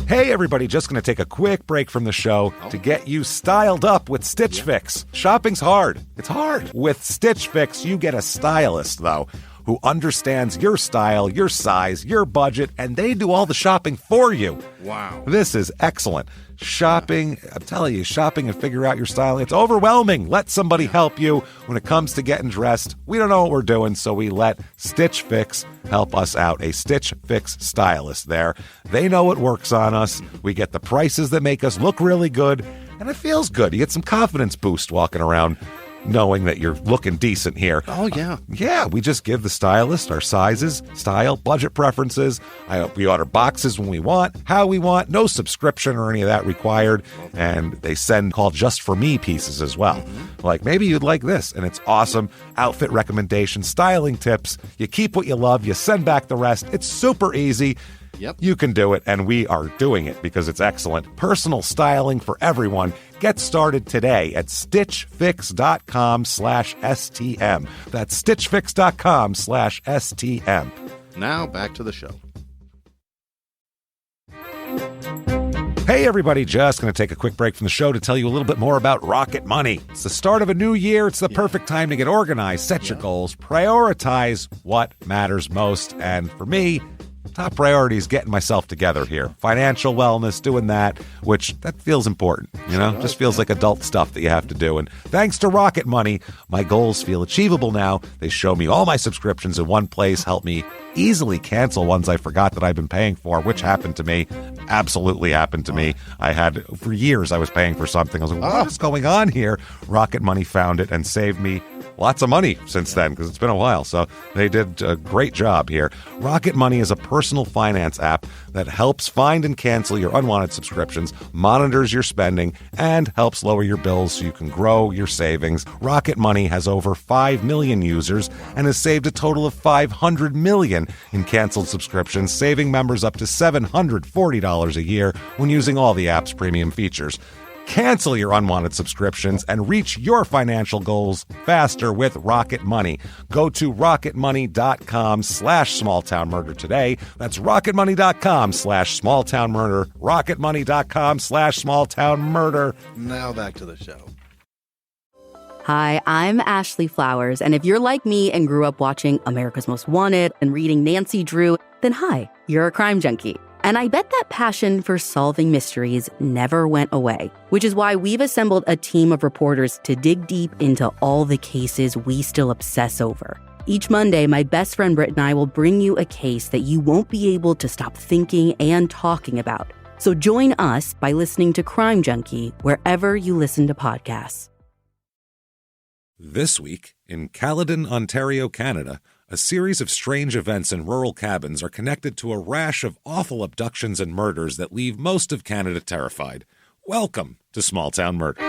Hey everybody, just going to take a quick break from the show to get you styled up with Stitch Fix. Shopping's hard. It's hard. With Stitch Fix, you get a stylist, though, who understands your style, your size, your budget, and they do all the shopping for you. Wow. This is excellent. Shopping, I'm telling you, shopping and figure out your style, it's overwhelming. Let somebody help you when it comes to getting dressed. We don't know what we're doing, so we let Stitch Fix help us out. A Stitch Fix stylist there. They know what works on us. We get the prices that make us look really good, and it feels good. You get some confidence boost walking around knowing that you're looking decent here. Oh, yeah. Yeah, we just give the stylist our sizes, style, budget preferences. We order boxes when we want, how we want, no subscription or any of that required. And they send called Just For Me pieces as well. Like, maybe you'd like this, and it's awesome. Outfit recommendations, styling tips. You keep what you love, you send back the rest. It's super easy. Yep. You can do it, and we are doing it because it's excellent. Personal styling for everyone. Get started today at stitchfix.com/STM. That's stitchfix.com/STM. Now back to the show. Hey everybody, just going to take a quick break from the show to tell you a little bit more about Rocket Money. It's the start of a new year. It's the perfect time to get organized, set your goals, prioritize what matters most. And for me, top priority is getting myself together here. Financial wellness, doing that, which that feels important, you know? Just feels like adult stuff that you have to do. And thanks to Rocket Money, my goals feel achievable now. They show me all my subscriptions in one place, help me easily cancel ones I forgot that I've been paying for, which happened to me. Absolutely happened to me. I had, for years, I was paying for something. I was like, what is going on here? Rocket Money found it and saved me lots of money since then, because it's been a while. So they did a great job here. Rocket Money is a personal finance app that helps find and cancel your unwanted subscriptions, monitors your spending, and helps lower your bills so you can grow your savings. Rocket Money has over 5 million users and has saved a total of $500 million in canceled subscriptions, saving members up to $740 a year when using all the app's premium features. Cancel your unwanted subscriptions and reach your financial goals faster with Rocket Money. Go to rocketmoney.com/smalltownmurder today. That's rocketmoney.com/smalltownmurder. rocketmoney.com/smalltownmurder. Now back to the show. Hi, I'm Ashley Flowers, and if you're like me and grew up watching America's Most Wanted and reading Nancy Drew, then hi, you're a crime junkie. And I bet that passion for solving mysteries never went away, which is why we've assembled a team of reporters to dig deep into all the cases we still obsess over. Each Monday, my best friend Britt and I will bring you a case that you won't be able to stop thinking and talking about. So join us by listening to Crime Junkie wherever you listen to podcasts. This week, in Caledon, Ontario, Canada, a series of strange events in rural cabins are connected to a rash of awful abductions and murders that leave most of Canada terrified. Welcome to Small Town Murder.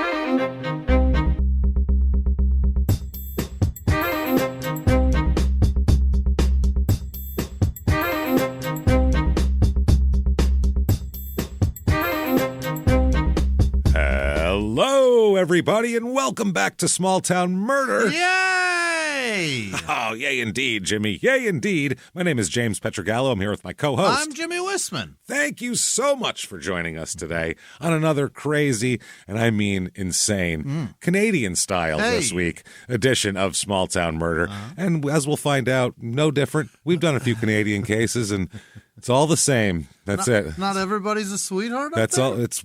Hello, everybody, and welcome back to Small Town Murder. Yay! Oh, yay indeed, Jimmie. Yay indeed. My name is James Pietragallo. I'm here with my co-host. I'm Jimmie Whisman. Thank you so much for joining us today on another crazy, and I mean insane, Canadian-style this week edition of Small Town Murder. And as we'll find out, no different. We've done a few Canadian cases, and it's all the same. That's it. Not everybody's a sweetheart. That's all. It's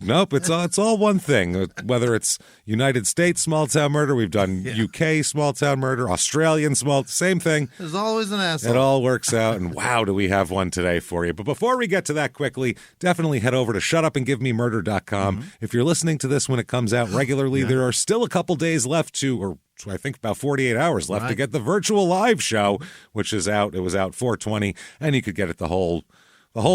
all one thing. Whether it's United States small town murder, we've done UK small town murder, Australian same thing. There's always an asshole. It all works out, and wow, do we have one today for you. But before we get to that quickly, definitely head over to shutupandgivememurder.com. If you're listening to this when it comes out regularly, there are still a couple days left or I think about 48 hours left to get the virtual live show, which is out. It was out 4/20, and you could get it the whole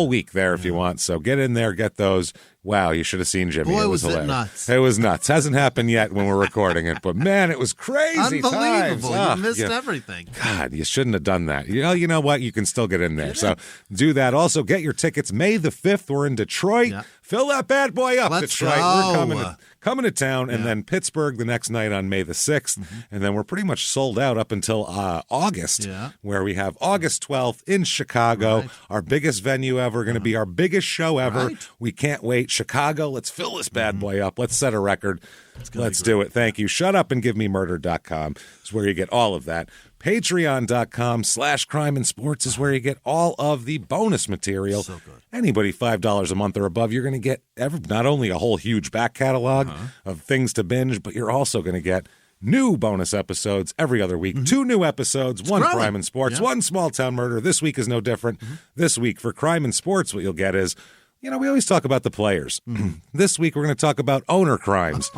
week there if you want. So get in there, get those. Wow, you should have seen Jimmie. Boy, it was it hilarious. nuts. It was nuts. Hasn't happened yet when we're recording it, but man, it was crazy times. Unbelievable. You missed everything. God, you shouldn't have done that. You know what? You can still get in there. So do that. Also, get your tickets May the 5th. We're in Detroit. Yeah. Fill that bad boy up, Let's Detroit. go. We're coming to town, and then Pittsburgh the next night on May the 6th. And then we're pretty much sold out up until August, where we have August 12th in Chicago, our biggest venue ever, going to be our biggest show ever. Right. We can't wait. Chicago, let's fill this bad boy up. Let's set a record. Let's do it. Thank you. ShutUpAndGiveMeMurder.com is where you get all of that. Patreon.com/crime and sports is where you get all of the bonus material. So good. Anybody $5 a month or above, you're going to get not only a whole huge back catalog of things to binge, but you're also going to get new bonus episodes every other week. 2 new episodes, one growing. crime and sports, one small town murder. This week is no different. This week for crime and sports, what you'll get is, we always talk about the players. This week, we're going to talk about owner crimes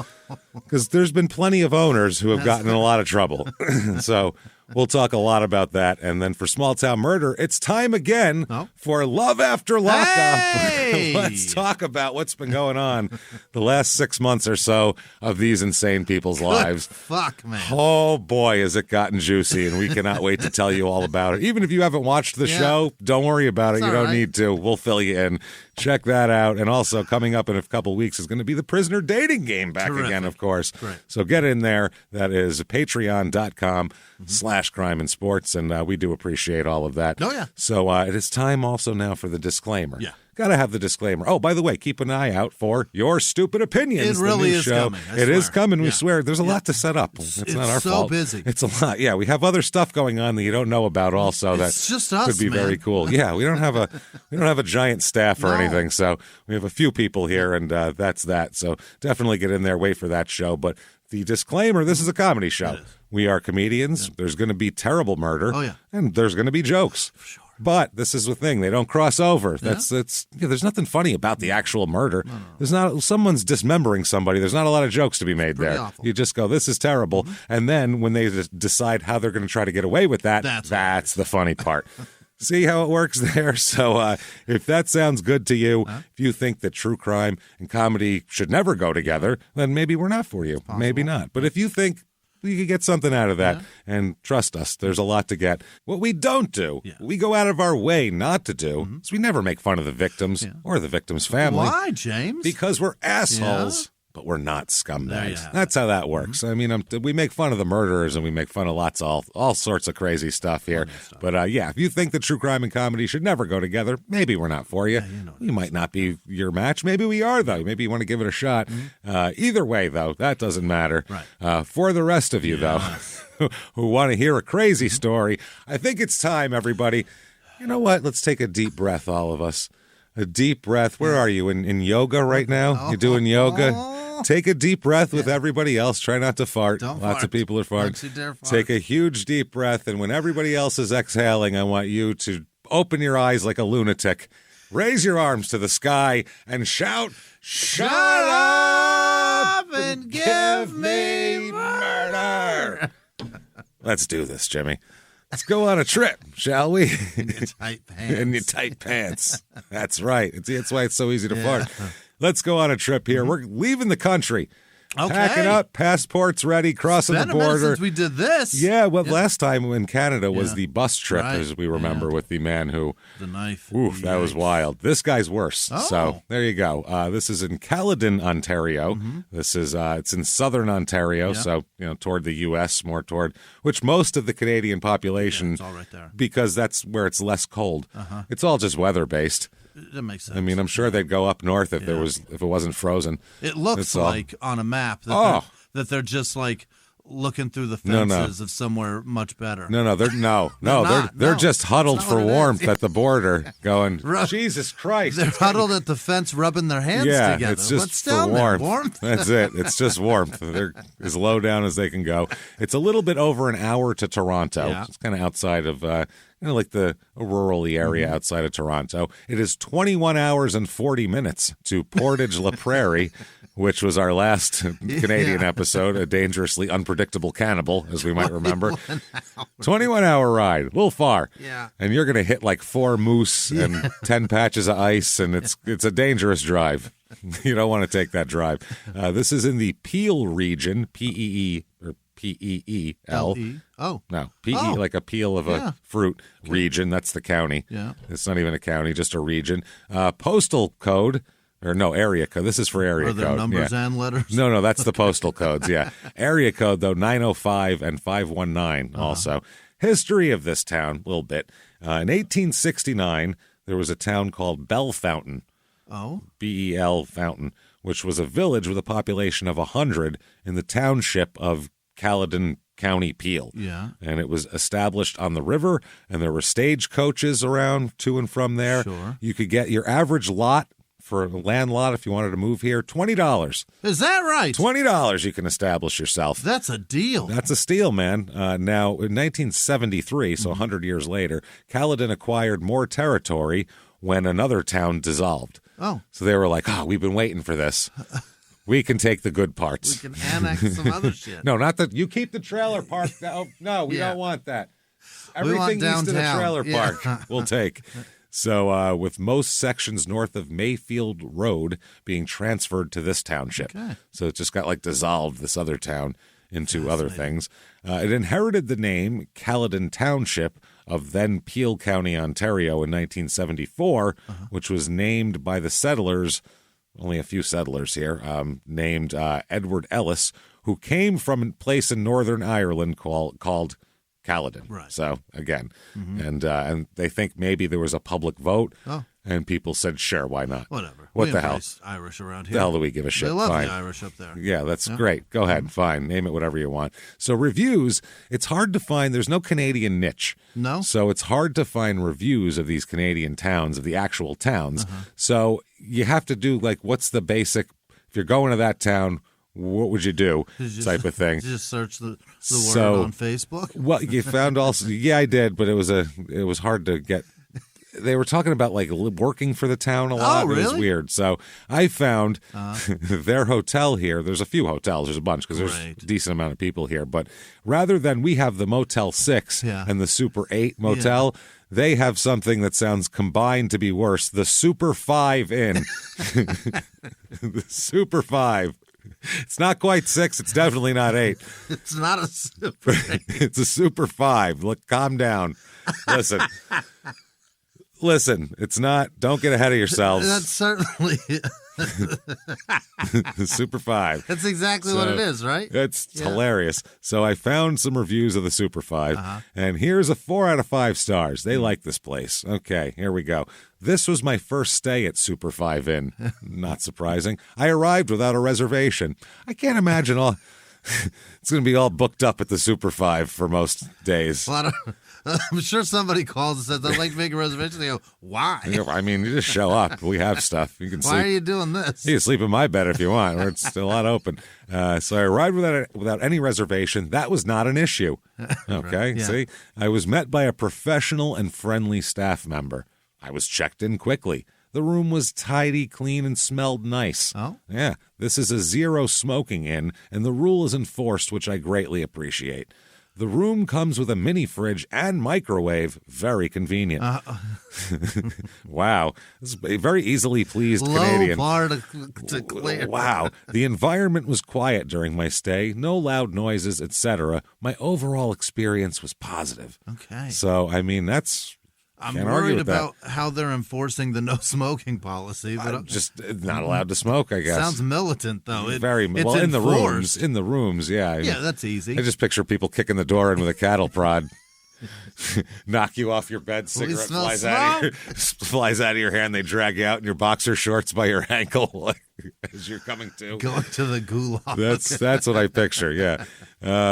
because there's been plenty of owners who have gotten in a lot of trouble. So we'll talk a lot about that. And then for small town murder, it's time again for Love After Lockup. Hey! Let's talk about what's been going on the last 6 months or so of these insane people's lives. Fuck, man. Oh, boy, has it gotten juicy, and we cannot wait to tell you all about it. Even if you haven't watched the show, don't worry about it. It's You all don't right. need to. We'll fill you in. Check that out. And also, coming up in a couple weeks is going to be the prisoner dating game back again, of course. Right. So get in there. That is patreon.com/crime and sports, and we do appreciate all of that. Oh, yeah. So it is time also now for the disclaimer. Yeah. Got to have the disclaimer. Oh, by the way, keep an eye out for Your Stupid Opinions. It really the new is show. coming, I It is swear. coming, we Yeah. swear. There's a lot to set up. It's not our so fault. busy. It's a lot. Yeah, we have other stuff going on that you don't know about also It's that just us, could be man. very cool. Yeah, we don't have a giant staff or No. anything. So we have a few people here, and that's that. So definitely get in there, wait for that show. But the disclaimer, this is a comedy show. We are comedians. There's going to be terrible murder. Oh, yeah. And there's going to be jokes. Sure. But this is the thing; they don't cross over. There's nothing funny about the actual murder. There's not someone's dismembering somebody. There's not a lot of jokes to be made there. awful. You just go, "This is terrible," and then when they decide how they're going to try to get away with that, That's the funny part. See how it works there? So if that sounds good to you, if you think that true crime and comedy should never go together, then maybe we're not for you. Maybe not. But if you think you could get something out of that, and trust us, there's a lot to get. What we don't do, we go out of our way not to do, is we never make fun of the victims or the victim's family. Why, James? Because we're assholes. Yeah. But we're not There you scumbags. have That's how that works. I mean, we make fun of the murderers and we make fun of all sorts of crazy stuff here. But if you think that true crime and comedy should never go together, maybe we're not for you. We might not be your match. Maybe we are, though. Maybe you want to give it a shot. Either way, though, that doesn't matter. Right. For the rest of you, though, who want to hear a crazy story, I think it's time, everybody. You know what? Let's take a deep breath, all of us. A deep breath. Where are you? In yoga right now? You doing yoga? Take a deep breath with everybody else. Try not to fart. Don't Lots fart. of people are farting. Don't you dare fart. Take a huge deep breath, and when everybody else is exhaling, I want you to open your eyes like a lunatic, raise your arms to the sky, and shout, "Shut up and give me murder!" Let's do this, Jimmie. Let's go on a trip, shall we? In your tight pants. In your tight pants. That's right. That's why it's so easy to fart. Let's go on a trip here. We're leaving the country. Okay. Packing up, passports ready, crossing the Been a minute border. since we did this. Yeah, well, last time in Canada was the bus trip, Right. as we remember, with the man who, The knife. oof, that was Yikes. wild. This guy's worse. Oh. So there you go. This is in Caledon, Ontario. This is it's in southern Ontario, so toward the U.S., more toward which most of the Canadian population, it's all right there. because that's where it's less cold. It's all just weather based. That makes sense. I mean, I'm sure they'd go up north if if it wasn't frozen. It looks It's all- like on a map that they're just like looking through the No, fences no. of somewhere much better. No, they're not. they're No. just huddled That's not for what it is. warmth at the border, going, Right. Jesus Christ. They're huddled at the fence, rubbing their hands Yeah, together. it's just What's for down warmth. there? Warmth. That's it. It's just warmth. They're as low down as they can go. It's a little bit over an hour to Toronto. Yeah. It's kind of outside of, like the rural area outside of Toronto. It is 21 hours and 40 minutes to Portage La Prairie, which was our last Canadian episode, a dangerously unpredictable cannibal, as we might remember. 21-hour ride, a little far. Yeah. And you're going to hit like 4 moose and 10 patches of ice, and it's a dangerous drive. You don't want to take that drive. This is in the Peel region, P-E-E, or P-E-E-L. L-E? Oh. No, P-E, like a peel of a fruit region. That's the county. Yeah. It's not even a county, just a region. Postal code, or no, area code. This is for area Are there code. numbers and letters? No, that's the postal codes, yeah. Area code, though, 905 and 519 also. History of this town, a little bit. In 1869, there was a town called Bell Fountain. Oh. B-E-L Fountain, which was a village with a population of 100 in the township of Caledon, County Peel. Yeah. And it was established on the river, and there were stagecoaches around to and from there. Sure. You could get your average lot for a land lot if you wanted to move here, $20. Is that right? $20 you can establish yourself. That's a deal. That's a steal, man. Now, in 1973, so 100 years later, Caledon acquired more territory when another town dissolved. Oh. So they were like, we've been waiting for this. We can take the good parts. We can annex some other shit. No, not that. You keep the trailer park. No, we don't want that. Everything east of the trailer park we'll take. So with most sections north of Mayfield Road being transferred to this township. Okay. So it just got like dissolved, this other town, into other things. It inherited the name Caledon Township of then Peel County, Ontario in 1974, which was named by the settlers, only a few settlers here, named Edward Ellis, who came from a place in Northern Ireland called Caledon. Right. So, again, and they think maybe there was a public vote, and people said, sure, why not? Whatever. What we the hell? embrace Irish around here. The hell do we give a shit? They love Fine. the Irish up there. Yeah, that's great. Go ahead. Fine. Name it whatever you want. So reviews, it's hard to find. There's no Canadian niche. No? So it's hard to find reviews of these Canadian towns, of the actual towns. So you have to do, like, what's the basic, if you're going to that town, what would you do type of thing. Just search the word on Facebook? Well, you found also, yeah, I did, but it was hard to get. They were talking about like working for the town a lot. Oh, really? It was weird. So I found their hotel here. There's a few hotels. There's a bunch because there's a decent amount of people here. But rather than we have the Motel 6 and the Super 8 motel, they have something that sounds combined to be worse. The Super 5 Inn. The Super 5. It's not quite 6. It's definitely not 8. It's not a Super 8. It's a Super 5. Look, calm down. Listen, it's not. Don't get ahead of yourselves. That's certainly Super 5. That's exactly what it is, right? It's hilarious. So I found some reviews of the Super 5, and here's a 4 out of 5 stars. They like this place. Okay, here we go. This was my first stay at Super 5 Inn. Not surprising. I arrived without a reservation. I can't imagine all. It's going to be all booked up at the Super 5 for most days. I'm sure somebody calls and says, I'd like to make a reservation. They go, why? I mean, you just show up. We have stuff. You can sleep. Why are you doing this? You can sleep in my bed if you want. It's still a lot open. So I arrived without any reservation. That was not an issue. Okay, Yeah. See? I was met by a professional and friendly staff member. I was checked in quickly. The room was tidy, clean, and smelled nice. Oh? Yeah, this is a zero smoking inn, and the rule is enforced, which I greatly appreciate. The room comes with a mini fridge and microwave. Very convenient. Wow. This is a very easily pleased Canadian. Low bar to clear. Wow. The environment was quiet during my stay. No loud noises, etc. My overall experience was positive. Okay. So, I mean, I'm can't argue worried with that. about how they're enforcing the no smoking policy. But I'm just not allowed to smoke, I guess. Sounds militant, though. It's in the rooms. In the rooms, yeah. Yeah, that's easy. I just picture people kicking the door in with a cattle prod. Knock you off your bed, cigarette flies out of your hand, they drag you out in your boxer shorts by your ankle as you're coming to. Going to the gulag. That's what I picture, yeah.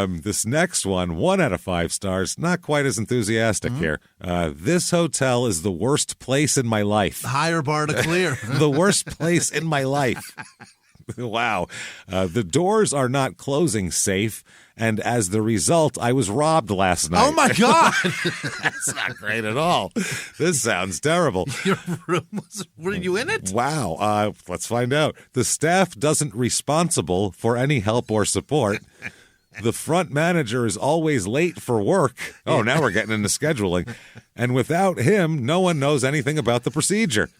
This next one 1 out of 5 stars, not quite as enthusiastic here. This hotel is the worst place in my life. Higher bar to clear. The worst place in my life. Wow. The doors are not closing safe, and as the result, I was robbed last night. Oh, my God. That's not great at all. This sounds terrible. Your room were you in it? Wow. Let's find out. The staff doesn't responsible for any help or support. The front manager is always late for work. Oh, now we're getting into scheduling. And without him, no one knows anything about the procedure.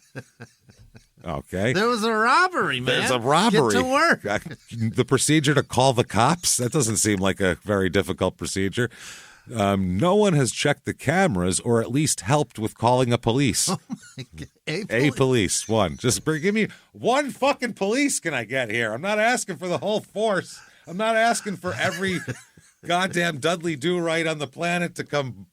Okay. There was a robbery, man. There's a robbery. Get to work. The procedure to call the cops? That doesn't seem like a very difficult procedure. No one has checked the cameras or at least helped with calling a police. Oh my God. A police, one. Just give me one fucking police can I get here? I'm not asking for the whole force. I'm not asking for every goddamn Dudley Do-Right on the planet to come,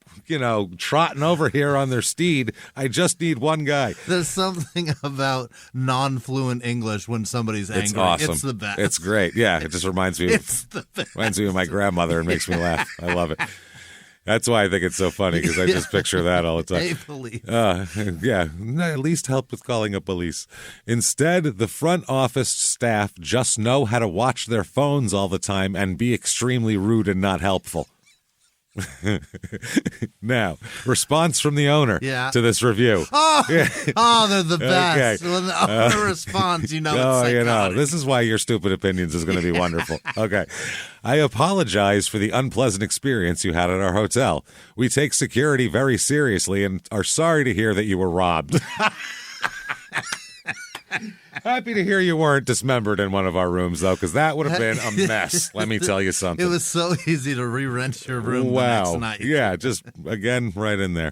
trotting over here on their steed. I just need one guy. There's something about non-fluent English when somebody's angry. It's awesome. It's the best. It's great. Yeah, it just reminds me. It's the best. Reminds me of my grandmother and makes me laugh. I love it. That's why I think it's so funny, because I just picture that all the time. A police. Yeah, at least help with calling a police. Instead, the front office staff just know how to watch their phones all the time and be extremely rude and not helpful. Now, response from the owner to this review. Oh, they're the best. Okay. When the owner responds, it's psychotic. This is why your stupid opinions is going to be wonderful. Okay. I apologize for the unpleasant experience you had at our hotel. We take security very seriously and are sorry to hear that you were robbed. Happy to hear you weren't dismembered in one of our rooms, though, because that would have been a mess. Let me tell you something. It was so easy to re-rent your room the next night. Yeah, just, again, right in there.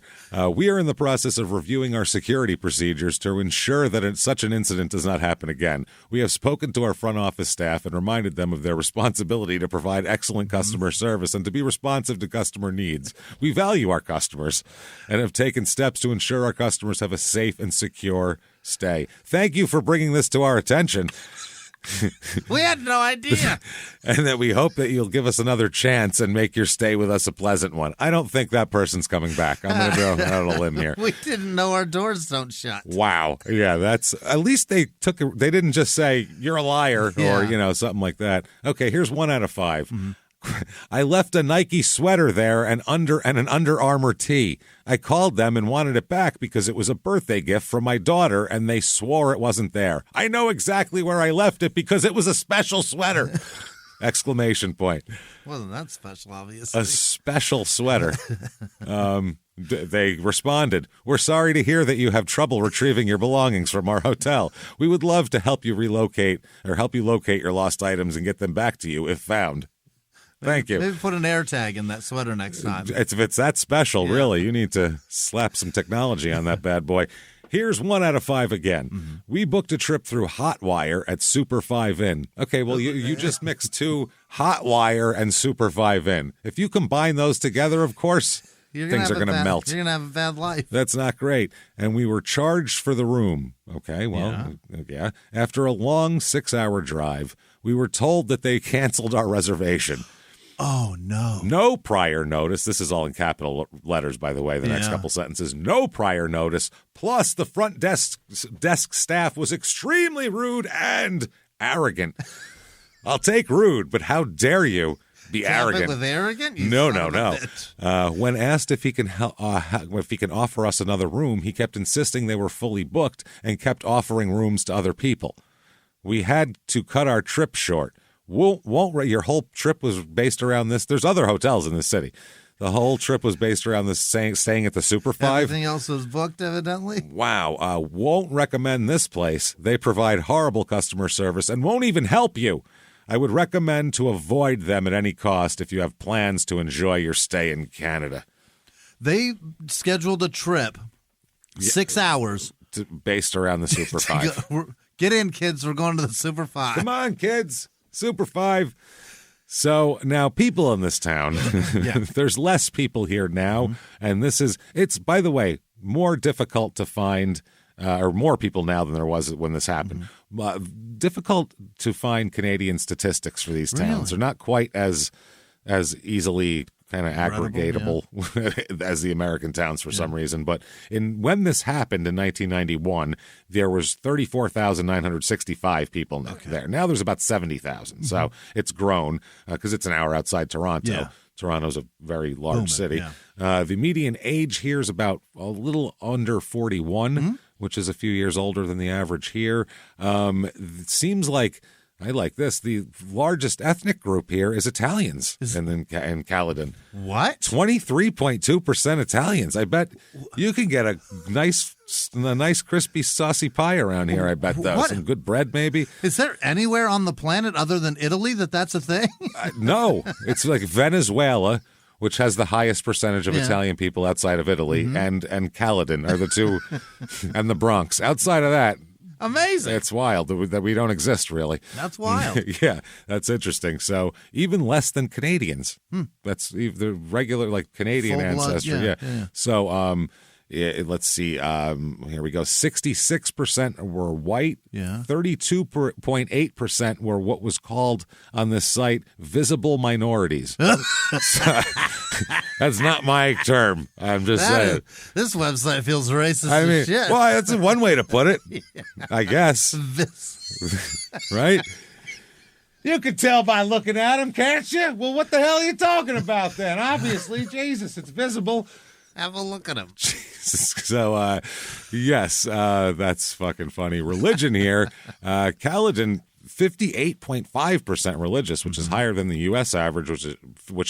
We are in the process of reviewing our security procedures to ensure that such an incident does not happen again. We have spoken to our front office staff and reminded them of their responsibility to provide excellent customer service and to be responsive to customer needs. We value our customers and have taken steps to ensure our customers have a safe and secure stay. Thank you for bringing this to our attention. We had no idea. And that we hope that you'll give us another chance and make your stay with us a pleasant one. I don't think that person's coming back. I'm going to go out on a limb here. We didn't know our doors don't shut. Wow. Yeah, that's at least they didn't just say you're a liar or something like that. Okay, here's 1 out of 5. Mm-hmm. I left a Nike sweater there and an Under Armour tee. I called them and wanted it back because it was a birthday gift from my daughter, and they swore it wasn't there. I know exactly where I left it because it was a special sweater! Exclamation point. Wasn't that special, obviously. A special sweater. They responded, "We're sorry to hear that you have trouble retrieving your belongings from our hotel. We would love to help you locate your lost items and get them back to you if found." Thank you. Maybe put an air tag in that sweater next time. If it's that special, really, you need to slap some technology on that bad boy. Here's 1 out of 5 again. Mm-hmm. We booked a trip through Hotwire at Super 5 Inn. Okay, well, you just mixed 2 Hotwire and Super 5 Inn. If you combine those together, of course, things are going to melt. You're going to have a bad life. That's not great. And we were charged for the room. Okay, well, yeah. After a long 6-hour drive, we were told that they canceled our reservation. Oh, no. No prior notice. This is all in capital letters, by the way, the next couple sentences. No prior notice. Plus, the front desk staff was extremely rude and arrogant. I'll take rude, but how dare you be arrogant? With arrogant? No. When asked if he can offer us another room, he kept insisting they were fully booked and kept offering rooms to other people. We had to cut our trip short. Your whole trip was based around this? There's other hotels in this city. The whole trip was based around this staying at the Super 5. Everything else was booked, evidently? Wow. Won't recommend this place. They provide horrible customer service and won't even help you. I would recommend to avoid them at any cost if you have plans to enjoy your stay in Canada. They scheduled a trip, 6 hours. Based around the Super 5. Get in, kids. We're going to the Super 5. Come on, kids. Super 5. So now people in this town, there's less people here now. And it's, by the way, more difficult to find, or more people now than there was when this happened. Difficult to find Canadian statistics for these towns. Really? They're not quite as easily kind of aggregatable as the American towns for some reason. But when this happened in 1991, there was 34,965 people there. Now there's about 70,000. So it's grown because it's an hour outside Toronto. Yeah. Toronto's a very large city. Yeah. The median age here is about a little under 41, which is a few years older than the average here. It seems like I like this. The largest ethnic group here is Italians in Caledon. What? 23.2% Italians. I bet you can get a nice crispy saucy pie around here, I bet, though. What? Some good bread, maybe. Is there anywhere on the planet other than Italy that's a thing? No. It's like Venezuela, which has the highest percentage of Italian people outside of Italy, and Caledon are the two, and the Bronx. Outside of that, amazing. it's wild that we don't exist, really. That's wild. Yeah, that's interesting. So even less than Canadians. That's the regular, like, Canadian Full blood, ancestry. yeah. So let's see. Here we go. 66% were white. Yeah. 32.8% were what was called on this site visible minorities. So, that's not my term. I'm just saying. This website feels racist I mean, as shit. well, that's one way to put it, I guess. Right? You can tell by looking at them, can't you? Well, what the hell are you talking about then? Obviously, Jesus, it's visible. Have a look at him. So, yes, that's fucking funny. Religion here, Caledon, 58.5% religious, which is higher than the U.S. average, which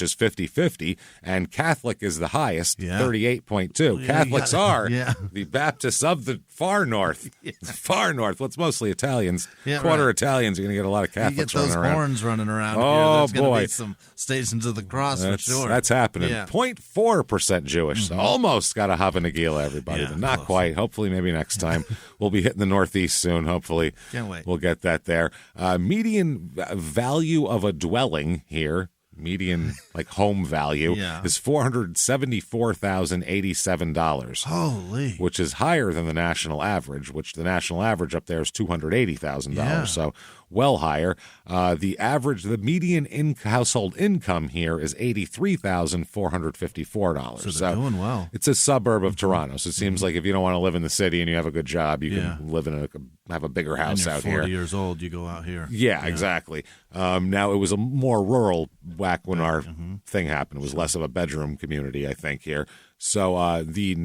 is 50-50, and Catholic is the highest, 38.2. Catholics are the Baptists of the far north. Far north. Well, it's mostly Italians. Quarter Italians. You're going to get a lot of Catholics running around. You get those horns running around Oh, here. There's boy. going to be some Stations of the Cross for sure. That's happening. Yeah. 0.4% Jewish. So almost got a Hava Nagila, everybody, but not quite. Hopefully, maybe next time. We'll be hitting the Northeast soon. Hopefully, can't wait. We'll get that there. Median value of a dwelling here, median like home value, is $474,087. Holy. Which is higher than the national average, which the national average up there is $280,000. Yeah. So well higher. The median household income here is $83,454. So they're doing well. It's a suburb of Toronto, so it seems like if you don't want to live in the city and you have a good job, you can live have a bigger house out here. 40 years old, you go out here. Yeah, exactly. Now, it was a more rural back when our thing happened. It was less of a bedroom community, I think, here. So the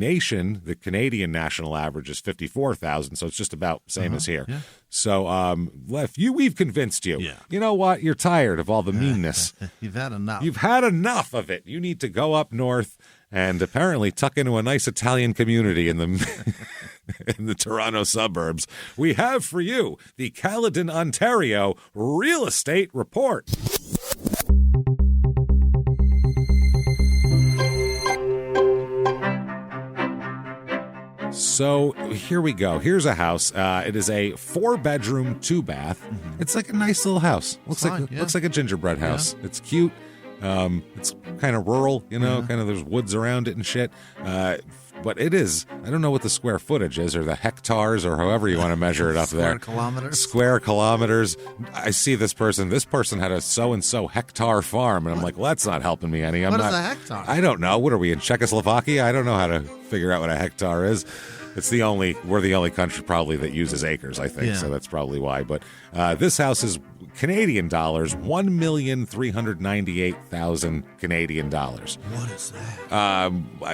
Canadian national average is 54,000, so it's just about same as here. Yeah. So we've convinced you. Yeah. You know what? You're tired of all the meanness. You've had enough. You've had enough of it. You need to go up north and apparently tuck into a nice Italian community in the in the Toronto suburbs. We have for you the Caledon, Ontario Real Estate Report. So here we go. Here's a house. It is a 4-bedroom, 2-bath. It's like a nice little house. Looks like a gingerbread house. Yeah. It's cute. It's kind of rural, kind of there's woods around it and shit. But it is, I don't know what the square footage is or the hectares or however you want to measure it up there. Square kilometers. I see this person had a so-and-so hectare farm, and I'm like, well, that's not helping me any. What is a hectare? I don't know. What are we, in Czechoslovakia? I don't know how to figure out what a hectare is. We're the only country probably that uses acres, I think, so that's probably why. But this house is Canadian dollars, $1,398,000 Canadian dollars. What is that? I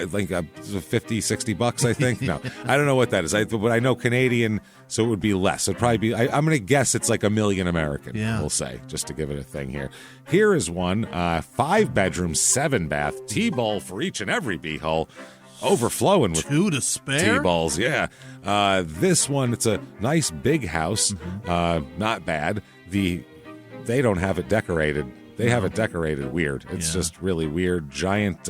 think $50-$60, I think. No, I don't know what that is. But I know Canadian, so it would be less. It'd probably be, I'm going to guess it's like $1 million American, we'll say, just to give it a thing here. Here is one, 5-bedroom, 7-bath, T-bowl for each and every beehole. Overflowing with 2 to spare T-balls, yeah. This one, it's a nice big house, not bad. They don't have it decorated. They have it decorated weird. It's just really weird, giant,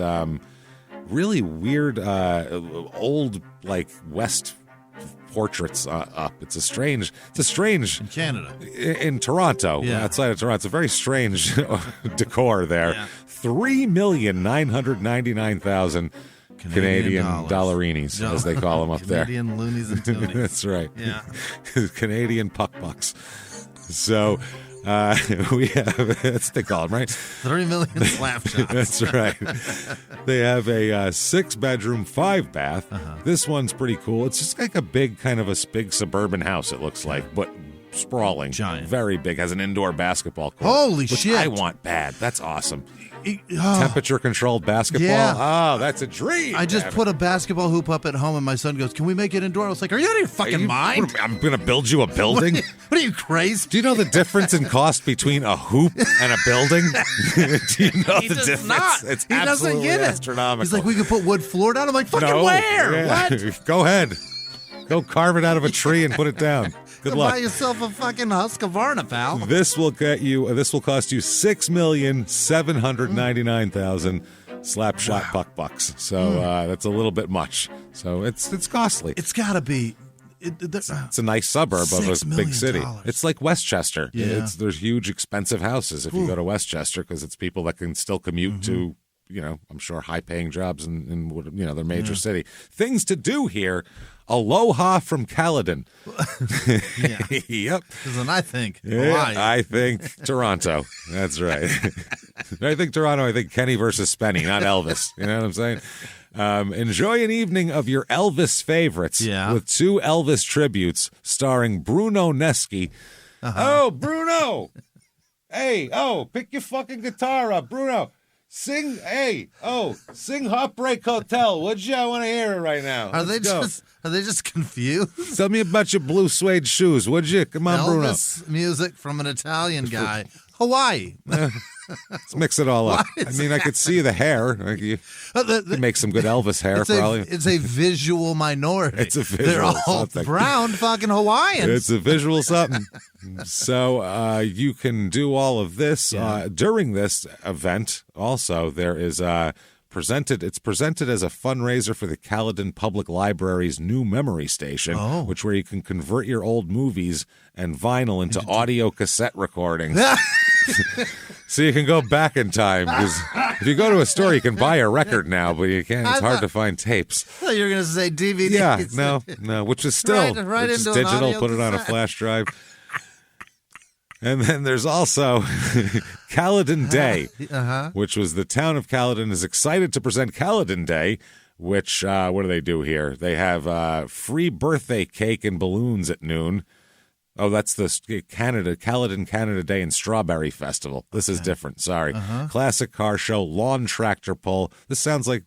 really weird, old like West portraits up. It's a strange in Canada, in Toronto, outside of Toronto. It's a very strange decor there. Yeah. $3,999,000. Canadian dollarinis, as they call them up there. Canadian loonies and toonies. That's right. Yeah. Canadian puck-bucks. So we have, that's what they call them, right? 3 million slap shots. That's right. They have a 6-bedroom, 5-bath. This one's pretty cool. It's just like a big suburban house, it looks like, but sprawling, Giant. very big, has an indoor basketball court. Holy which shit. I want bad. That's awesome. Oh, Temperature-controlled basketball? Yeah. Oh, that's a dream. I just put a basketball hoop up at home, and my son goes, "Can we make it indoor?" I was like, "Are you out of your fucking mind? I'm going to build you a building? What are you, crazy?" Do you know the difference in cost between a hoop and a building? Do you know He the does difference? not. It's He doesn't absolutely get it. astronomical. He's like, "We could put wood floor down." I'm like, "Fucking No. where? Yeah. What?" Go ahead. Go carve it out of a tree and put it down. Good Go luck. buy yourself a fucking Husqvarna, pal. This will cost you $6,799,000 slap-shot puck bucks. So that's a little bit much. So it's costly. It's got to be. It's a nice suburb of a $6 big city. million. It's like Westchester. Yeah. There's huge, expensive houses if you go to Westchester because it's people that can still commute to, I'm sure high-paying jobs in their major city. Things to do here. Aloha from Caledon. Yeah. Yep. Because then I think, Yeah, I think Toronto. That's right. I think Toronto. I think Kenny versus Spenny, not Elvis. You know what I'm saying? Enjoy an evening of your Elvis favorites with 2 Elvis tributes starring Bruno Nesky. Oh, Bruno! Hey, pick your fucking guitar up, Bruno. Sing Heartbreak Hotel, would you? I want to hear it right now. Are they just confused? Tell me about your blue suede shoes, would you? Come on, Bruno. Elvis music from an Italian guy. Hawaii. Let's mix it all up. I mean, I could see the hair. You could make some good Elvis hair, probably. It's a visual minority. It's a visual They're all something. brown fucking Hawaiians. It's a visual something. So you can do all of this during this event. Also, there is it's presented as a fundraiser for the Caledon Public Library's new memory station, where you can convert your old movies and vinyl into audio cassette recordings. So you can go back in time, because if you go to a store, you can buy a record now, but you can't. It's hard to find tapes. I thought you were going to say DVD. Yeah, no, which is still right which is into an digital. audio Put it on a cassette. flash drive. And then there's also Caledon Day, which was the town of Caledon is excited to present Caledon Day, which, what do they do here? They have free birthday cake and balloons at noon. Oh, that's the Caledon Canada Day and Strawberry Festival. This is different, sorry. Classic car show, lawn tractor pull. This sounds like,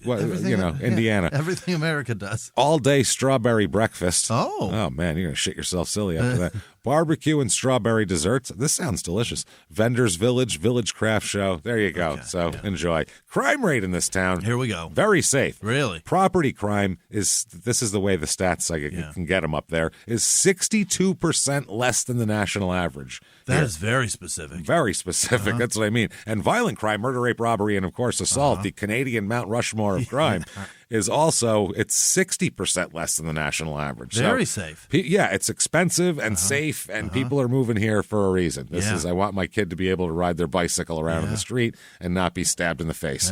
Indiana. Everything America does. All-day strawberry breakfast. Oh, man, you're going to shit yourself silly after that. Barbecue and strawberry desserts. This sounds delicious. Vendors Village craft show. There you go. Enjoy. Crime rate in this town. Here we go. Very safe. Really? Property crime this is the way the stats can get them up there, is 62% less than the national average. That is very specific. Very specific. That's what I mean. And violent crime, murder, rape, robbery, and, of course, assault, the Canadian Mount Rushmore of crime, is also, it's 60% less than the national average. Very safe. Yeah, it's expensive and safe, and people are moving here for a reason. This is, I want my kid to be able to ride their bicycle around in the street and not be stabbed in the face.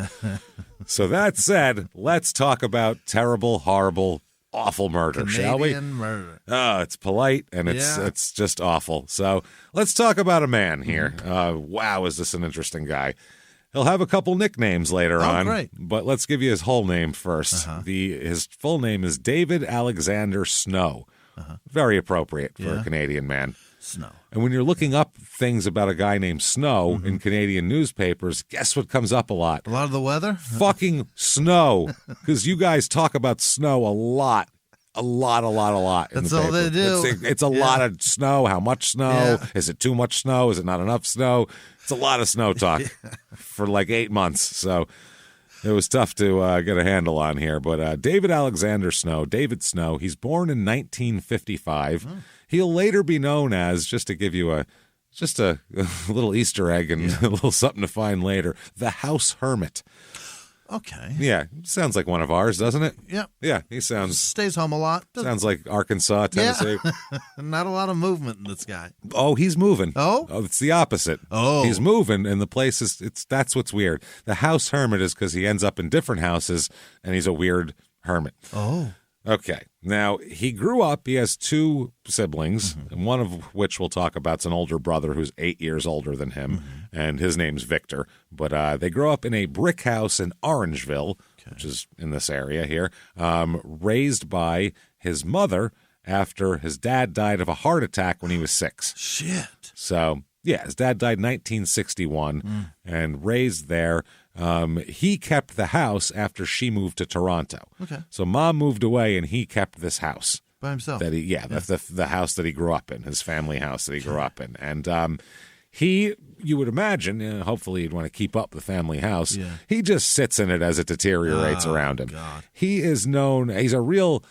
So that said, let's talk about terrible, horrible, awful murder, shall we? Canadian murder. Oh, it's polite, and it's just awful. So let's talk about a man here. Wow, is this an interesting guy. He'll have a couple nicknames later on, great. But let's give you his whole name first. His full name is David Alexander Snow. Very appropriate for a Canadian man. Snow. And when you're looking up things about a guy named Snow in Canadian newspapers, guess what comes up a lot? A lot of the weather? Fucking snow. Because you guys talk about snow a lot. A lot. That's in the all they paper. do. It's a lot of snow. How much snow? Yeah. Is it too much snow? Is it not enough snow? It's a lot of snow talk for like 8 months. So it was tough to get a handle on here. But David Alexander Snow, David Snow, he's born in 1955. He'll later be known as, just to give you a little Easter egg and a little something to find later, the House Hermit. Okay. Yeah, sounds like one of ours, doesn't it? Yep. Yeah, he Stays home a lot. sounds like Arkansas, Tennessee. Not a lot of movement in this guy. Oh, he's moving. Oh? It's the opposite. Oh. He's moving, and the place that's what's weird. The House Hermit is because he ends up in different houses, and he's a weird hermit. Oh. Okay. Now, he grew up, he has 2 siblings, and one of which we'll talk about is an older brother who's 8 years older than him, and his name's Victor. But they grow up in a brick house in Orangeville, which is in this area here, raised by his mother after his dad died of a heart attack when he was 6. Shit. So, yeah, his dad died in 1961 and raised there. He kept the house after she moved to Toronto. Okay. So Mom moved away and he kept this house. By himself. The house that he grew up in, his family house that he grew up in. And you would imagine, hopefully he'd want to keep up the family house. Yeah. He just sits in it as it deteriorates around him. God. He's a real,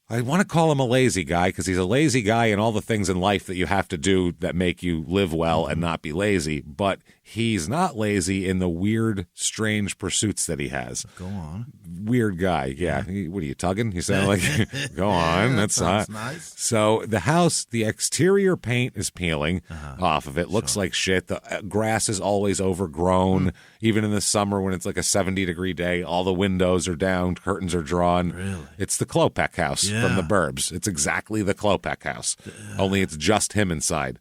I want to call him a lazy guy because he's a lazy guy in all the things in life that you have to do that make you live well and not be lazy. But he's not lazy in the weird, strange pursuits that he has. Go on. Weird guy. Yeah. What are you tugging? You sound like, go on. That's sounds not nice. So the house, the exterior paint is peeling off of it. Looks like shit. The grass is always overgrown. Even in the summer when it's like a 70-degree day, all the windows are down, curtains are drawn. Really? It's the Klopek house from the Burbs. It's exactly the Klopek house. Only it's just him inside.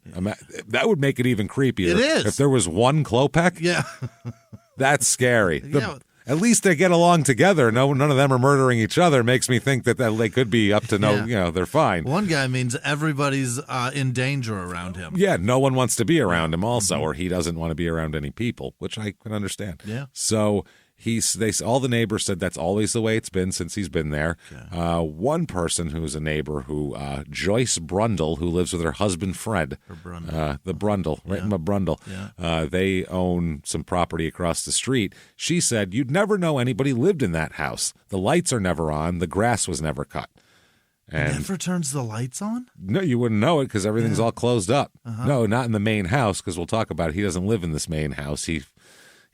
That would make it even creepier. It is. If there was one Klopek, Yeah. that's scary. Yeah. At least they get along together. None of them are murdering each other. Makes me think that they could be up to they're fine. One guy means everybody's in danger around him. Yeah, no one wants to be around him also, or he doesn't want to be around any people, which I can understand. Yeah. So all the neighbors said that's always the way it's been since he's been there. Okay. One person who's a neighbor Joyce Brundle, who lives with her husband Fred. The Brundle, right in my Brundle. Yeah. They own some property across the street. She said you'd never know anybody lived in that house. The lights are never on. The grass was never cut. And never turns the lights on? No, you wouldn't know it because everything's all closed up. No, not in the main house because we'll talk about it. He doesn't live in this main house.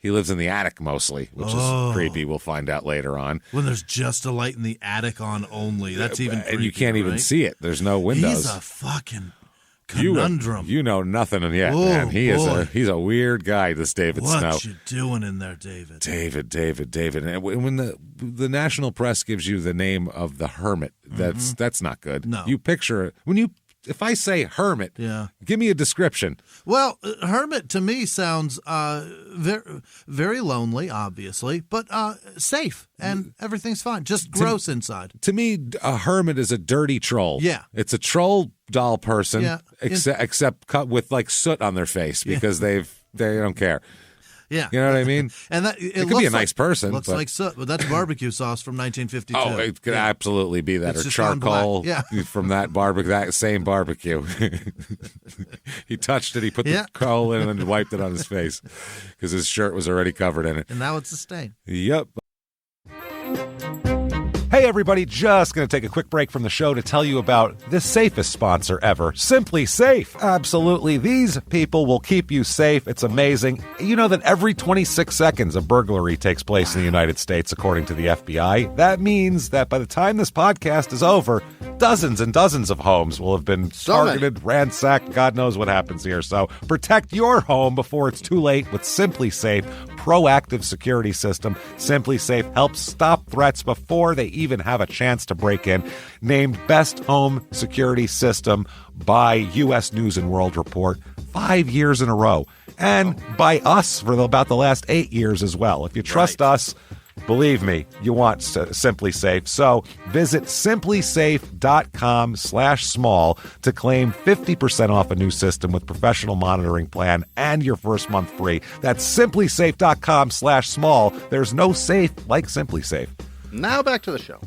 He lives in the attic mostly, which is creepy. We'll find out later on. When there's just a light in the attic on only. That's even creepy, and you can't even see it. There's no windows. He's a fucking conundrum. You know nothing yet, man. He's a weird guy, this David Snow. What you doing in there, David? David. And when the national press gives you the name of the Hermit, that's not good. No. You picture if I say Hermit, give me a description. Well, Hermit to me sounds very, very lonely, obviously, but safe, and everything's fine. Just gross inside. To me, a hermit is a dirty troll. Yeah. It's a troll doll person, except cut with like soot on their face because they don't care. Yeah. You know what I mean? And it could be a nice person. Looks like soot, but that's barbecue sauce from 1952. Oh, it could absolutely be that. It's or just gone charcoal black. from that same barbecue. He touched it, he put the coal in and wiped it on his face because his shirt was already covered in it. And now it's a stain. Yep. Hey, everybody, just going to take a quick break from the show to tell you about the safest sponsor ever, Simply Safe. Absolutely. These people will keep you safe. It's amazing. You know that every 26 seconds a burglary takes place in the United States, according to the FBI. That means that by the time this podcast is over, dozens and dozens of homes will have been targeted, ransacked. God knows what happens here. So protect your home before it's too late with Simply Safe proactive security system. Simply Safe helps stop threats before they even have a chance to break in. Named Best Home Security System by U.S. News and World Report 5 years in a row. And by us for about the last 8 years as well. If you trust us, believe me, you want Simply Safe. So visit simplysafe.com/small to claim 50% off a new system with professional monitoring plan and your first month free. That's simplysafe.com/small. There's no safe like Simply Safe. Now back to the show.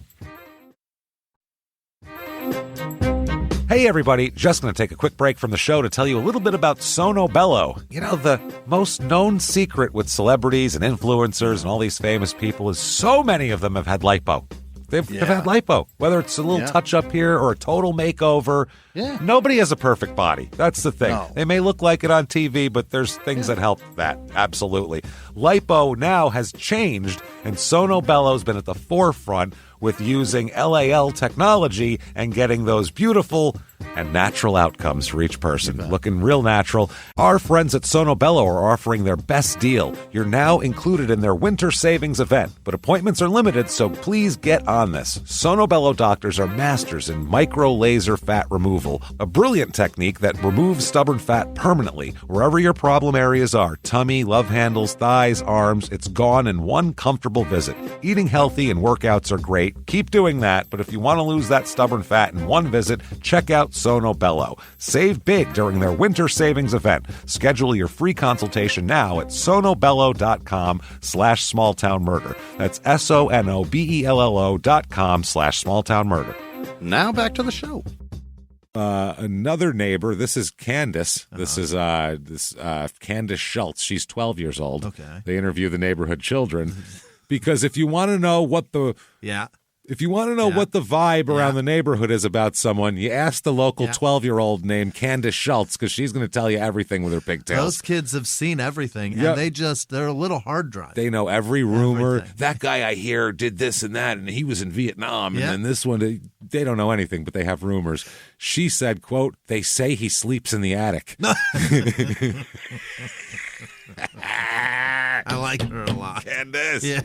Hey, everybody, just going to take a quick break from the show to tell you a little bit about Sono Bello. You know, the most known secret with celebrities and influencers and all these famous people is so many of them have had lipo. They've had lipo, whether it's a little touch-up here or a total makeover. Yeah. Nobody has a perfect body. That's the thing. No. They may look like it on TV, but there's things that help that. Absolutely. Lipo now has changed, and Sono Bello's been at the forefront with using LAL technology and getting those beautiful and natural outcomes for each person. Looking real natural. Our friends at Sono Bello are offering their best deal. You're now included in their winter savings event, but appointments are limited, so please get on this. Sono Bello doctors are masters in micro-laser fat removal, a brilliant technique that removes stubborn fat permanently. Wherever your problem areas are, tummy, love handles, thighs, arms, it's gone in one comfortable visit. Eating healthy and workouts are great. Keep doing that, but if you want to lose that stubborn fat in one visit, check out Sono Bello. Save big during their winter savings event. Schedule your free consultation now at sonobello.com/smalltownmurder. That's sonobello.com/smalltownmurder. Now back to the show. Another neighbor, this is Candace. This is Candace Schultz. She's 12 years old. Okay. They interview the neighborhood children because if you want to know what the what the vibe around the neighborhood is about someone, you ask the local 12-year-old named Candace Schultz because she's going to tell you everything with her pigtails. Those kids have seen everything, and they're a little hard drive. They know every rumor. That guy I hear did this and that, and he was in Vietnam, and then this one, they don't know anything, but they have rumors. She said, quote, "They say he sleeps in the attic." I like her a lot. Candace. Yeah.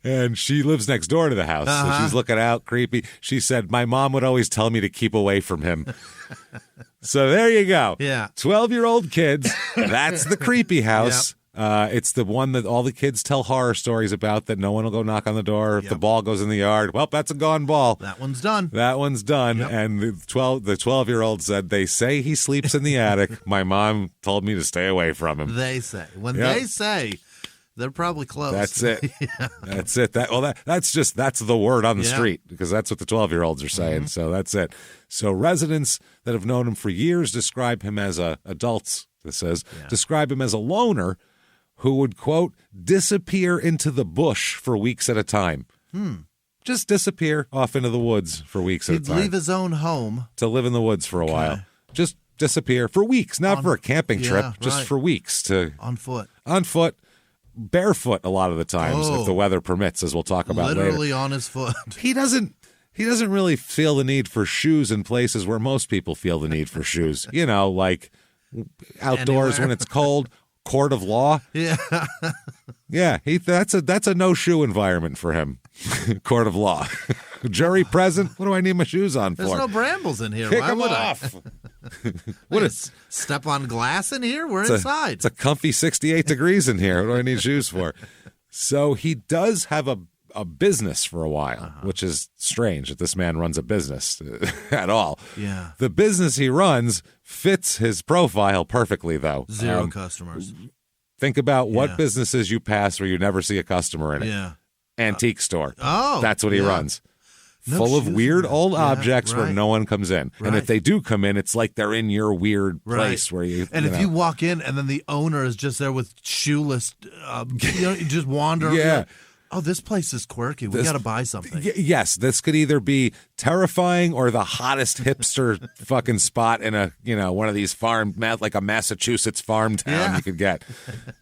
And she lives next door to the house. So she's looking out creepy. She said, "My mom would always tell me to keep away from him." So there you go. Yeah. 12-year-old kids. That's the creepy house. It's the one that all the kids tell horror stories about that no one will go knock on the door. If the ball goes in the yard, well, that's a gone ball. That one's done. Yep. And the 12-year-old said, "They say he sleeps in the attic. My mom told me to stay away from him." They say. When they say, they're probably close. That's it. That's it. That's the word on the street because that's what the 12-year-olds are saying. So that's it. So residents that have known him for years describe him as adults, this says, describe him as a loner who would, quote, disappear into the bush for weeks at a time. Just disappear off into the woods for weeks at a time. He'd leave his own home. To live in the woods for a while. Just disappear for weeks, not for a camping trip, just for weeks. On foot, barefoot a lot of the times, if the weather permits, as we'll talk about later. Literally on his foot. He doesn't really feel the need for shoes in places where most people feel the need for shoes. You know, like outdoors when it's cold. Court of law. Yeah. That's a no shoe environment for him. Court of law. Jury present. What do I need my shoes on for? There's no brambles in here. Kick Why them would off. What is step on glass in here? We're inside. It's a comfy 68 degrees in here. What do I need shoes for? So he does have a business for a while, which is strange that this man runs a business at all. Yeah. The business he runs fits his profile perfectly, though. Zero customers. Think about what businesses you pass where you never see a customer in it. Yeah. Antique store. Oh. That's what he runs. Full of weird old objects where no one comes in. And if they do come in, it's like they're in your weird place where you. And if you walk in and then the owner is just there with shoeless, you just wander. Yeah. Oh, this place is quirky. We got to buy something. Yes, this could either be terrifying or the hottest hipster fucking spot in one of these like a Massachusetts farm town you could get.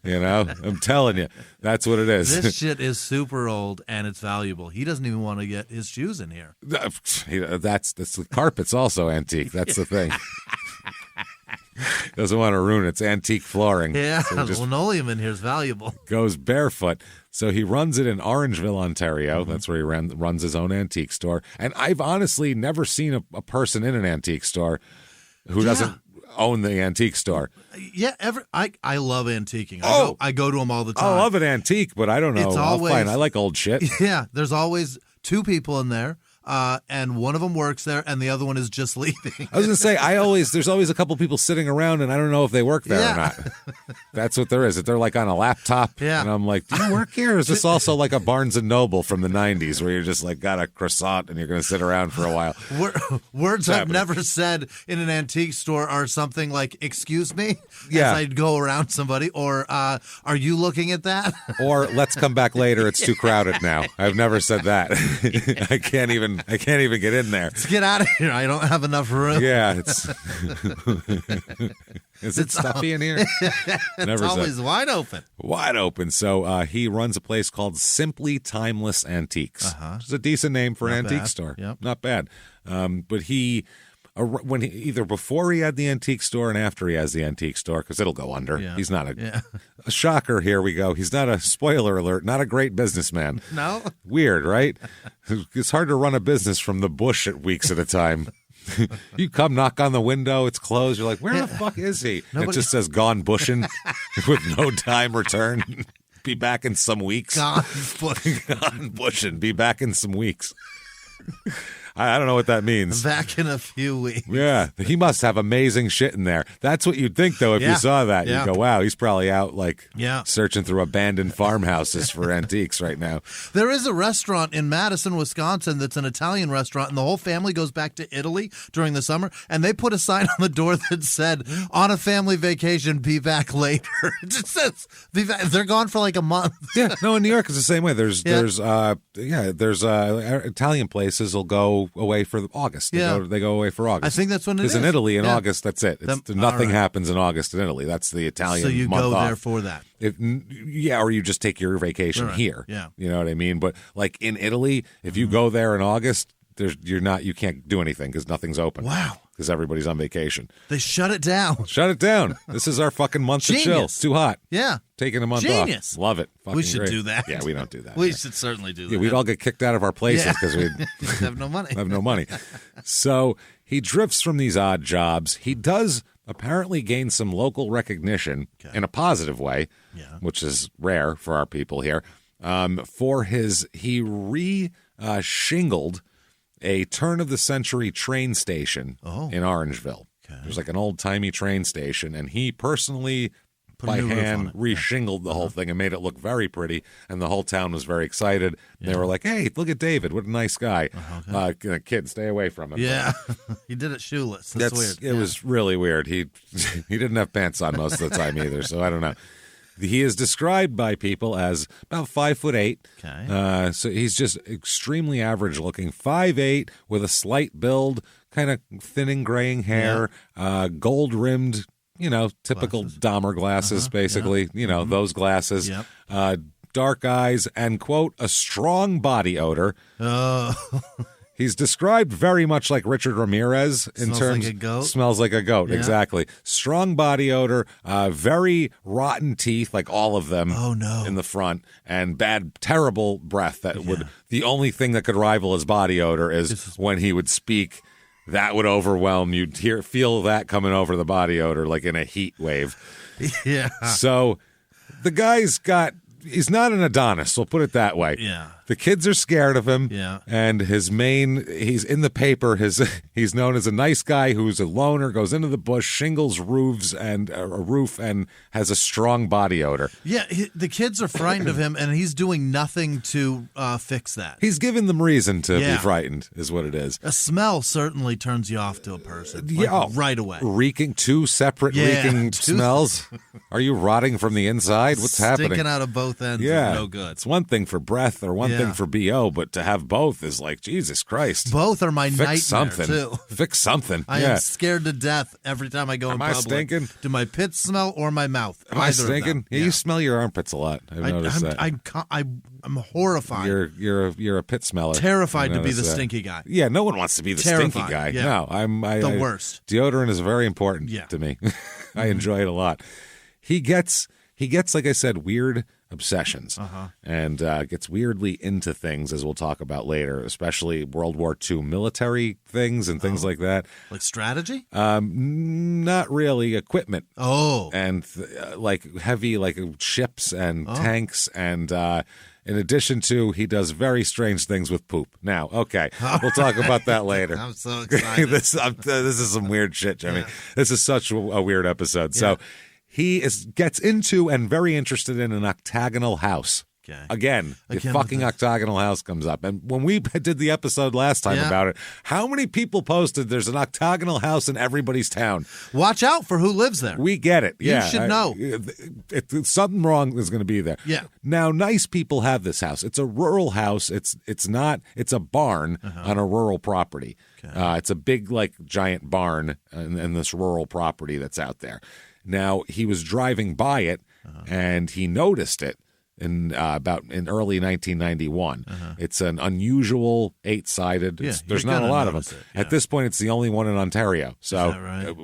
I'm telling you, that's what it is. This shit is super old and it's valuable. He doesn't even want to get his shoes in here. That's the carpet's also antique. That's the thing. Doesn't want to ruin its antique flooring. Yeah, so the linoleum in here is valuable. Goes barefoot. So he runs it in Orangeville, Ontario. That's where he runs his own antique store. And I've honestly never seen a person in an antique store who doesn't own the antique store. Yeah, I love antiquing. I go to them all the time. I love an antique, but I don't know. I like old shit. Yeah, there's always two people in there. And one of them works there, and the other one is just leaving. I was going to say, there's always a couple people sitting around, and I don't know if they work there or not. That's what there is. They're like on a laptop, and I'm like, do you work here? Or is this also like a Barnes & Noble from the 90s where you're just like got a croissant and you're going to sit around for a while? Words I've never said in an antique store are something like, excuse me, as I'd go around somebody, or are you looking at that? Or let's come back later. It's too crowded now. I've never said that. I can't even get in there. Let's get out of here. I don't have enough room. Yeah, is it stuffy in here? It's always wide open. Wide open. So he runs a place called Simply Timeless Antiques. Which is a decent name for an antique store. Yep. Not bad. But he when either before he had the antique store and after he has the antique store, because it'll go under. Yeah. He's not a shocker. Here we go. He's not a spoiler alert. Not a great businessman. No. Weird, right? It's hard to run a business from the bush at weeks at a time. You come knock on the window, it's closed. You're like, where the fuck is he? And it just says gone bushing with no time return. Be back in some weeks. Gone bushing. Gone bushing. Be back in some weeks. I don't know what that means. Back in a few weeks. Yeah, he must have amazing shit in there. That's what you'd think, though, if you saw that. Yeah. You'd go, wow, he's probably out, like, Yeah. searching through abandoned farmhouses for antiques right now. There is a restaurant in Madison, Wisconsin that's an Italian restaurant, and the whole family goes back to Italy during the summer, and they put a sign on the door that said, on a family vacation, be back later. It just says, be back. They're gone for like a month. Yeah, no, in New York it's the same way. There's Italian places will go away for August. They go away for August. I think that's when it is. Because in Italy in August, that's it. Nothing right. happens in August in Italy. That's the Italian So you month go off. there for that. Or you just take your vacation Right. here. Yeah. You know what I mean? But like in Italy, if you go there in August, you can't do anything because nothing's open. Wow. Because everybody's on vacation. They shut it down. Shut it down. This is our fucking month to chill. Genius. It's too hot. Yeah. Taking a month Genius. off. Love it. Fucking We should great. do that. Yeah, we don't do that. We should certainly do that. Yeah, we'd all get kicked out of our places because we'd have no money. have no money. So he drifts from these odd jobs. He does apparently gain some local recognition in a positive way, which is rare for our people here. He re-shingled a turn-of-the-century train station in Orangeville. There's like an old-timey train station, and he personally, by hand, re-shingled the whole thing and made it look very pretty, and the whole town was very excited. They were like, hey, look at David. What a nice guy. Kid, stay away from him. Yeah. He did it shoeless. That's weird. It was really weird. He didn't have pants on most of the time either, so I don't know. He is described by people as about 5'8". Okay. So he's just extremely average looking. 5'8" with a slight build, kind of thinning graying hair, gold rimmed, typical Dahmer glasses, basically. Those glasses. Yep. Dark eyes and, quote, a strong body odor. Oh. He's described very much like Richard Ramirez in terms. Like a goat? Smells like a goat, exactly. Strong body odor, very rotten teeth, like all of them. Oh, no. In the front, and bad, terrible breath. The only thing that could rival his body odor is when he would speak. That would overwhelm you. Feel that coming over the body odor like in a heat wave. Yeah. So the guy's he's not an Adonis, we'll put it that way. Yeah. The kids are scared of him. Yeah. And he's in the paper. He's known as a nice guy who's a loner, goes into the bush, shingles roofs and a roof, and has a strong body odor. Yeah, the kids are frightened of him, and he's doing nothing to fix that. He's given them reason to be frightened, is what it is. A smell certainly turns you off to a person. Right away. Reeking, two separate reeking smells. Are you rotting from the inside? What's happening? Stinking out of both ends is no good. It's one thing for breath or one thing for BO, but to have both is like, Jesus Christ. Both are my nightmare, Fix something. too. Fix something. I am scared to death every time I go in public. Am I stinking? Do my pits smell or my mouth? Am I stinking? Yeah, you smell your armpits a lot. I've noticed that. I'm horrified. You're a pit smeller. Terrified to be the stinky guy. Yeah, no one wants to be the stinky guy. Yeah. No, I'm the worst. Deodorant is very important to me. I enjoy it a lot. He gets, like I said, weird obsessions and gets weirdly into things, as we'll talk about later, especially World War II military things and things like that. Like strategy? Not really. Equipment. Oh. And like heavy, like ships and tanks and in addition to, he does very strange things with poop. Now, okay, we'll talk about that later. I'm so excited. This is some weird shit, Jimmie. Yeah. This is such a weird episode. Yeah. So he gets into and very interested in an octagonal house. Okay. Again, the fucking octagonal house comes up. And when we did the episode last time about it, how many people posted there's an octagonal house in everybody's town? Watch out for who lives there. We get it. You should know. Something wrong is going to be there. Yeah. Now, nice people have this house. It's a rural house. It's a barn on a rural property. Okay. It's a big, like, giant barn in this rural property that's out there. Now, he was driving by it, and he noticed it. in early 1991. It's an unusual 8-sided. There's not a lot of them. At this point, it's the only one in Ontario. So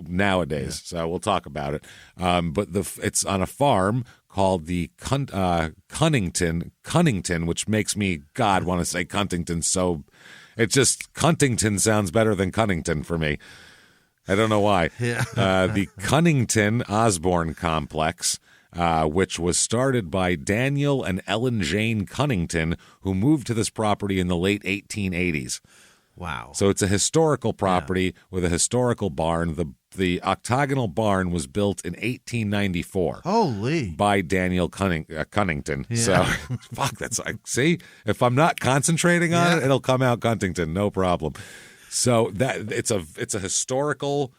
nowadays, so we'll talk about it. But it's on a farm called the Cunnington, which makes me want to say Cuntington. So it's just Cuntington sounds better than Cunnington for me. I don't know why. The Cunnington Osborne Complex, which was started by Daniel and Ellen Jane Cunnington, who moved to this property in the late 1880s. Wow. So it's a historical property with a historical barn. The octagonal barn was built in 1894. Holy. By Daniel Cunnington. So, that's like, see, if I'm not concentrating on it, it'll come out Cuntington, no problem. So that it's a historical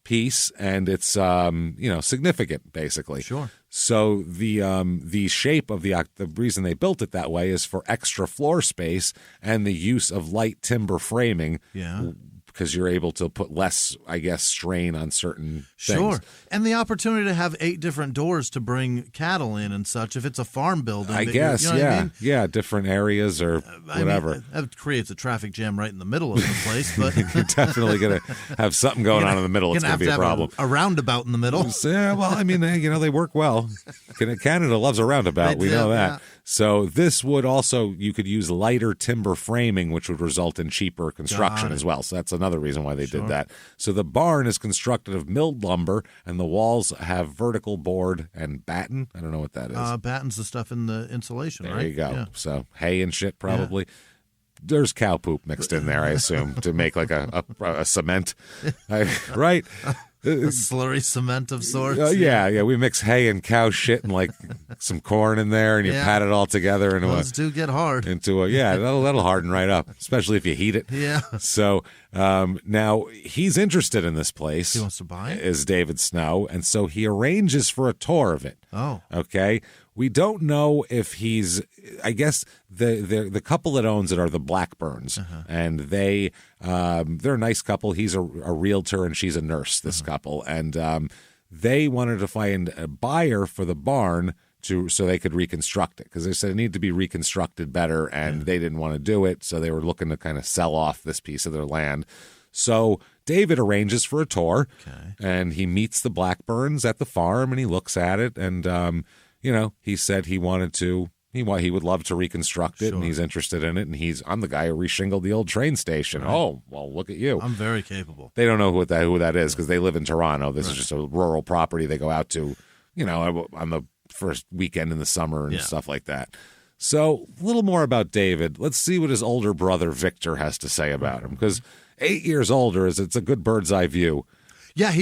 piece, and it's significant basically. Sure. So the shape of the reason they built it that way is for extra floor space and the use of light timber framing. Yeah. Because you're able to put less, I guess, strain on certain things. Sure. And the opportunity to have 8 different doors to bring cattle in and such, if it's a farm building. I guess, what I mean? Yeah, different areas or whatever. That creates a traffic jam right in the middle of the place. But you're definitely going to have something going on in the middle. It's going to be a problem. A roundabout in the middle. Yeah, well, I mean, they work well. Canada loves a roundabout. We know that. Yeah. So this would also, you could use lighter timber framing, which would result in cheaper construction as well. So that's another reason why they did that. So the barn is constructed of milled lumber, and the walls have vertical board and batten. I don't know what that is. Batten's the stuff in the insulation, right? There you go. Yeah. So hay and shit probably. Yeah. There's cow poop mixed in there, I assume, to make like a cement, right? A slurry cement of sorts. Yeah. We mix hay and cow shit and like some corn in there, and you pat it all together into those do get hard. That'll harden right up, especially if you heat it. Yeah. So now he's interested in this place. He wants to buy it. Is David Snow, and so he arranges for a tour of it. Oh. Okay. We don't know if he's. I guess the couple that owns it are the Blackburns, and they're a nice couple. He's a realtor and she's a nurse. This couple, and they wanted to find a buyer for the barn so they could reconstruct it, because they said it needed to be reconstructed better, and they didn't want to do it, so they were looking to kind of sell off this piece of their land. So David arranges for a tour, and he meets the Blackburns at the farm, and he looks at it, and he said he wanted to. He would love to reconstruct it, and he's interested in it. And I'm the guy who reshingled the old train station. Right. Oh, well, look at you. I'm very capable. They don't know who that is, because they live in Toronto. This is just a rural property they go out to, on the first weekend in the summer and stuff like that. So a little more about David. Let's see what his older brother Victor has to say about him, because 8 years older it's a good bird's eye view. Yeah,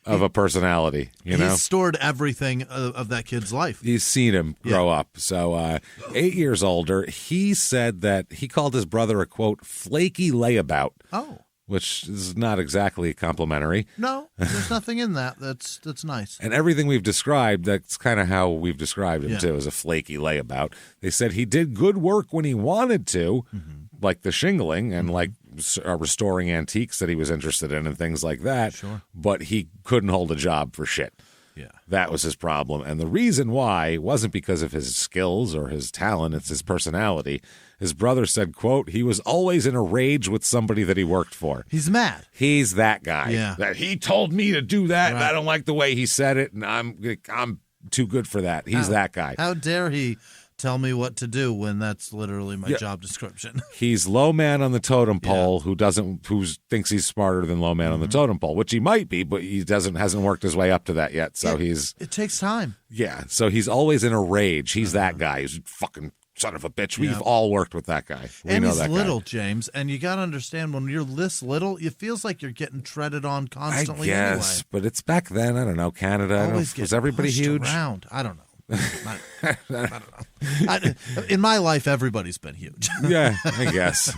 of a personality, He's stored everything of that kid's life. He's seen him grow up. So 8 years older, he said that he called his brother a, quote, flaky layabout. Oh. Which is not exactly complimentary. No, there's nothing in that. That's nice. And everything we've described, that's kind of how we've described him, too, as a flaky layabout. They said he did good work when he wanted to, like the shingling and like restoring antiques that he was interested in and things like that. Sure. But he couldn't hold a job for shit. Yeah. That was his problem. And the reason why wasn't because of his skills or his talent, it's his personality. His brother said, quote, he was always in a rage with somebody that he worked for. He's mad. He's that guy. Yeah. That he told me to do that, and I don't like the way he said it, and I'm too good for that. He's that guy. How dare he tell me what to do when that's literally my job description? He's low man on the totem pole who thinks he's smarter than low man on the totem pole, which he might be, but he hasn't worked his way up to that yet. So it takes time. Yeah. So he's always in a rage. He's that guy. He's fucking son of a bitch. We've all worked with that guy. We know he's that little, guy. James, and you got to understand, when you're this little, it feels like you're getting treaded on constantly. I guess, anyway. But it's back then. I don't know. Canada. Was everybody huge? Around. I don't know. I don't know. In my life, everybody's been huge. Yeah, I guess.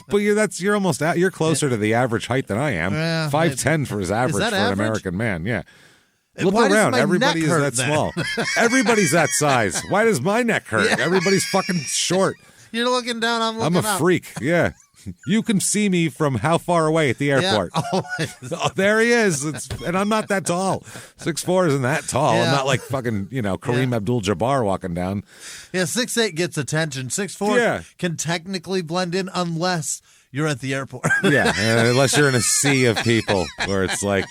But you're almost you're closer to the average height than I am. 5'10" for his average for an American man. Yeah. Look around. Everybody is that small. Everybody's that size. Why does my neck hurt? Everybody's fucking short. You're looking down. I'm a up. freak. Yeah. You can see me from how far away at the airport. Yeah. Oh, there he is. And I'm not that tall. 6'4" isn't that tall. Yeah. I'm not like fucking, Kareem Abdul-Jabbar walking down. Yeah, 6'8" gets attention. 6'4" Yeah. can technically blend in unless you're at the airport. Yeah, unless you're in a sea of people where it's like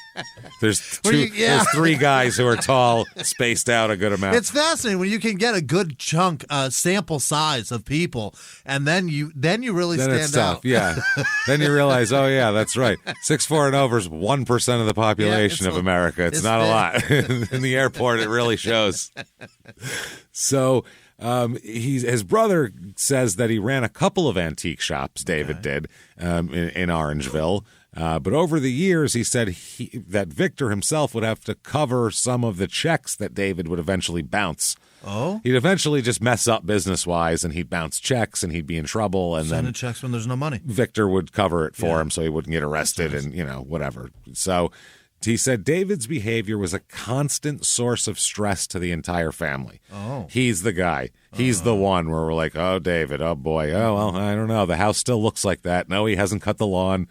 there's three guys who are tall, spaced out a good amount. It's fascinating when you can get a good chunk, sample size of people, and then you really then stand it's tough. out. Yeah. Then you realize, oh yeah, that's right. 6'4" and over is 1% of the population of America. It's not a lot. In the airport, it really shows. So. His brother says that he ran a couple of antique shops, David did, in Orangeville. But over the years, he said that Victor himself would have to cover some of the checks that David would eventually bounce. Oh? He'd eventually just mess up business-wise, and he'd bounce checks, and he'd be in trouble. And Sending then checks when there's no money. Victor would cover it for him so he wouldn't get arrested and, whatever. So he said David's behavior was a constant source of stress to the entire family. Oh. He's the guy. He's the one where we're like, oh, David, oh, boy. Oh, well, I don't know. The house still looks like that. No, he hasn't cut the lawn.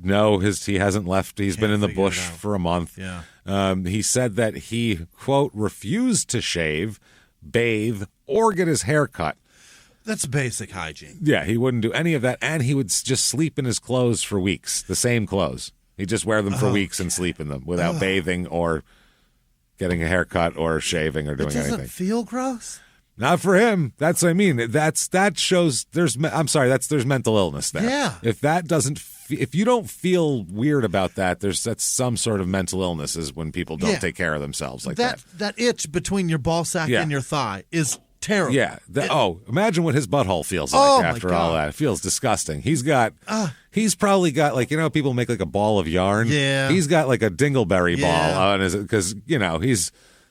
No, he hasn't left. He's been in the bush for a month. Yeah. He said that he, quote, refused to shave, bathe, or get his hair cut. That's basic hygiene. Yeah, he wouldn't do any of that. And he would just sleep in his clothes for weeks, the same clothes. He'd just wear them for weeks and sleep in them without bathing or getting a haircut or shaving or doing anything. It doesn't feel gross? Not for him. That's what I mean. That shows there's mental illness there. Yeah. If you don't feel weird about that, that's some sort of mental illness is when people don't take care of themselves like that. That itch between your ball sack and your thigh is terrible. Yeah. Imagine what his butthole feels like after all that. It feels disgusting. He's probably got people make like a ball of yarn. Yeah. He's got like a dingleberry ball on his because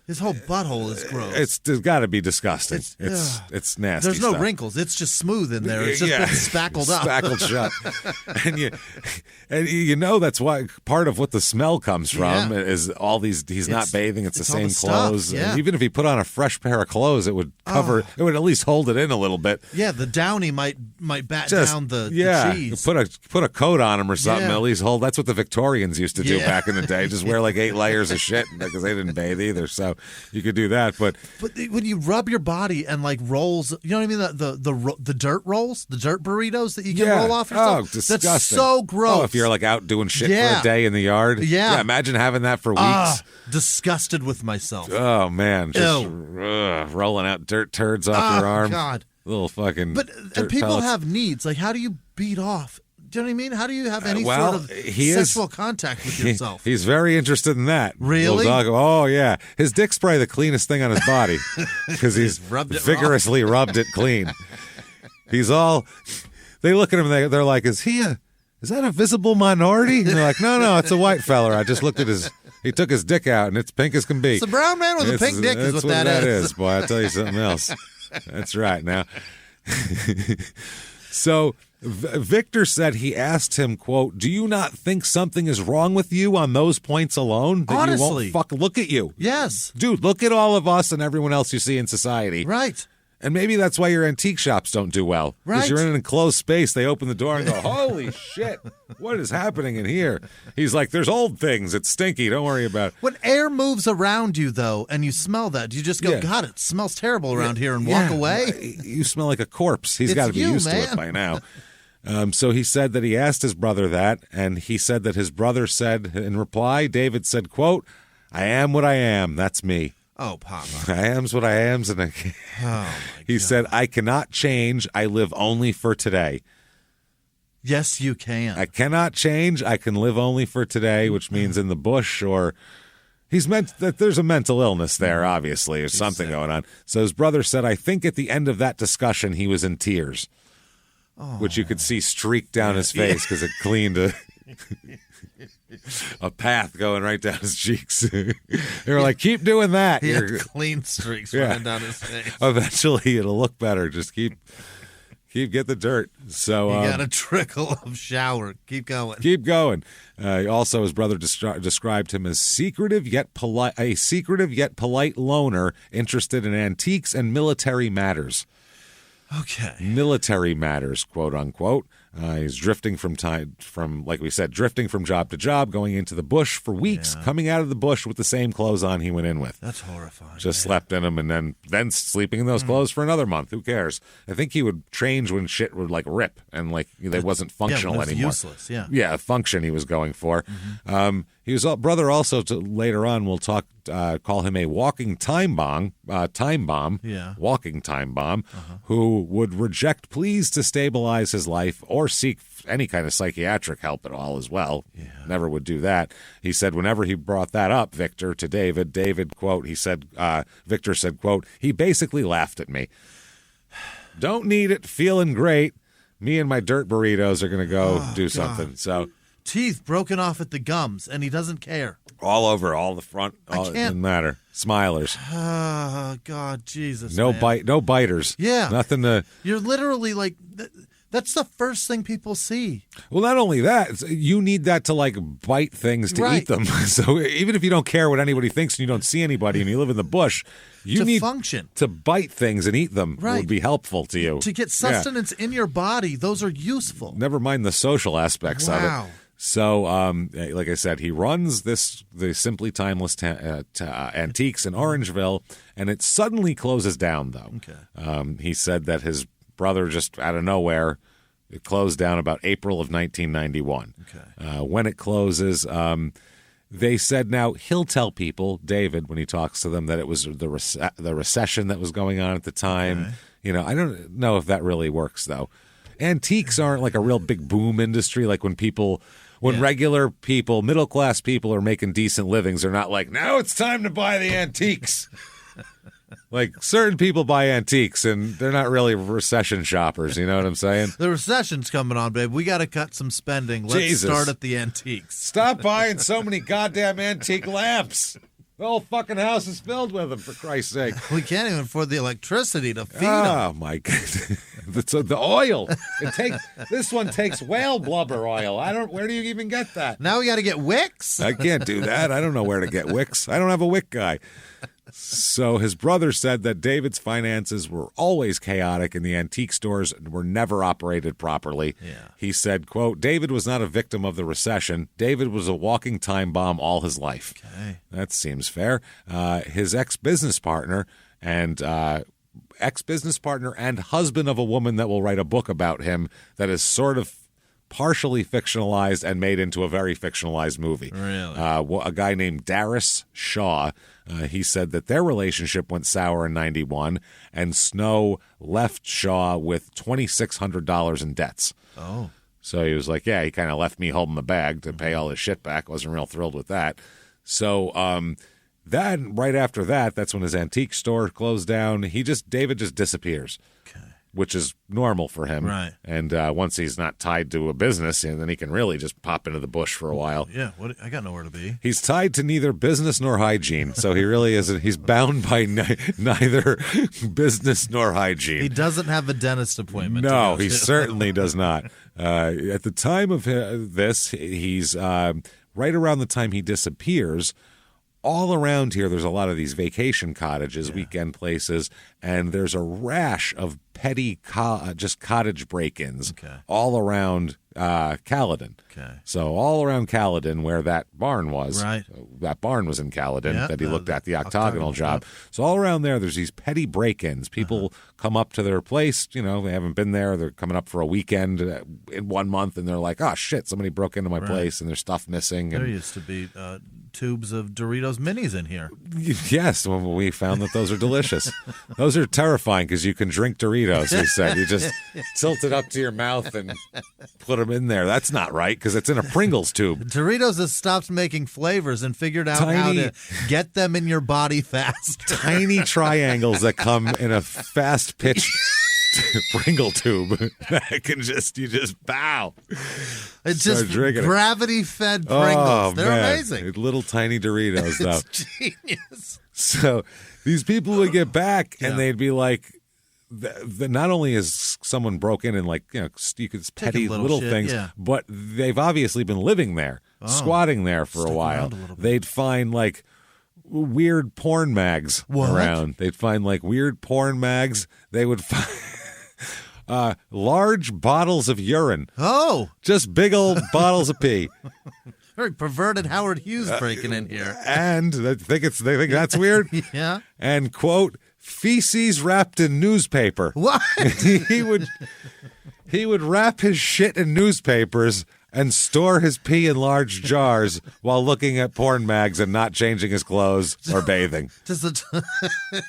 his whole butthole is gross. It's got to be disgusting. It's nasty. There's no stuff. wrinkles. It's just smooth in there. It's just been spackled up. Spackled shut. and that's why part of what the smell comes from is all these. He's not bathing. It's the same clothes. Yeah. And even if he put on a fresh pair of clothes, it would cover. It would at least hold it in a little bit. Yeah, the downy might bat down the cheese. Put a coat on him or something. Yeah. At least hold. That's what the Victorians used to do back in the day. Just wear like 8 layers of shit because they didn't bathe either. So. You could do that, but when you rub your body and like rolls, you know what I mean? The dirt rolls, the dirt burritos that you can roll off yourself. Oh, disgusting! That's so gross. Oh, if you're like out doing shit for a day in the yard, imagine having that for weeks. Disgusted with myself. Oh man, just rolling out dirt turds off your arm. God, little fucking. And people pellets. have needs. Like, how do you beat off? Do you know what I mean? How do you have any sort of sexual contact with yourself? He's very interested in that. Really? Oh, yeah. His dick's probably the cleanest thing on his body because he's vigorously rubbed it clean. He's all... They look at him and they're like, is that a visible minority? And they're like, no, it's a white feller. I just looked at he took his dick out and it's pink as can be. It's a brown man with a pink dick is what that is. Boy, I'll tell you something else. That's right now. So... Victor said he asked him, quote, do you not think something is wrong with you on those points alone? That Honestly. you won't look at you. Yes. Dude, look at all of us and everyone else you see in society. Right. And maybe that's why your antique shops don't do well. Right. Because you're in an enclosed space. They open the door and go, holy shit, what is happening in here? He's like, there's old things. It's stinky. Don't worry about it. When air moves around you, though, and you smell that, do you just go, God, it smells terrible around here and walk away? You smell like a corpse. He's got to be used to it by now. So he said that he asked his brother that, and he said that his brother said, in reply, David said, quote, I am what I am. That's me. Oh, Papa. I am's what I am's. And he said, I cannot change. I live only for today. Yes, you can. I cannot change. I can live only for today, which means in the bush or... He's meant that there's a mental illness there, obviously. There's something going on. So his brother said, I think at the end of that discussion, he was in tears. Which you could see streaked down his face because it cleaned a path going right down his cheeks. They were like, keep doing that. He had clean streaks running down his face. Eventually, it'll look better. Just keep get the dirt. So you got a trickle of shower. Keep going. Keep going. Also, his brother described him as secretive yet polite loner interested in antiques and military matters. Okay. Military matters, quote unquote. He's drifting from like we said, drifting from job to job, going into the bush for weeks, coming out of the bush with the same clothes on he went in with. That's horrifying. Just slept in them and then sleeping in those clothes for another month. Who cares? I think he would change when shit would like rip and like they wasn't functional it was anymore. Useless. Yeah. Yeah, function he was going for. Brother also later on we'll call him a walking time bomb, walking time bomb, who would reject pleas to stabilize his life or seek any kind of psychiatric help at all as well. Yeah. Never would do that. He said whenever he brought that up, Victor, to David, quote, Victor said, quote, he basically laughed at me. Don't need it, feeling great. Me and my dirt burritos are going to go do something. So teeth broken off at the gums, and he doesn't care. All over, all the front. It doesn't matter. Smilers. Oh, God, Jesus. No man. no biters. Yeah. Nothing to. You're literally like. That's the first thing people see. Well, not only that, you need that to like bite things to eat them. So even if you don't care what anybody thinks and you don't see anybody and you live in the bush, you need function. To bite things and eat them would be helpful to you. To get sustenance in your body, those are useful. Never mind the social aspects of it. So, like I said, he runs the Simply Timeless Antiques in Orangeville, and it suddenly closes down, though. Okay. He said that his brother just out of nowhere, it closed down about April of 1991. Okay. When it closes, they said now he'll tell people, David, when he talks to them, that it was the recession that was going on at the time. Okay. You know, I don't know if that really works, though. Antiques aren't like a real big boom industry, like when regular people, middle-class people are making decent livings, they're not like, now it's time to buy the antiques. Like, certain people buy antiques, and they're not really recession shoppers, you know what I'm saying? The recession's coming on, babe. We got to cut some spending. Let's start at the antiques. Stop buying so many goddamn antique lamps. The whole fucking house is filled with them, for Christ's sake. We can't even afford the electricity to feed them. Oh, my God. The oil. This one takes whale blubber oil. Where do you even get that? Now we got to get wicks? I can't do that. I don't know where to get wicks. I don't have a wick guy. So his brother said that David's finances were always chaotic and the antique stores were never operated properly. Yeah. He said, quote, David was not a victim of the recession. David was a walking time bomb all his life. Okay. That seems fair. His ex-business partner and husband of a woman that will write a book about him that is sort of partially fictionalized and made into a very fictionalized movie. Really? A guy named Darius Shaw, he said that their relationship went sour in 91, and Snow left Shaw with $2,600 in debts. Oh. So he was like, yeah, he kind of left me holding the bag to pay all his shit back. Wasn't real thrilled with that. So then right after that, that's when his antique store closed down. David just disappears. Okay. Which is normal for him. Right. And once he's not tied to a business, and then he can really just pop into the bush for a while. Yeah, I got nowhere to be. He's tied to neither business nor hygiene, so he really isn't. He's bound by neither business nor hygiene. He doesn't have a dentist appointment. No, he certainly does not. At the time of this, he's right around the time he disappears. All around here, there's a lot of these vacation cottages, weekend places, and there's a rash of petty just cottage break-ins all around Caledon. Okay. So all around Caledon where that barn was. Right. That barn was in Caledon that he looked at, the octagonal job. So all around there's these petty break-ins. People come up to their place, they haven't been there. They're coming up for a weekend in 1 month, and they're like, oh, shit, somebody broke into my place, and there's stuff missing. There used to be tubes of Doritos Minis in here. Yes, when we found that those are delicious. Those are terrifying because you can drink Doritos, we said. You just tilt it up to your mouth and put them in there. That's not right because it's in a Pringles tube. Doritos has stopped making flavors and figured out how to get them in your body fast. Tiny triangles that come in a fast-pitched Pringle tube that can you just bow. It's just gravity-fed Pringles. Oh, They're amazing. Little tiny Doritos, though. It's genius. So these people would get back, and they'd be like, not only is someone broke in and you could petty little things, but they've obviously been living there, squatting there for a while. They'd find weird porn mags around. They'd find weird porn mags. They would find large bottles of urine. Oh, Just big old bottles of pee. very perverted Howard Hughes breaking in here. And they think that's weird. Yeah. And, quote, feces wrapped in newspaper. What? he would wrap his shit in newspapers and store his pee in large jars while looking at porn mags and not changing his clothes or bathing.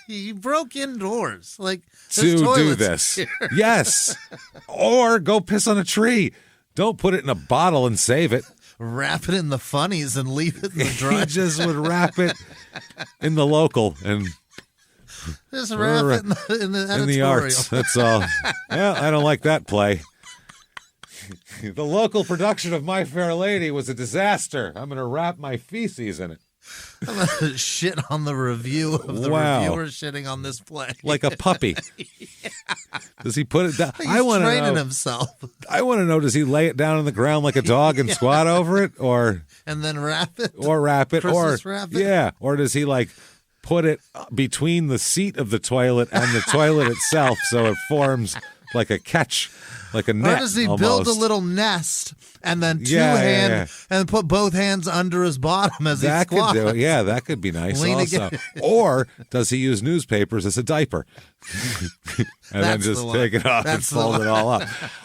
He broke indoors. Like, To there's do toilets this. here. Yes. Or go piss on a tree. Don't put it in a bottle and save it. Wrap it in the funnies and leave it in the dry. He just would wrap it in the local and Just wrap it in the editorial. in the arts. That's all. Well, I don't like that play. The local production of My Fair Lady was a disaster. I'm going to wrap my feces in it. I'm gonna shit on the review of the reviewer shitting on this play. Like a puppy. Does he put it down? He's I want to training know. himself. I want to know, does he lay it down on the ground like a dog and squat over it? And then wrap it? Or wrap it? Christmas wrap it? Yeah. Or does he like put it between the seat of the toilet and the toilet itself so it forms like a catch, like a net? Or does he almost. build a little nest and then and put both hands under his bottom as he squats? Could do it. Yeah, that could be nice Lean also. again. Or does he use newspapers as a diaper? And then That's just the one. take it off and That's the fold it one. all up.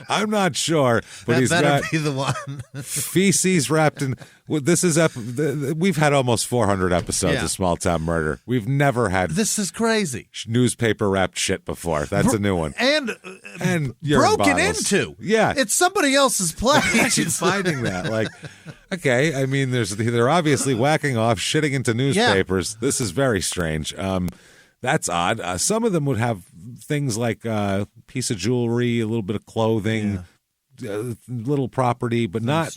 I'm not sure, but That he's better got be the one. feces wrapped in. Well, this is we've had almost 400 episodes of Small Town Murder. We've never had This is crazy. newspaper wrapped shit before. That's a new one. And urine broken bottles. into. Yeah. It's somebody else's place. Imagine finding that. Like, okay, I mean, they're obviously whacking off, shitting into newspapers. This is very strange. That's odd. Some of them would have things like a piece of jewelry, a little bit of clothing, little property, but not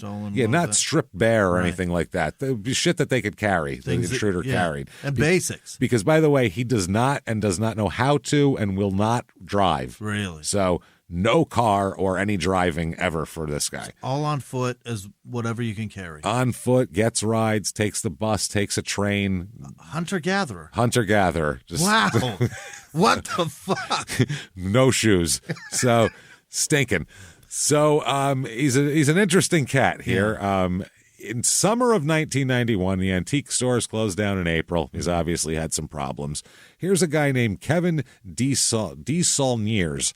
stripped bare or anything like that. There would be shit that they could carry, the intruder carried. And basics. Because, by the way, he does not know how to and will not drive. Really? So no car or any driving ever for this guy. All on foot as whatever you can carry. On foot, gets rides, takes the bus, takes a train. Hunter-gatherer. Hunter-gatherer. Just Wow. What the fuck? no shoes. So stinking. So he's an interesting cat here. In summer of 1991, the antique stores closed down in April. He's obviously had some problems. Here's a guy named Kevin DeSaulniers.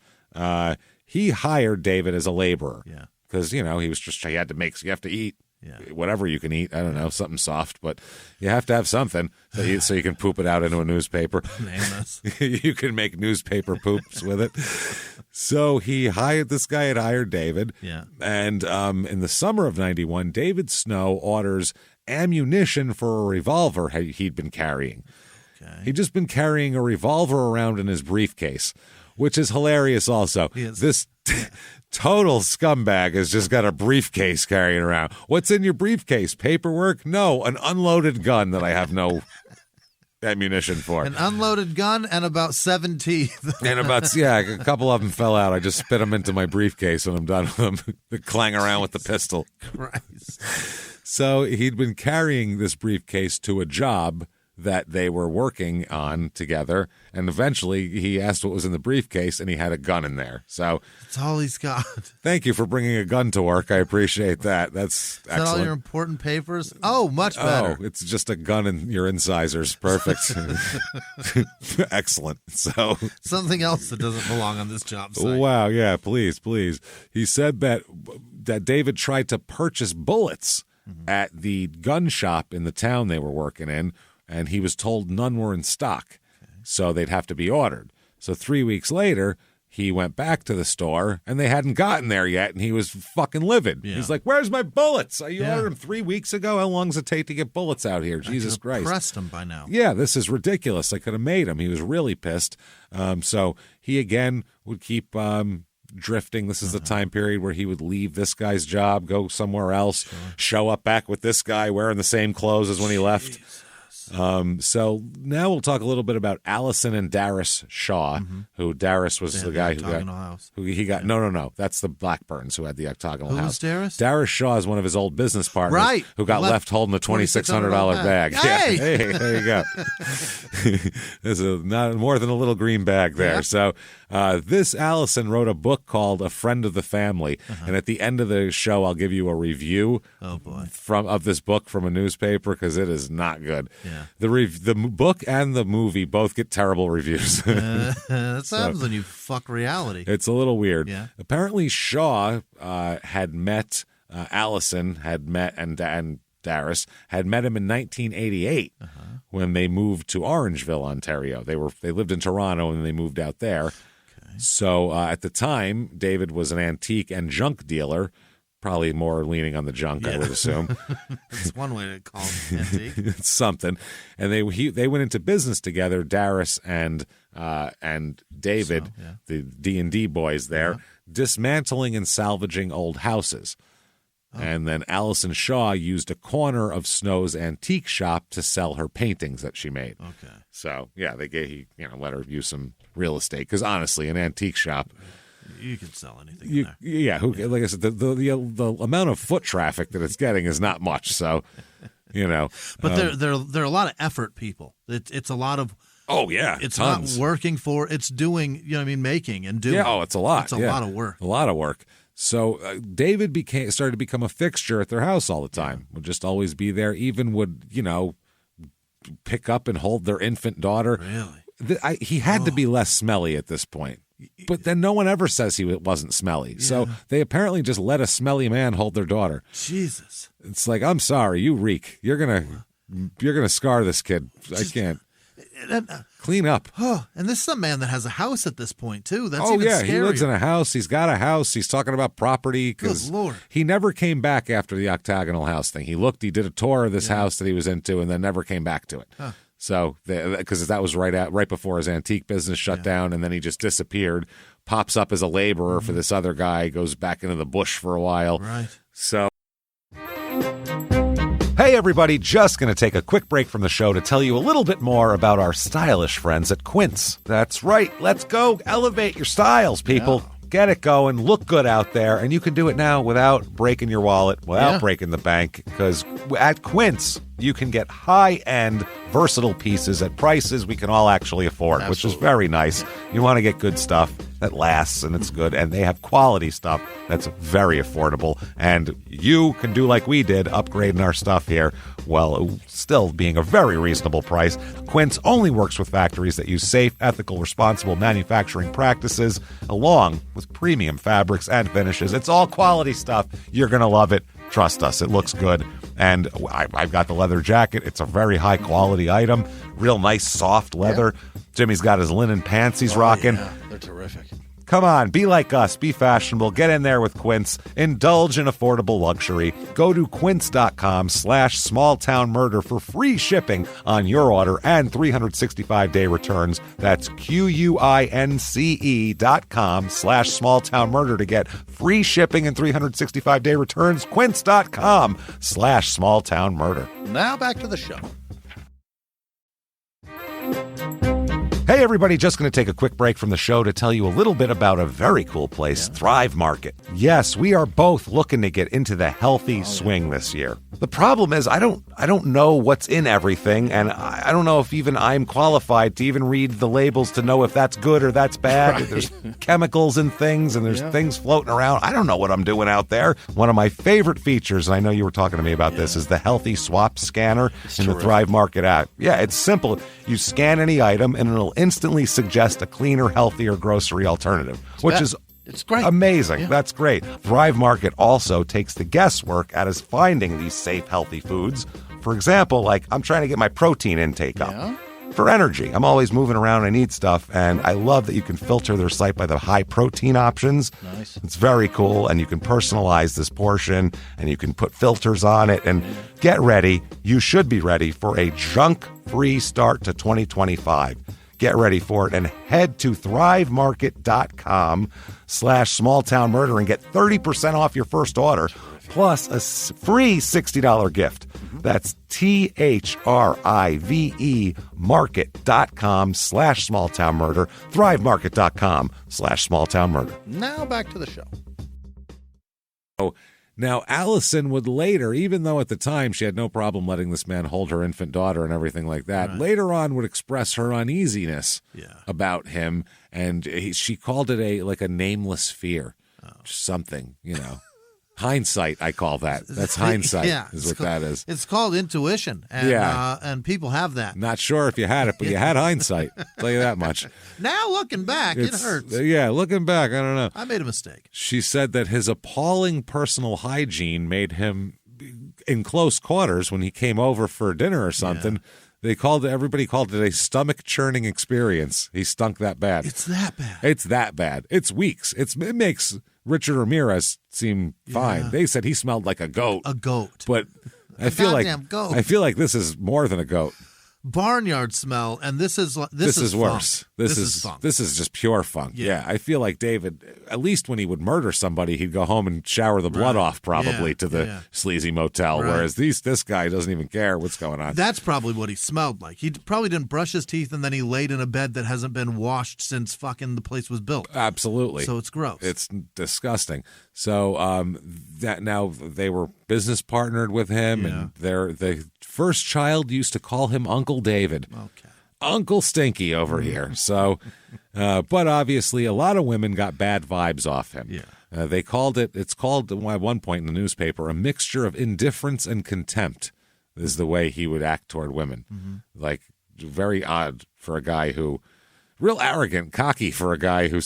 He hired David as a laborer. Yeah. Because, he had to make, so you have to eat. Yeah. Whatever you can eat. I don't know, something soft, but you have to have something so you can poop it out into a newspaper. Nameless. You can make newspaper poops with it. So this guy had hired David. Yeah. And in the summer of 91, David Snow orders ammunition for a revolver he'd been carrying. Okay. He'd just been carrying a revolver around in his briefcase, which is hilarious also. This total scumbag has just got a briefcase carrying around. What's in your briefcase? Paperwork? No, an unloaded gun that I have no ammunition for. An unloaded gun and about 7 teeth. And a couple of them fell out. I just spit them into my briefcase when I'm done with them. They clang around with the pistol. Christ. So he'd been carrying this briefcase to a job that they were working on together, and eventually he asked what was in the briefcase, and he had a gun in there. So That's all he's got. thank you for bringing a gun to work. I appreciate that. That's Is excellent. that all your important papers? Oh, much better. Oh, it's just a gun in your incisors. Perfect. Excellent. So Something else that doesn't belong on this job site. wow, yeah, please. He said that David tried to purchase bullets at the gun shop in the town they were working in, and he was told none were in stock, so they'd have to be ordered. So 3 weeks later, he went back to the store, and they hadn't gotten there yet, and he was fucking livid. Yeah. He's like, where's my bullets? You ordered them 3 weeks ago? How long does it take to get bullets out here? Jesus Christ. Pressed him by now. Yeah, this is ridiculous. I could have made him. He was really pissed. So he, again, would keep drifting. This is the time period where he would leave this guy's job, go somewhere else, show up back with this guy wearing the same clothes as when he left. So now we'll talk a little bit about Allison and Darius Shaw, who Darius was the guy who he got. No. That's the Blackburns who had the octagonal house. Who's Darius? Darius Shaw is one of his old business partners, right? Who got left holding the $2,600 bag. Hey! Yeah. Hey, there you go. There's not more than a little green bag there. Yeah. So this Allison wrote a book called A Friend of the Family, and at the end of the show, I'll give you a review. Oh boy. Of this book from a newspaper because it is not good. Yeah. The book and the movie both get terrible reviews. That happens when you fuck reality. It's a little weird. Yeah. Apparently, Shaw had met Allison, and Darius had met him in 1988 when they moved to Orangeville, Ontario. They lived in Toronto and they moved out there. Okay. So at the time, David was an antique and junk dealer. Probably more leaning on the junk, I would assume. It's one way to call it antique. It's something. And they went into business together, Darius and David, the D&D boys there, dismantling and salvaging old houses. And then Allison Shaw used a corner of Snow's antique shop to sell her paintings that she made. Okay. So, yeah, he let her use some real estate. Because honestly, an antique shop... You can sell anything in there. Yeah, like I said, the amount of foot traffic that it's getting is not much. So, But they're a lot of effort people. It's a lot of. Oh yeah, it's tons. Not working for. It's doing. Making and doing. Yeah, it's a lot. It's a lot of work. A lot of work. So David started to become a fixture at their house all the time. Would just always be there. Even would pick up and hold their infant daughter. Really? He had to be less smelly at this point. But then no one ever says he wasn't smelly. Yeah. So they apparently just let a smelly man hold their daughter. Jesus. It's like, I'm sorry, you reek. You're gonna scar this kid. I can't. Clean up. Oh, and this is a man that has a house at this point too. That's even scarier. He lives in a house. He's got a house. He's talking about property. Good Lord. He never came back after the octagonal house thing. He did a tour of this house that he was into, and then never came back to it. Huh. So, because that was right before his antique business shut down, and then he just disappeared, pops up as a laborer for this other guy, goes back into the bush for a while. Right. So. Hey, everybody, just going to take a quick break from the show to tell you a little bit more about our stylish friends at Quince. That's right. Let's go elevate your styles, people. Yeah. Get it going, look good out there, and you can do it now without breaking your wallet, without breaking the bank, because at Quince, you can get high-end, versatile pieces at prices we can all actually afford, which is very nice. You want to get good stuff that lasts and it's good, and they have quality stuff that's very affordable, and you can do like we did, upgrading our stuff here, while still being a very reasonable price. Quince only works with factories that use safe, ethical, responsible manufacturing practices, along with premium fabrics and finishes. It's all quality stuff. You're going to love it. Trust us, it looks good. And I've got the leather jacket. It's a very high-quality item. Real nice, soft leather. Yeah. Jimmie's got his linen pants he's rocking. Yeah, they're terrific. Come on, be like us. Be fashionable. Get in there with Quince. Indulge in affordable luxury. Go to quince.com/smalltownmurder for free shipping on your order and 365-day returns. That's QUINCE.com/smalltownmurder to get free shipping and 365-day returns. Quince.com/smalltownmurder. Now back to the show. Hey, everybody, just going to take a quick break from the show to tell you a little bit about a very cool place, Thrive Market. Yes, we are both looking to get into the healthy swing this year. The problem is I don't know what's in everything, and I don't know if even I'm qualified to even read the labels to know if that's good or that's bad. Right. There's chemicals in things, and there's things floating around. I don't know what I'm doing out there. One of my favorite features, and I know you were talking to me about this, is the Healthy Swap Scanner in the Thrive Market app. Yeah, it's simple. You scan any item, and it'll instantly suggest a cleaner, healthier grocery alternative, it's great. Amazing. Yeah. That's great. Thrive Market also takes the guesswork out of finding these safe, healthy foods. For example, like I'm trying to get my protein intake up for energy. I'm always moving around. I need stuff, and I love that you can filter their site by the high protein options. Nice. It's very cool, and you can personalize this portion, and you can put filters on it, and get ready. You should be ready for a junk-free start to 2025. Get ready for it and head to thrivemarket.com/smalltownmurder and get 30% off your first order. plus a free $60 gift. That's THRIVE market.com/smalltownmurder, thrivemarket.com/smalltownmurder. Now back to the show. Now, Allison would later, even though at the time she had no problem letting this man hold her infant daughter and everything like that, later on would express her uneasiness about him, and she called it a nameless fear, something, Hindsight, I call that. That's hindsight, is what that is. It's called intuition, and people have that. Not sure if you had it, but you had hindsight. I'll tell you that much. Now looking back, it hurts. Yeah, looking back, I don't know. I made a mistake. She said that his appalling personal hygiene made him, in close quarters, when he came over for dinner or something, everybody called it a stomach churning experience. He stunk that bad. It's that bad. It's that bad. It's weeks. It makes Richard Ramirez seem fine. They said he smelled like a goat. A goat. But I feel goat. this is more than a goat. Barnyard smell, and this is worse. This is funk. This is just pure funk. Yeah, I feel like David, at least when he would murder somebody, he'd go home and shower the blood off probably to the sleazy motel, whereas this guy doesn't even care what's going on. That's probably what he smelled like. He probably didn't brush his teeth, and then he laid in a bed that hasn't been washed since fucking the place was built. Absolutely. So it's gross. It's disgusting. So that now they were business partnered with him, and the first child used to call him Uncle David. Okay. Uncle Stinky over here. So, but obviously a lot of women got bad vibes off him. Yeah. It's called at one point in the newspaper, a mixture of indifference and contempt is the way he would act toward women. Mm-hmm. Like, very odd for a guy who, real arrogant, cocky for a guy who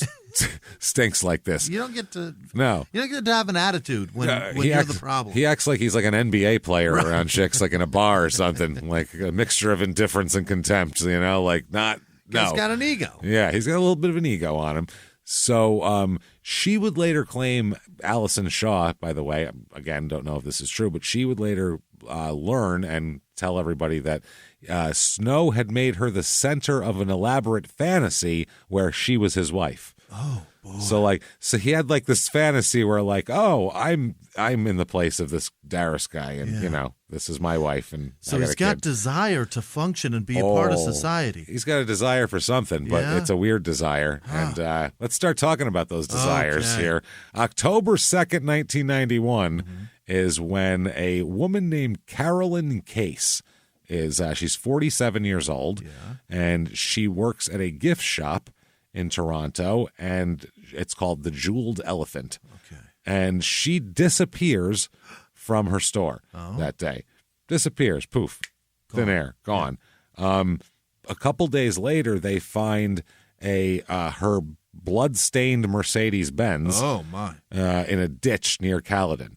stinks like this. You don't get to You don't get to have an attitude when you're the problem. He acts like he's like an NBA player around chicks, like in a bar or something, like a mixture of indifference and contempt. He's got an ego. Yeah, he's got a little bit of an ego on him. So she would later claim, Allison Shaw, by the way, again, don't know if this is true, but she would later learn and tell everybody that Snow had made her the center of an elaborate fantasy where she was his wife. Oh, boy. So he had like this fantasy where I'm in the place of this Darris guy, and this is my wife, and so he's got desire to function and be a part of society. He's got a desire for something, but it's a weird desire. And let's start talking about those desires here. October 2nd, 1991 is when a woman named Carolyn Case she's 47 years old, and she works at a gift shop in Toronto, and it's called the Jeweled Elephant. Okay. And she disappears from her store that day. Disappears, poof, thin air, gone. Yeah. A couple days later, they find her blood-stained Mercedes-Benz in a ditch near Caledon.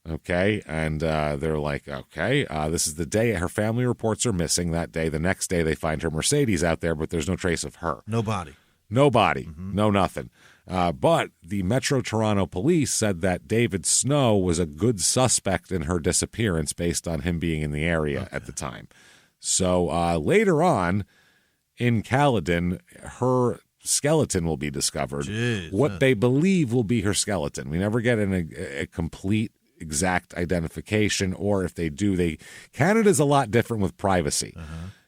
Okay, and they're like, this is the day her family reports her missing that day. The next day, they find her Mercedes out there, but there's no trace of her. No body, no nothing. But the Metro Toronto Police said that David Snow was a good suspect in her disappearance based on him being in the area at the time. So later on in Caledon, her skeleton will be discovered. What they believe will be her skeleton. We never get a complete, exact identification, or if they do, Canada's a lot different with privacy.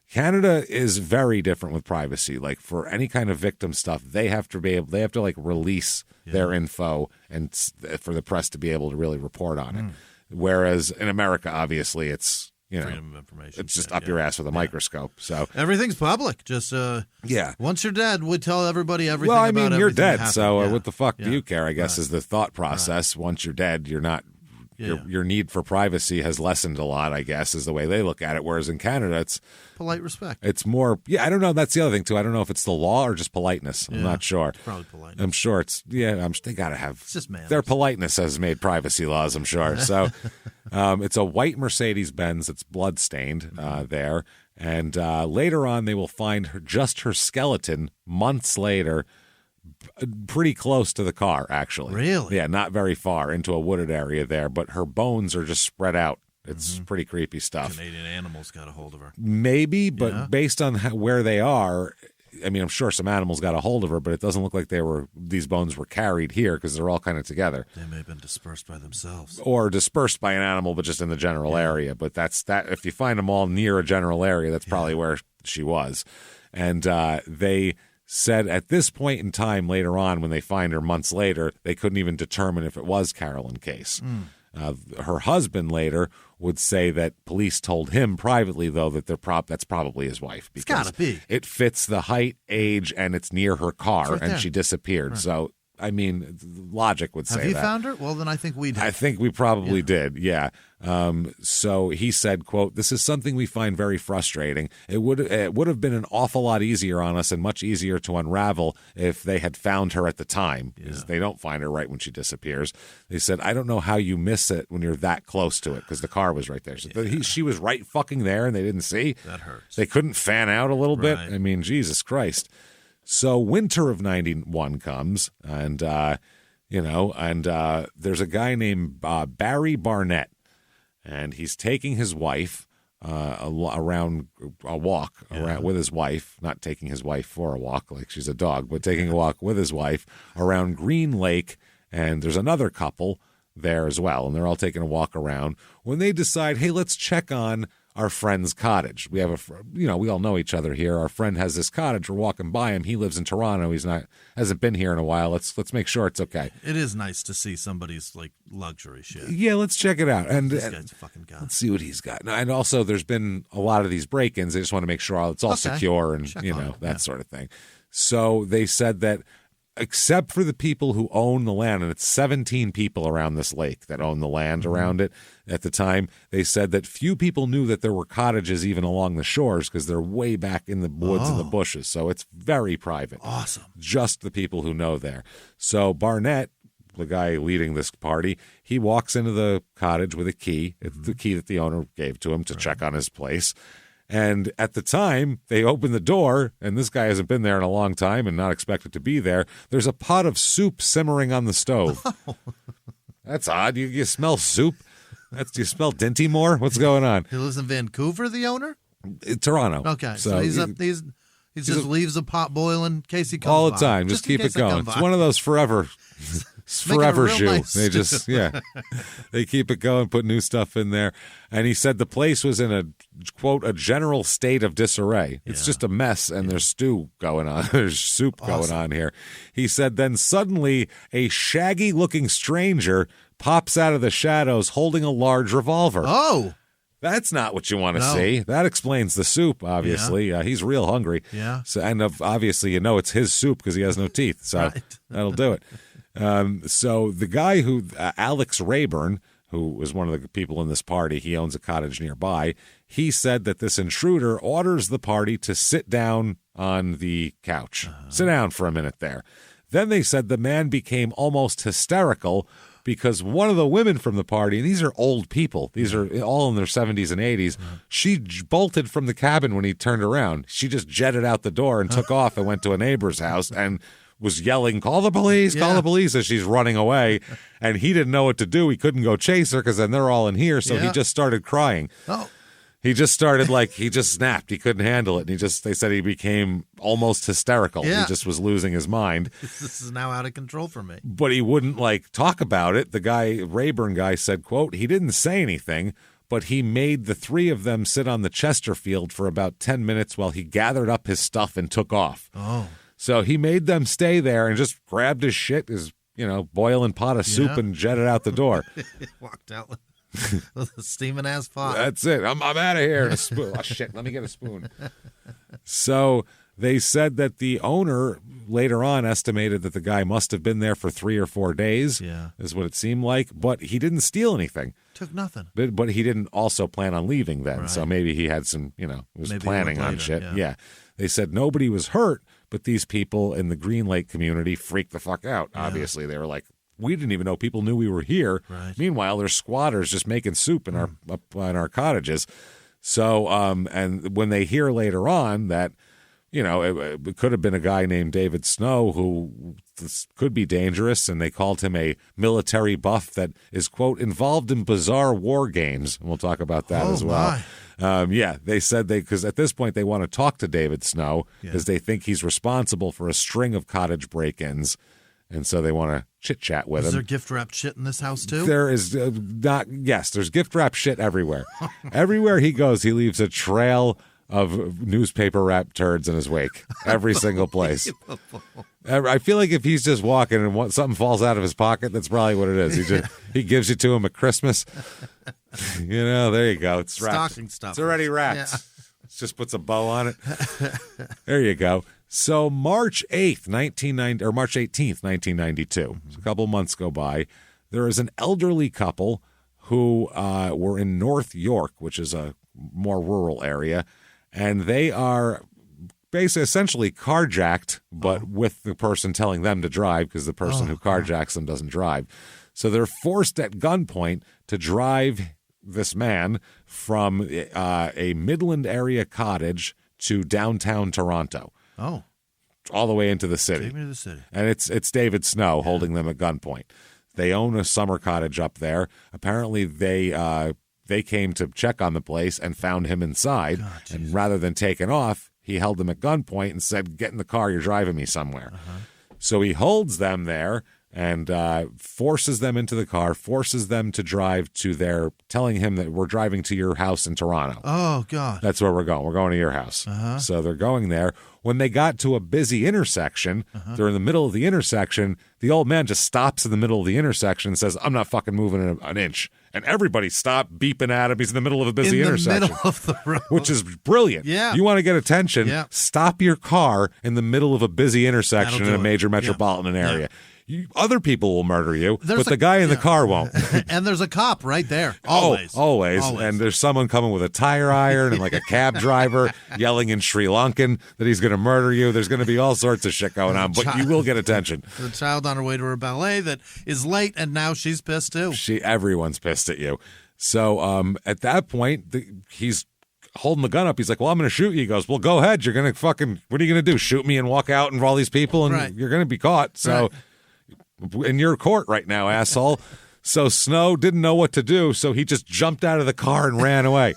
Canada is very different with privacy. Like for any kind of victim stuff, they have to release their info and for the press to be able to really report on it. Whereas in America, obviously, it's freedom of information. It's just up your ass with a microscope. So everything's public. Just once you're dead, we tell everybody everything. Well, I mean, about you're dead, so what the fuck do you care? I guess is the thought process. Once you're dead, you're not. Your need for privacy has lessened a lot, I guess, is the way they look at it. Whereas in Canada, it's polite respect. It's more, I don't know. That's the other thing, too. I don't know if it's the law or just politeness. I'm not sure. It's probably politeness. I'm sure they got to have. It's just manners. Their politeness has made privacy laws, I'm sure. So it's a white Mercedes-Benz. It's blood-stained there. And later on, they will find just her skeleton months later, pretty close to the car, actually. Really? Yeah, not very far into a wooded area there, but her bones are just spread out. It's pretty creepy stuff. Canadian animals got a hold of her. Maybe, but based on where they are, I mean, I'm sure some animals got a hold of her, but it doesn't look like these bones were carried here because they're all kind of together. They may have been dispersed by themselves. Or dispersed by an animal, but just in the general area. But that's that. If you find them all near a general area, that's probably where she was. And they said at this point in time later on, when they find her months later, they couldn't even determine if it was Carolyn Case. Her husband later would say that police told him privately, though, that that's probably his wife. It's got to be. It fits the height, age, and it's near her car, right and there. she disappeared. Right. So, I mean, logic would say that. Have you found her? Well, then I think we did. I think we probably did, yeah. So he said, quote, "This is something we find very frustrating. It would have been an awful lot easier on us and much easier to unravel if they had found her at the time, because they don't find her right when she disappears." They said, "I don't know how you miss it when you're that close to it," because the car was right there. So she was right fucking there and they didn't see. That hurts. They couldn't fan out a little bit. Right. I mean, Jesus Christ. So winter of 91 comes, and there's a guy named Barry Barnett, and he's taking his wife around a walk around with his wife, not taking his wife for a walk like she's a dog, but taking a walk with his wife around Green Lake, and there's another couple there as well, and they're all taking a walk around when they decide, hey, let's check on our friend's cottage. We have we all know each other here. Our friend has this cottage. We're walking by him. He lives in Toronto. Hasn't been here in a while. Let's make sure it's okay. It is nice to see somebody's like luxury shit. Yeah, let's check it out. And this guy's a fucking guy. Let's see what he's got. And also, there's been a lot of these break-ins. They just want to make sure it's all secure and that sort of thing. So they said that, except for the people who own the land, and it's 17 people around this lake that own the land around it at the time, they said that few people knew that there were cottages even along the shores because they're way back in the woods and the bushes. So it's very private. Awesome. Just the people who know there. So Barnett, the guy leading this party, he walks into the cottage with a key. It's the key that the owner gave to him to check on his place. And at the time, they open the door, and this guy hasn't been there in a long time and not expected to be there. There's a pot of soup simmering on the stove. Oh. That's odd. You smell soup? Do you smell Dinty more? What's going on? He lives in Vancouver, the owner? Toronto. Okay, so he just leaves a pot boiling in case he comes all the by. time. Just keep it going. It's one of those forever shoe. Nice. They just they keep it going, put new stuff in there. And he said the place was in a quote a general state of disarray. It's just a mess, and there's stew going on. There's soup going on here. He said then suddenly a shaggy looking stranger pops out of the shadows holding a large revolver. Oh. That's not what you want to see. That explains the soup, obviously. Yeah. He's real hungry. Yeah. So, and obviously, it's his soup because he has no teeth. So that'll do it. So the guy who, Alex Rayburn, who was one of the people in this party, he owns a cottage nearby, he said that this intruder orders the party to sit down on the couch. Sit down for a minute there. Then they said the man became almost hysterical because one of the women from the party, and these are old people, these are all in their 70s and 80s, she bolted from the cabin when he turned around. She just jetted out the door and took off and went to a neighbor's house and was yelling, call the police, as she's running away. And he didn't know what to do. He couldn't go chase her because then they're all in here. So he just started crying. Oh. He just started he just snapped. He couldn't handle it. And they said he became almost hysterical. Yeah. He just was losing his mind. This is now out of control for me. But he wouldn't talk about it. The guy, Rayburn guy, said, quote, he didn't say anything, but he made the three of them sit on the Chesterfield for about 10 minutes while he gathered up his stuff and took off. Oh. So he made them stay there and just grabbed his shit, his, boiling pot of soup and jetted out the door. Walked out with a steaming ass pot. That's it. I'm out of here. A spoon. Oh, shit. Let me get a spoon. So they said that the owner later on estimated that the guy must have been there for 3 or 4 days, is what it seemed like. But he didn't steal anything. Took nothing. But he didn't also plan on leaving then. Right. So maybe he had some, was Maybe planning on shit. Yeah. They said nobody was hurt, but these people in the Green Lake community freaked the fuck out. Yeah. Obviously, they were like, we didn't even know people knew we were here. Right. Meanwhile, there's squatters just making soup in our cottages. So, and when they hear later on that, it could have been a guy named David Snow who could be dangerous, and they called him a military buff that is, quote, involved in bizarre war games. And we'll talk about that as well. They said because at this point they want to talk to David Snow because they think he's responsible for a string of cottage break-ins. And so they want to chit-chat with him. Is there gift-wrapped shit in this house, too? There is there's gift-wrapped shit everywhere. Everywhere he goes, he leaves a trail of newspaper-wrapped turds in his wake. Every single place. I feel like if he's just walking and something falls out of his pocket, that's probably what it is. He gives it to him at Christmas. There you go. It's wrapped. Stocking stuff. It's already wrapped. Yeah. Just puts a bow on it. There you go. So March 18th, 1992, so a couple months go by, there is an elderly couple who were in North York, which is a more rural area, and they are basically essentially carjacked, but with the person telling them to drive because the person who carjacks them doesn't drive. So they're forced at gunpoint to drive this man from a Midland area cottage to downtown Toronto. Oh. All the way into the city. Take me to the city. And it's David Snow holding them at gunpoint. They own a summer cottage up there. Apparently they came to check on the place and found him inside. God, and rather than taking off, he held them at gunpoint and said, "Get in the car, you're driving me somewhere." So he holds them there and forces them into the car, forces them to drive to telling him that we're driving to your house in Toronto. Oh, God. That's where we're going. We're going to your house. So they're going there. When they got to a busy intersection, they're in the middle of the intersection. The old man just stops in the middle of the intersection and says, "I'm not fucking moving an inch." And everybody stopped beeping at him. He's in the middle of a busy intersection. In the middle of the road. Which is brilliant. Yeah. You want to get attention, Yeah. stop your car in the middle of a busy intersection in a major metropolitan area. Other people will murder you, but the guy in the car won't. And there's a cop right there. Always. Always. And there's someone coming with a tire iron and like a cab driver yelling in Sri Lankan that he's going to murder you. There's going to be all sorts of shit going on, but you will get attention. The child on her way to her ballet that is late, and now she's pissed too. Everyone's pissed at you. So at that point, he's holding the gun up. He's like, "Well, I'm going to shoot you." He goes, "Well, go ahead. You're going to what are you going to do? Shoot me and walk out and all these people and you're going to be caught." So in your court right now, asshole. So Snow didn't know what to do, so he just jumped out of the car and ran away.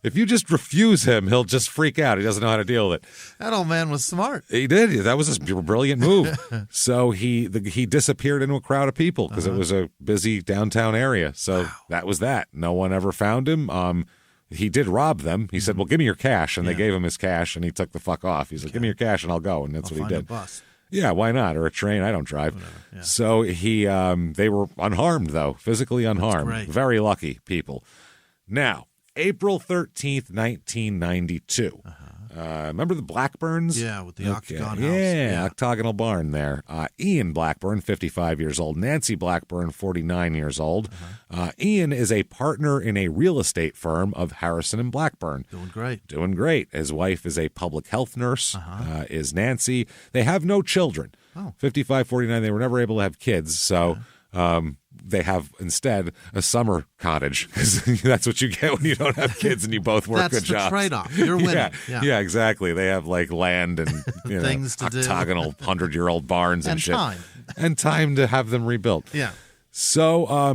If you just refuse him, he'll just freak out. He doesn't know how to deal with it. That old man was smart. He did. That was a brilliant move. So he disappeared into a crowd of people because it was a busy downtown area. So that was that. No one ever found him. He did rob them. He said, "Well, give me your cash," and they gave him his cash, and he took the fuck off. He's like, "Give me your cash, and I'll go," and that's what he did. A bus. Yeah, why not? Or a train. I don't drive. Yeah. So they were unharmed, though, physically unharmed. Very lucky people. Now, April 13th, 1992. Remember the Blackburns? Yeah, with the octagon house. Yeah, octagonal barn there. Ian Blackburn, 55 years old. Nancy Blackburn, 49 years old. Ian is a partner in a real estate firm of Harrison and Blackburn. Doing great. His wife is a public health nurse, is Nancy. They have no children. 55, 49, they were never able to have kids, so... they have instead a summer cottage because that's what you get when you don't have kids and you both work good jobs. That's the trade-off. You're winning. Yeah, exactly. They have like land and things to octagonal 100-year-old barns and shit. Time. And time to have them rebuilt. Yeah. So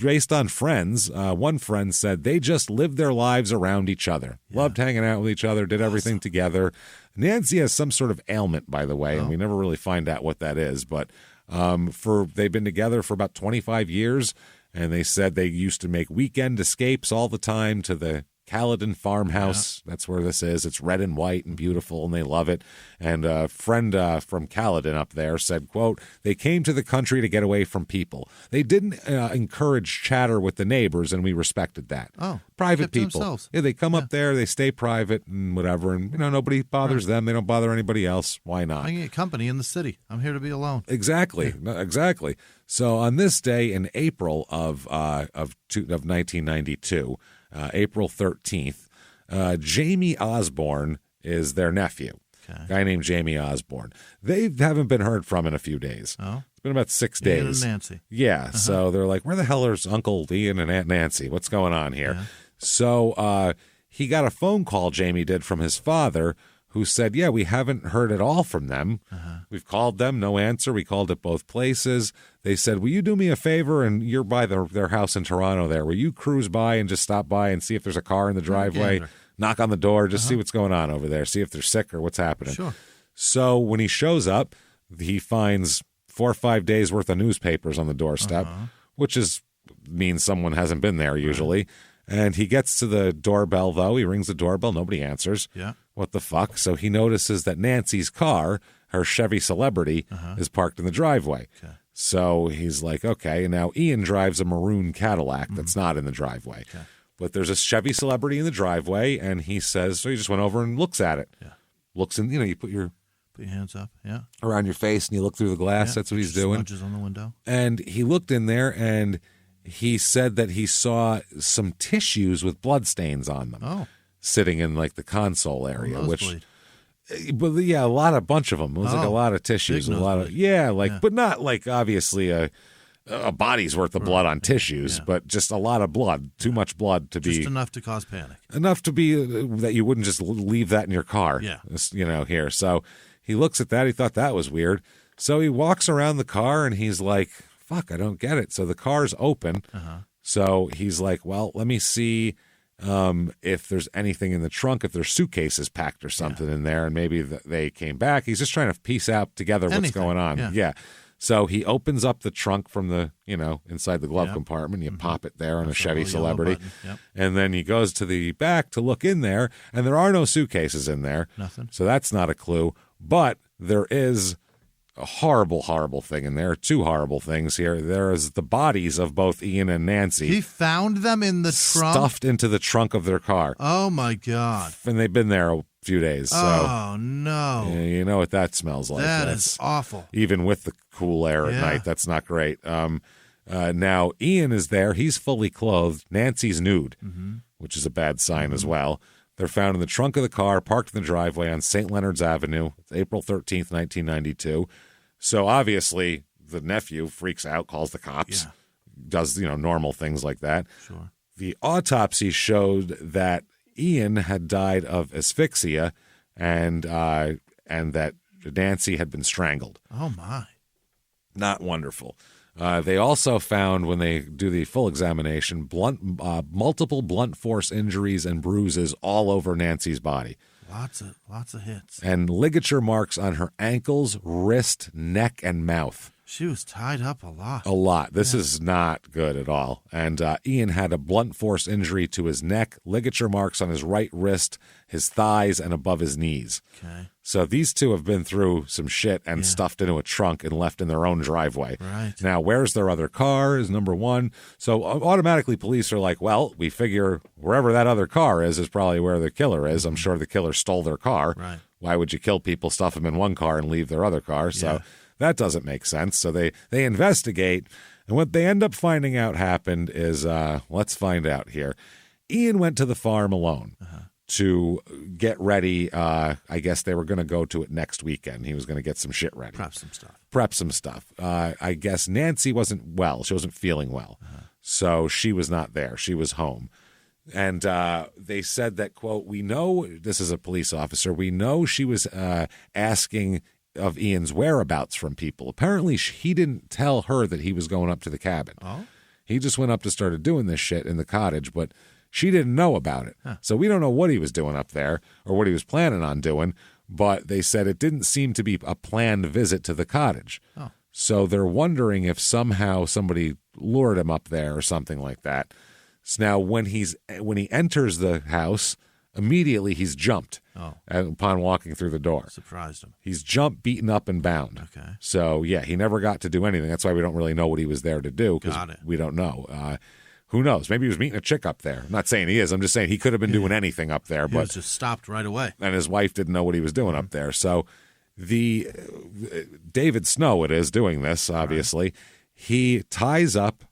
based on friends, one friend said they just lived their lives around each other. Loved hanging out with each other, did everything together. Nancy has some sort of ailment, by the way, and we never really find out what that is, but they've been together for about 25 years, and they said they used to make weekend escapes all the time to the Caledon farmhouse. That's where this is. It's red and white and beautiful, and they love it. And a friend from Caledon up there said, quote, "They came to the country to get away from people. They didn't encourage chatter with the neighbors, and we respected that. Private people. Themselves. Yeah, they come up there, they stay private and whatever, and nobody bothers them. They don't bother anybody else. Why not? I can get company in the city. I'm here to be alone." Exactly. Exactly. So on this day in April of 1992, April 13th, Jamie Osborne is their nephew. A guy named Jamie Osborne. They haven't been heard from in a few days. It's been about 6 days. Ian and Nancy. Yeah. So they're like, where the hell is Uncle Ian and Aunt Nancy? What's going on here? So he got a phone call, Jamie did, from his father, who said, yeah, we haven't heard at all from them. We've called them, no answer. We called at both places. They said, will you do me a favor? And you're by their house in Toronto there. Will you cruise by and just stop by and see if there's a car in the driveway? Knock on the door, just see what's going on over there, see if they're sick or what's happening. Sure. So when he shows up, he finds 4 or 5 days worth of newspapers on the doorstep, which means someone hasn't been there usually. And he gets to the doorbell, though. He rings the doorbell. Nobody answers. Yeah. What the fuck? So he notices that Nancy's car, her Chevy Celebrity, is parked in the driveway. Okay. So he's like, okay. And now Ian drives a maroon Cadillac that's not in the driveway. Okay. But there's a Chevy Celebrity in the driveway, and he says, so he just went over and looks at it. Yeah. Looks in, you put your hands up, around your face, and you look through the glass. Yeah. That's what he's doing. Smudges on the window. And he looked in there, and he said that he saw some tissues with blood stains on them sitting in like the console area, a bunch of them. It was like a lot of tissues, but not like obviously a body's worth of blood on tissues, but just a lot of blood, too much blood to be. Just enough to cause panic. Enough to be that you wouldn't just leave that in your car, here. So he looks at that. He thought that was weird. So he walks around the car and he's like, fuck, I don't get it. So the car's open. So he's like, well, let me see if there's anything in the trunk, if there's suitcases packed or something in there, and maybe they came back. He's just trying to piece out together what's going on. Yeah. So he opens up the trunk from the, inside the glove compartment. You pop it there on a Chevy Celebrity. And then he goes to the back to look in there, and there are no suitcases in there. Nothing. So that's not a clue. But there is a horrible, horrible thing in there. Two horrible things here. There is the bodies of both Ian and Nancy. He found them in the trunk? Stuffed into the trunk of their car. Oh, my God. And they've been there a few days. So, oh, no. You know what that smells like. That's awful. Even with the cool air at night, that's not great. Now, Ian is there. He's fully clothed. Nancy's nude, which is a bad sign as well. They're found in the trunk of the car, parked in the driveway on St. Leonard's Avenue. It's April 13th, 1992. So obviously the nephew freaks out, calls the cops, does, normal things like that. Sure. The autopsy showed that Ian had died of asphyxia and that Nancy had been strangled. Oh, my. Not wonderful. They also found, when they do the full examination, multiple blunt force injuries and bruises all over Nancy's body. Lots of hits. And ligature marks on her ankles, wrist, neck, and mouth. She was tied up a lot. A lot. This is not good at all. And Ian had a blunt force injury to his neck, ligature marks on his right wrist, his thighs, and above his knees. Okay. So these two have been through some shit and stuffed into a trunk and left in their own driveway. Right. Now, where's their other car is number one. So automatically police are like, well, we figure wherever that other car is probably where the killer is. I'm sure the killer stole their car. Right. Why would you kill people, stuff them in one car, and leave their other car? So that doesn't make sense. So they investigate, and what they end up finding out happened is, let's find out here. Ian went to the farm alone to get ready. I guess they were going to go to it next weekend. He was going to get some shit ready. Prep some stuff. I guess Nancy wasn't well. She wasn't feeling well. So she was not there. She was home. And they said that, quote, we know, this is a police officer, we know she was asking of Ian's whereabouts from people. Apparently, he didn't tell her that he was going up to the cabin. Oh? He just went up to started doing this shit in the cottage, but she didn't know about it. So we don't know what he was doing up there or what he was planning on doing, but they said it didn't seem to be a planned visit to the cottage. Oh. So they're wondering if somehow somebody lured him up there or something like that. So now when he enters the house, immediately he's jumped upon walking through the door. Surprised him. He's jumped, beaten up, and bound. Okay. So, he never got to do anything. That's why we don't really know what he was there to do, because we don't know. Who knows? Maybe he was meeting a chick up there. I'm not saying he is. I'm just saying he could have been doing anything up there. He was just stopped right away. And his wife didn't know what he was doing up there. So the David Snow, it is, doing this, obviously. Right. He ties up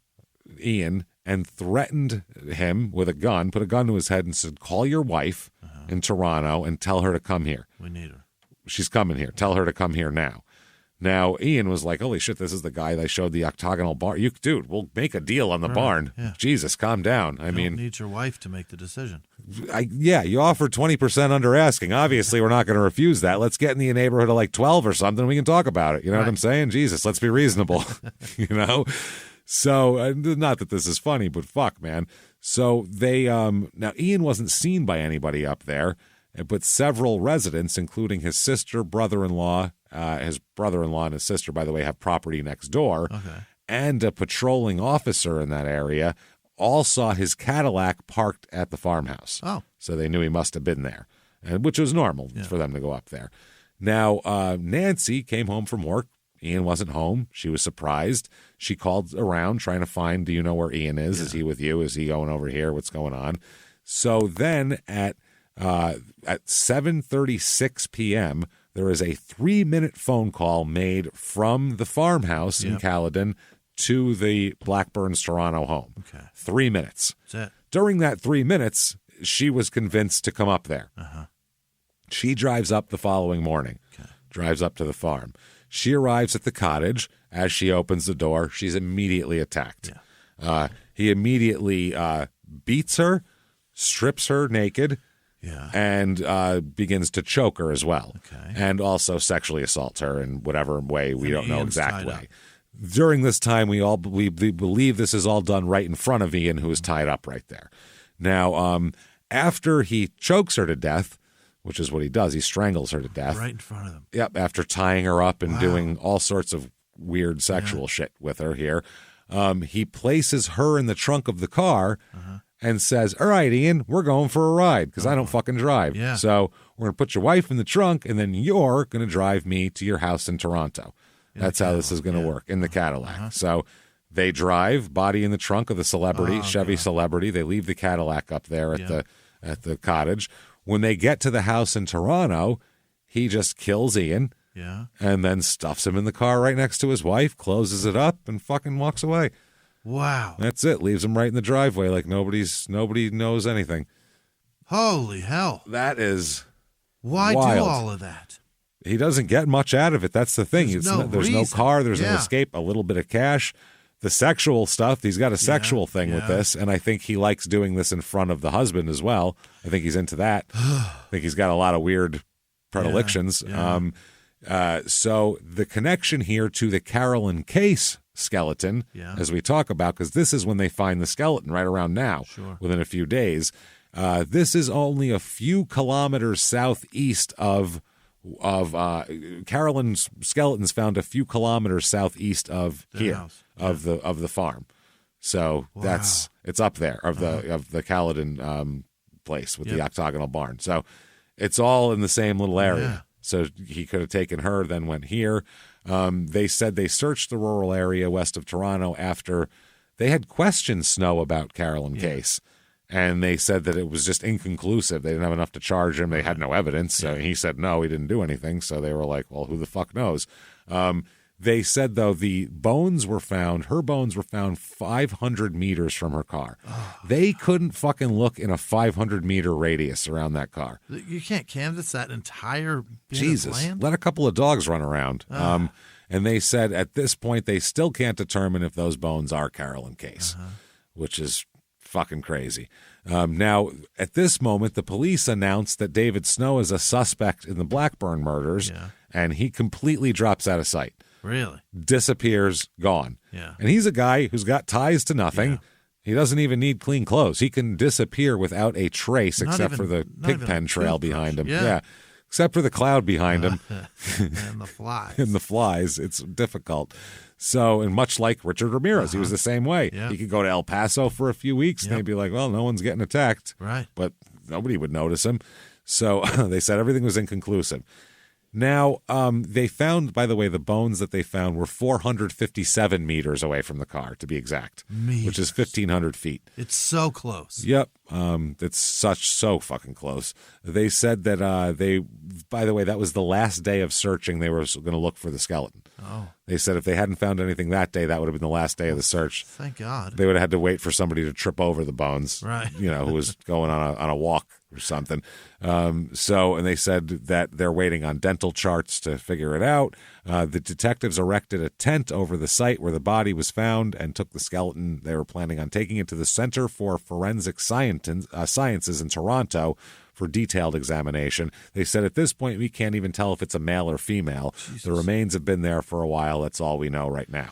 Ian and threatened him with a gun, put a gun to his head and said, call your wife in Toronto and tell her to come here. We need her. She's coming here. Tell her to come here now. Now, Ian was like, holy shit, this is the guy that showed the octagonal barn. Dude, we'll make a deal on the barn. Yeah. Jesus, calm down. I mean, need your wife to make the decision. You offered 20% under asking. Obviously, we're not going to refuse that. Let's get in the neighborhood of like 12 or something. We can talk about it. You know what I'm saying? Jesus, let's be reasonable. So, not that this is funny, but fuck, man. So they, now Ian wasn't seen by anybody up there, but several residents, including his sister, brother-in-law, his brother-in-law and his sister, by the way, have property next door, and a patrolling officer in that area all saw his Cadillac parked at the farmhouse. Oh. So they knew he must have been there, which was normal for them to go up there. Now, Nancy came home from work. Ian wasn't home. She was surprised. She called around trying to find, do you know where Ian is? Is he with you? Is he going over here? What's going on? So then at 7:36 p.m., there is a 3-minute phone call made from the farmhouse in Caledon to the Blackburn's Toronto home. Okay. 3 minutes. That's it. During that 3 minutes, she was convinced to come up there. She drives up the following morning, drives up to the farm. She arrives at the cottage. As she opens the door, she's immediately attacked. He immediately beats her, strips her naked, and begins to choke her as well, and also sexually assaults her in whatever way we don't know exact way. During this time, we believe this is all done right in front of Ian, who is tied up right there. Now, after he chokes her to death, which is what he does, he strangles her to death. Right in front of them. Yep, after tying her up and doing all sorts of weird sexual shit with her here. He places her in the trunk of the car and says, all right, Ian, we're going for a ride because I don't fucking drive. Yeah. So we're going to put your wife in the trunk and then you're going to drive me to your house in Toronto. That's how this is going to work in the Cadillac. So they drive, body in the trunk of the celebrity, Chevy Celebrity. They leave the Cadillac up there at the cottage. When they get to the house in Toronto, he just kills Ian and then stuffs him in the car right next to his wife, closes it up, and fucking walks away. Wow. That's it. Leaves him right in the driveway like nobody knows anything. Holy hell. That is Why wild. do all of that? He doesn't get much out of it. That's the thing. There's There's no car. There's an escape, a little bit of cash. The sexual stuff, he's got a sexual thing with this, and I think he likes doing this in front of the husband as well. I think he's into that. I think he's got a lot of weird predilections. So the connection here to the Carolyn Case skeleton, as we talk about, because this is when they find the skeleton right around now, within a few days. This is only a few kilometers southeast of Carolyn's skeletons found a few kilometers southeast of of the farm. So it's up there of the Caledon place with the octagonal barn. So it's all in the same little area. So he could have taken her, then went here. They said they searched the rural area west of Toronto after they had questioned Snow about Carolyn Case. And they said that it was just inconclusive. They didn't have enough to charge him. They had no evidence. So he said, no, he didn't do anything. So they were like, well, who the fuck knows? They said, though, the bones were found, her bones were found 500 meters from her car. They couldn't fucking look in a 500-meter radius around that car. You can't canvass that entire bit Jesus, of land? let a couple of dogs run around. And they said at this point they still can't determine if those bones are Carolyn Case, which is fucking crazy. Now, at this moment, the police announced that David Snow is a suspect in the Blackburn murders, and he completely drops out of sight. Really? Disappears, gone. Yeah. And he's a guy who's got ties to nothing. He doesn't even need clean clothes. He can disappear without a trace except for the pig pen trail behind him. Yeah. Except for the cloud behind him. And the flies. And the flies. It's difficult. So, and much like Richard Ramirez, he was the same way. He could go to El Paso for a few weeks and they'd be like, well, no one's getting attacked. Right. But nobody would notice him. So they said everything was inconclusive. Now, they found, by the way, the bones that they found were 457 meters away from the car, to be exact, which is 1,500 feet. It's so close. Yep. It's so fucking close. They said that by the way, that was the last day of searching. They were going to look for the skeleton. Oh. They said if they hadn't found anything that day, that would have been the last day of the search. Thank God. They would have had to wait for somebody to trip over the bones, right? Who was going on a walk or something. And they said that they're waiting on dental charts to figure it out. The detectives erected a tent over the site where the body was found and took the skeleton. They were planning on taking it to the Center for Forensic Sciences in Toronto for detailed examination. They said at this point, we can't even tell if it's a male or female. Jesus. The remains have been there for a while. That's all we know right now.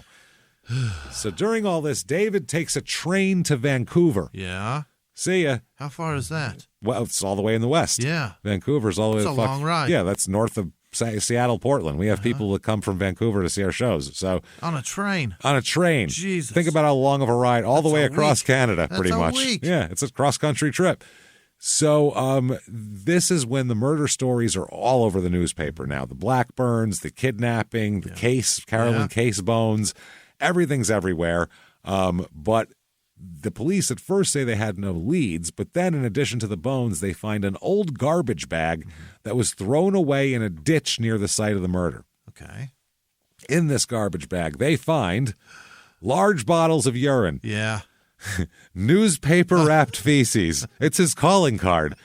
So during all this, David takes a train to Vancouver. Yeah. See ya. How far is that? Well, it's all the way in the west. Yeah. Vancouver's all the way. It's a long ride. Yeah, that's north of Seattle, Portland. We have people that come from Vancouver to see our shows. So on a train. Jesus. Think about how long of a ride all the way across Canada, pretty much. Week. Yeah, it's a cross-country trip. So this is when the murder stories are all over the newspaper now. The Blackburns, the kidnapping, the case, Carolyn Case bones, everything's everywhere. But the police at first say they had no leads, but then in addition to the bones, they find an old garbage bag that was thrown away in a ditch near the site of the murder. Okay. In this garbage bag, they find large bottles of urine. Yeah. Newspaper-wrapped feces. It's his calling card.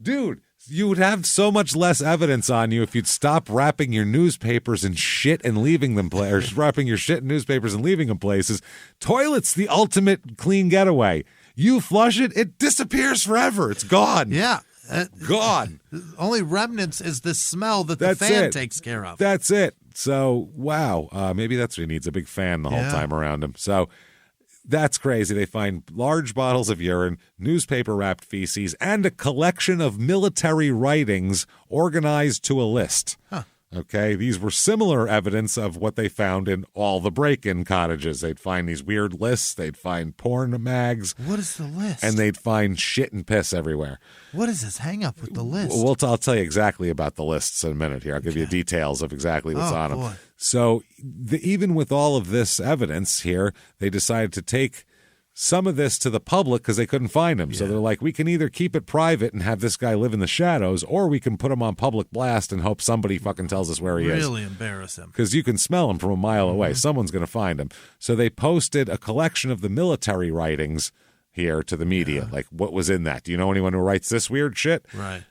Dude, you would have so much less evidence on you if you'd stop wrapping your newspapers in shit and leaving them or wrapping your shit in newspapers and leaving them places. Toilet's the ultimate clean getaway. You flush it, it disappears forever. It's gone. Yeah. Gone. Only remnants is the smell that the fan takes care of. That's it. So, wow. Maybe that's what he needs, a big fan the whole time around him. So that's crazy. They find large bottles of urine, newspaper-wrapped feces, and a collection of military writings organized to a list. Huh. Okay, these were similar evidence of what they found in all the break-in cottages. They'd find these weird lists. They'd find porn mags. What is the list? And they'd find shit and piss everywhere. What is this hang-up with the list? Well, I'll tell you exactly about the lists in a minute here. I'll give you details of exactly what's on them. So even with all of this evidence here, they decided to take some of this to the public because they couldn't find him. Yeah. So they're like, we can either keep it private and have this guy live in the shadows, or we can put him on public blast and hope somebody fucking tells us where he is. Really embarrass him. Because you can smell him from a mile away. Someone's going to find him. So they posted a collection of the military writings here to the media. Like, what was in that? Do you know anyone who writes this weird shit? Right.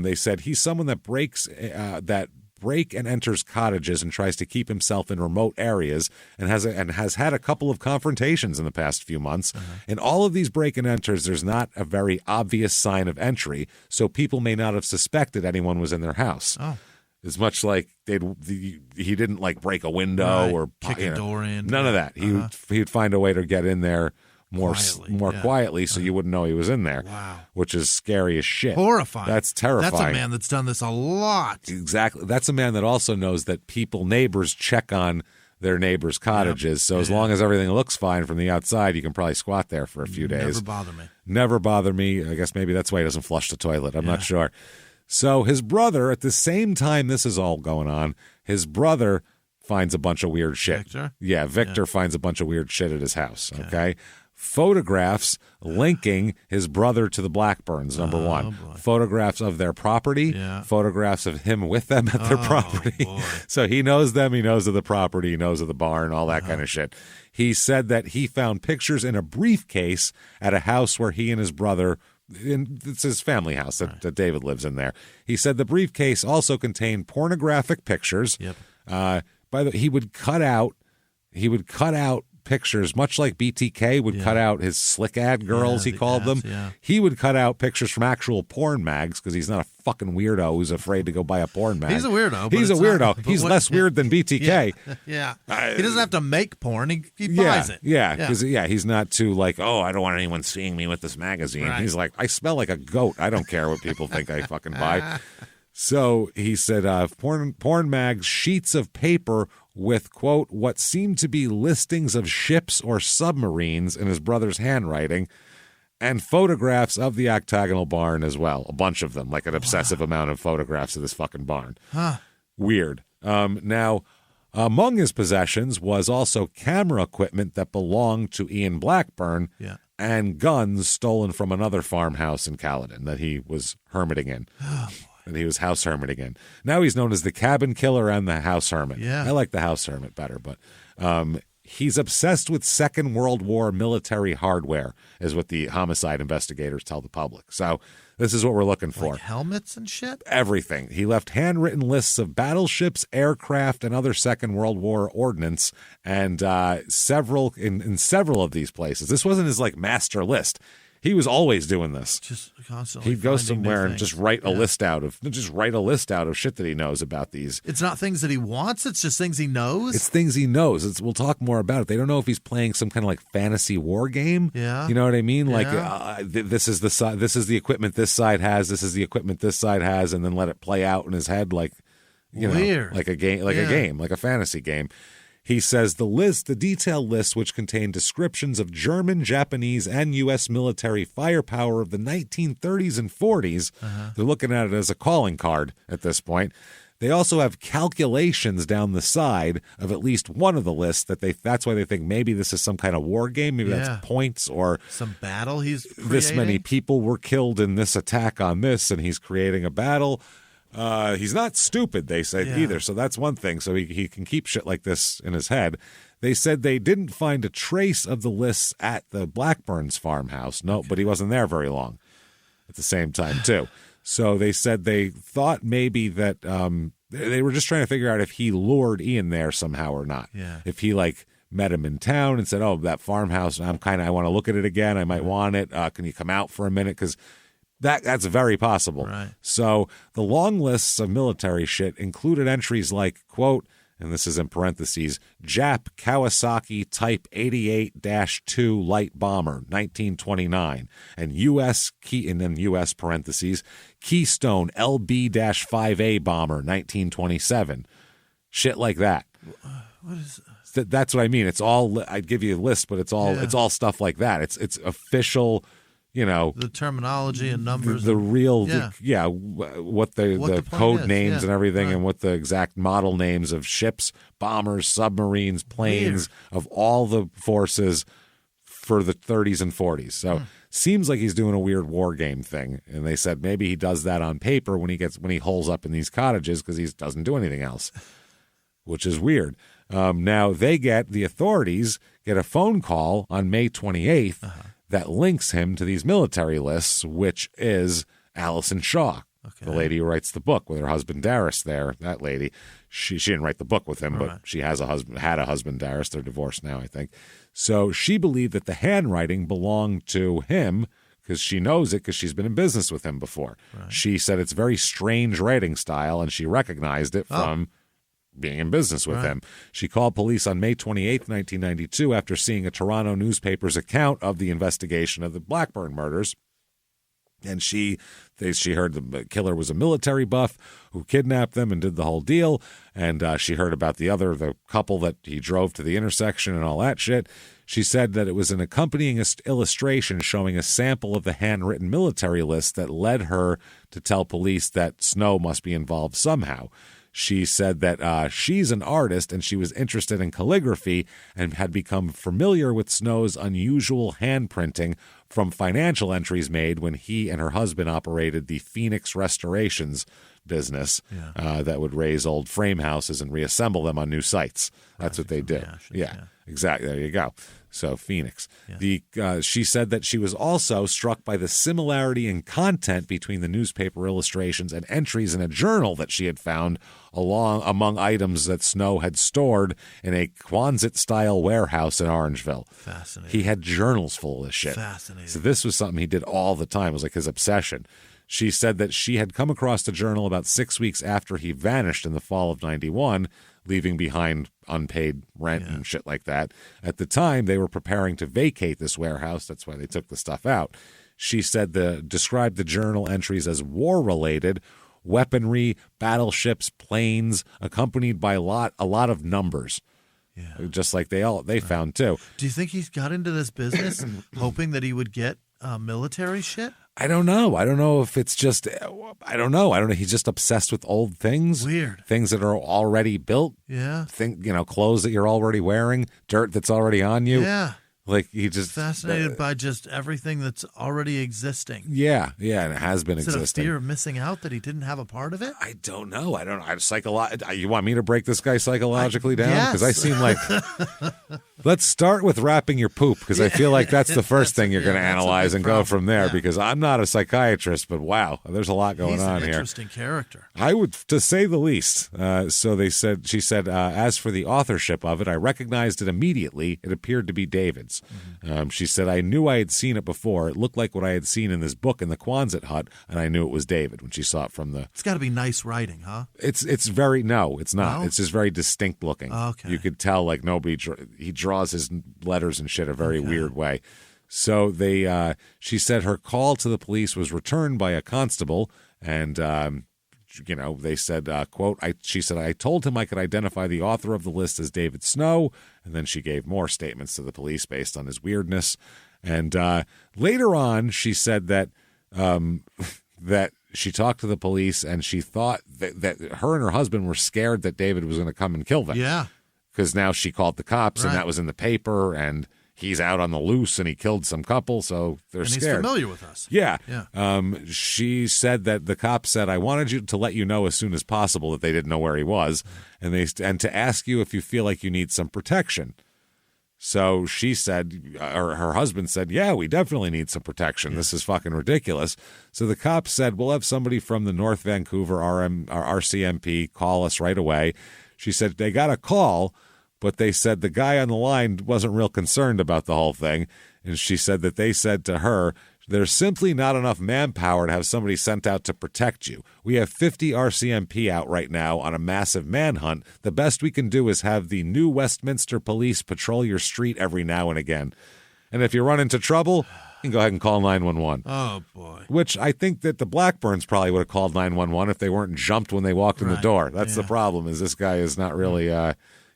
They said he's someone that break and enters cottages and tries to keep himself in remote areas and has had a couple of confrontations in the past few months. In all of these break and enters, there's not a very obvious sign of entry, so people may not have suspected anyone was in their house. Oh. As much like he didn't like break a window or kick a door in. None of that. He'd find a way to get in there more quietly, so you wouldn't know he was in there. Wow. Which is scary as shit. Horrifying. That's terrifying. That's a man that's done this a lot. Exactly. That's a man that also knows that neighbors check on their neighbors' cottages. So as long as everything looks fine from the outside, you can probably squat there for a few days. Never bother me. I guess maybe that's why he doesn't flush the toilet. I'm not sure. So his brother, at the same time this is all going on, his brother finds a bunch of weird shit. Victor? Yeah, Victor finds a bunch of weird shit at his house. Okay. Photographs linking his brother to the Blackburns, number one. Boy. Photographs of their property, photographs of him with them at their property. So he knows them, he knows of the property, he knows of the barn, all that kind of shit. He said that he found pictures in a briefcase at a house where he and his brother, it's his family house that David lives in there. He said the briefcase also contained pornographic pictures. By the way, he would cut out pictures, much like BTK would cut out his slick ad girls, he called them. He would cut out pictures from actual porn mags because he's not a fucking weirdo who's afraid to go buy a porn mag. He's a weirdo. He's a weirdo. He's less weird than BTK. He doesn't have to make porn. He buys it. Because he's not too like, oh, I don't want anyone seeing me with this magazine. Right. He's like, I smell like a goat. I don't care what people think I fucking buy. So he said porn mags, sheets of paper with, quote, what seemed to be listings of ships or submarines in his brother's handwriting, and photographs of the octagonal barn as well. A bunch of them, like an obsessive amount of photographs of this fucking barn. Weird. Now, among his possessions was also camera equipment that belonged to Ian Blackburn and guns stolen from another farmhouse in Caledon that he was hermiting in. And he was House Hermit again. Now he's known as the Cabin Killer and the House Hermit. Yeah. I like the House Hermit better, but he's obsessed with Second World War military hardware, is what the homicide investigators tell the public. So this is what we're looking for. Like helmets and shit? Everything. He left handwritten lists of battleships, aircraft, and other Second World War ordnance, and several of these places. This wasn't his like master list. He was always doing this. Just constantly. He'd go finding new somewhere and things. just write a list out of shit that he knows about these. It's not things that he wants. It's just things he knows. It's things he knows. We'll talk more about it. They don't know if he's playing some kind of like fantasy war game. Yeah. You know what I mean? Like Yeah. this is the side. This is the equipment this side has. This is the equipment this side has, and then let it play out in his head like, Weird. like a game, like a fantasy game. He says the detailed list, which contained descriptions of German, Japanese, and U.S. military firepower of the 1930s and 40s, they're looking at it as a calling card at this point. They also have calculations down the side of at least one of the lists that's why they think maybe this is some kind of war game. Maybe that's points or some battle he's creating. This many people were killed in this attack on this, and he's creating a battle. He's not stupid, they say, either. So that's one thing. So he can keep shit like this in his head. They said they didn't find a trace of the lists at the Blackburns farmhouse. No, but he wasn't there very long at the same time, too. So they said they thought maybe that they were just trying to figure out if he lured Ian there somehow or not. Yeah. If he, like, met him in town and said, oh, that farmhouse, I want to look at it again. I might want it. Can you come out for a minute? Because that's very possible. Right. So the long lists of military shit included entries like, quote, and this is in parentheses, Jap Kawasaki Type 88-2 light bomber, 1929, and U.S. and then U.S. parentheses, Keystone LB-5A bomber, 1927. Shit like that. What is That's what I mean. It's all, I'd give you a list, but it's all stuff like that. It's official. The terminology and numbers. The real, Yeah. what the point code is, names and everything, right. and what the exact model names of ships, bombers, submarines, planes, of all the forces for the 30s and 40s. So seems like he's doing a weird war game thing. And they said maybe he does that on paper when he holes up in these cottages because he doesn't do anything else, which is weird. Now the authorities get a phone call on May 28th. That links him to these military lists, which is Alison Shaw, the lady who writes the book with her husband Darris there. That lady, she didn't write the book with him, but she had a husband Darris. They're divorced now, I think. So she believed that the handwriting belonged to him because she knows it because she's been in business with him before. Right. She said it's very strange writing style, and she recognized it from being in business with him. She called police on May 28, 1992, after seeing a Toronto newspaper's account of the investigation of the Blackburn murders. And she heard the killer was a military buff who kidnapped them and did the whole deal. And she heard about the couple that he drove to the intersection and all that shit. She said that it was an accompanying illustration showing a sample of the handwritten military list that led her to tell police that Snow must be involved somehow. She said that she's an artist and she was interested in calligraphy and had become familiar with Snow's unusual handprinting from financial entries made when he and her husband operated the Phoenix Restorations business that would raise old frame houses and reassemble them on new sites. That's what they do. Yeah, exactly. There you go. So Phoenix. Yeah. She said that she was also struck by the similarity in content between the newspaper illustrations and entries in a journal that she had found among items that Snow had stored in a Quonset-style warehouse in Orangeville. Fascinating. He had journals full of this shit. Fascinating. So this was something he did all the time. It was like his obsession. She said that she had come across the journal about 6 weeks after he vanished in the fall of 91, leaving behind unpaid rent and shit like that. At the time, they were preparing to vacate this warehouse. That's why they took the stuff out. She said described the journal entries as war-related, weaponry, battleships, planes, accompanied by a lot of numbers. Yeah. Just like they found too. Do you think he's got into this business hoping that he would get military shit? I don't know. I don't know if it's just, I don't know. He's just obsessed with old things. Weird. Things that are already built. Yeah. Clothes that you're already wearing, dirt that's already on you. Yeah. Like he just fascinated by just everything that's already existing. Yeah, and it has been Is it existing. a fear of missing out that he didn't have a part of it? I don't know. You want me to break this guy psychologically down? Because I seem like. Let's start with wrapping your poop, because I feel like that's the first thing you're going to analyze and go from there. Because I'm not a psychiatrist, but wow, there's a lot going on here. Interesting character. I would, to say the least. So she said, as for the authorship of it, I recognized it immediately. It appeared to be David's. Mm-hmm. She said, I knew I had seen it before. It looked like what I had seen in this book in the Quonset hut, and I knew it was David when she saw it from the... It's got to be nice writing, huh? It's very... No, it's not. No? It's just very distinct looking. Okay. You could tell, like, he draws his letters and shit a very weird way. So she said her call to the police was returned by a constable, and... they said, quote, she said, I told him I could identify the author of the list as David Snow. And then she gave more statements to the police based on his weirdness. And later on, she said that that she talked to the police and she thought that her and her husband were scared that David was going to come and kill them. Yeah. Because now she called the cops and that was in the paper, and he's out on the loose and he killed some couple, so they're scared. He's familiar with us. Yeah. She said that the cop said, I wanted you to let you know as soon as possible that they didn't know where he was, and to ask you if you feel like you need some protection. So she said, or her husband said, yeah, we definitely need some protection. Yeah. This is fucking ridiculous. So the cop said, we'll have somebody from the North Vancouver RCMP call us right away. She said they got a call, but they said the guy on the line wasn't real concerned about the whole thing. And she said that they said to her, there's simply not enough manpower to have somebody sent out to protect you. We have 50 RCMP out right now on a massive manhunt. The best we can do is have the new Westminster police patrol your street every now and again. And if you run into trouble, you can go ahead and call 911. Oh, boy. Which I think that the Blackburns probably would have called 911 if they weren't jumped when they walked in the door. That's the problem, is this guy is not really...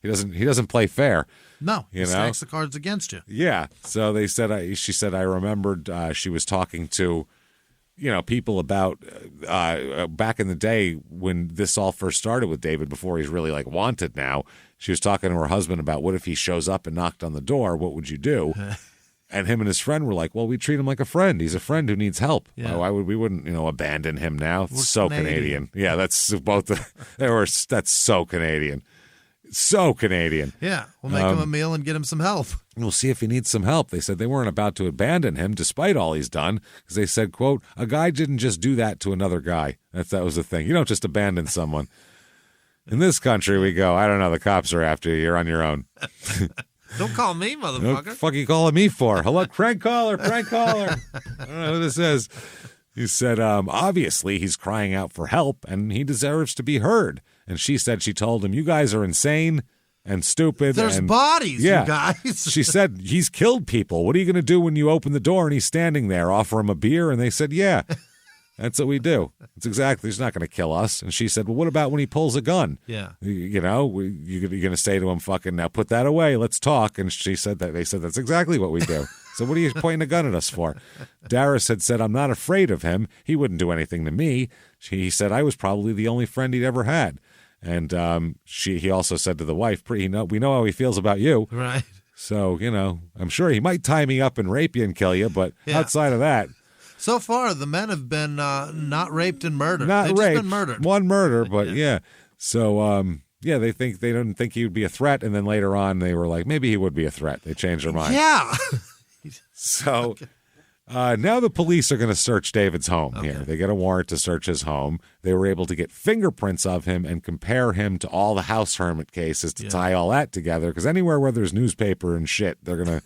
He doesn't play fair. No, he stacks the cards against you. Yeah. So they said, she said, I remembered she was talking to, people about back in the day when this all first started with David, before he's really like wanted now. She was talking to her husband about, what if he shows up and knocked on the door? What would you do? And him and his friend were like, well, we treat him like a friend. He's a friend who needs help. Yeah. Why would we wouldn't, abandon him now? We're so Canadian. Yeah, that's both. That's so Canadian. So Canadian. Yeah, we'll make him a meal and get him some help. We'll see if he needs some help. They said they weren't about to abandon him despite all he's done, because they said, quote, a guy didn't just do that to another guy. That was the thing. You don't just abandon someone. In this country, we go, I don't know, the cops are after you. You're on your own. Don't call me, motherfucker. What the fuck are you calling me for? Hello, prank caller. I don't know who this is. He said, obviously, he's crying out for help, and he deserves to be heard. And she said she told him, you guys are insane and stupid. There's bodies, you guys. She said, he's killed people. What are you going to do when you open the door and he's standing there? Offer him a beer? And they said, yeah, that's what we do. It's exactly, he's not going to kill us. And she said, well, what about when he pulls a gun? Yeah. You're going to say to him, fucking, now put that away. Let's talk. And she said that. They said, that's exactly what we do. So what are you pointing a gun at us for? Darius had said, I'm not afraid of him. He wouldn't do anything to me. He said, I was probably the only friend he'd ever had. And he also said to the wife, we know how he feels about you. Right. So, I'm sure he might tie me up and rape you and kill you, but outside of that. So far, the men have been not raped and murdered. They've just been murdered. One murder, but yeah. So, they didn't think he would be a threat. And then later on, they were like, maybe he would be a threat. They changed their mind. Yeah. So now the police are going to search David's home here. They get a warrant to search his home. They were able to get fingerprints of him and compare him to all the house hermit cases to tie all that together. Because anywhere where there's newspaper and shit, they're going to...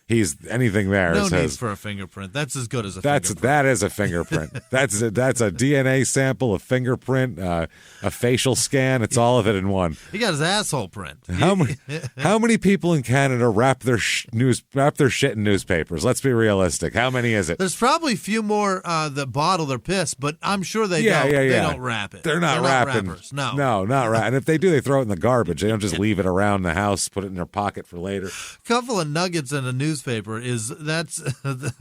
He's anything there. No need for a fingerprint. That's as good as a fingerprint. That is a fingerprint. That's a DNA sample, a fingerprint, a facial scan. It's all of it in one. He got his asshole print. How many people in Canada wrap their shit in newspapers? Let's be realistic. How many is it? There's probably a few more that bottle their piss, but I'm sure they don't. They don't wrap it. They're not wrapping. Rappers. No, not wrapping. And if they do, they throw it in the garbage. They don't just leave it around the house, put it in their pocket for later. A couple of nuggets in a newspaper that's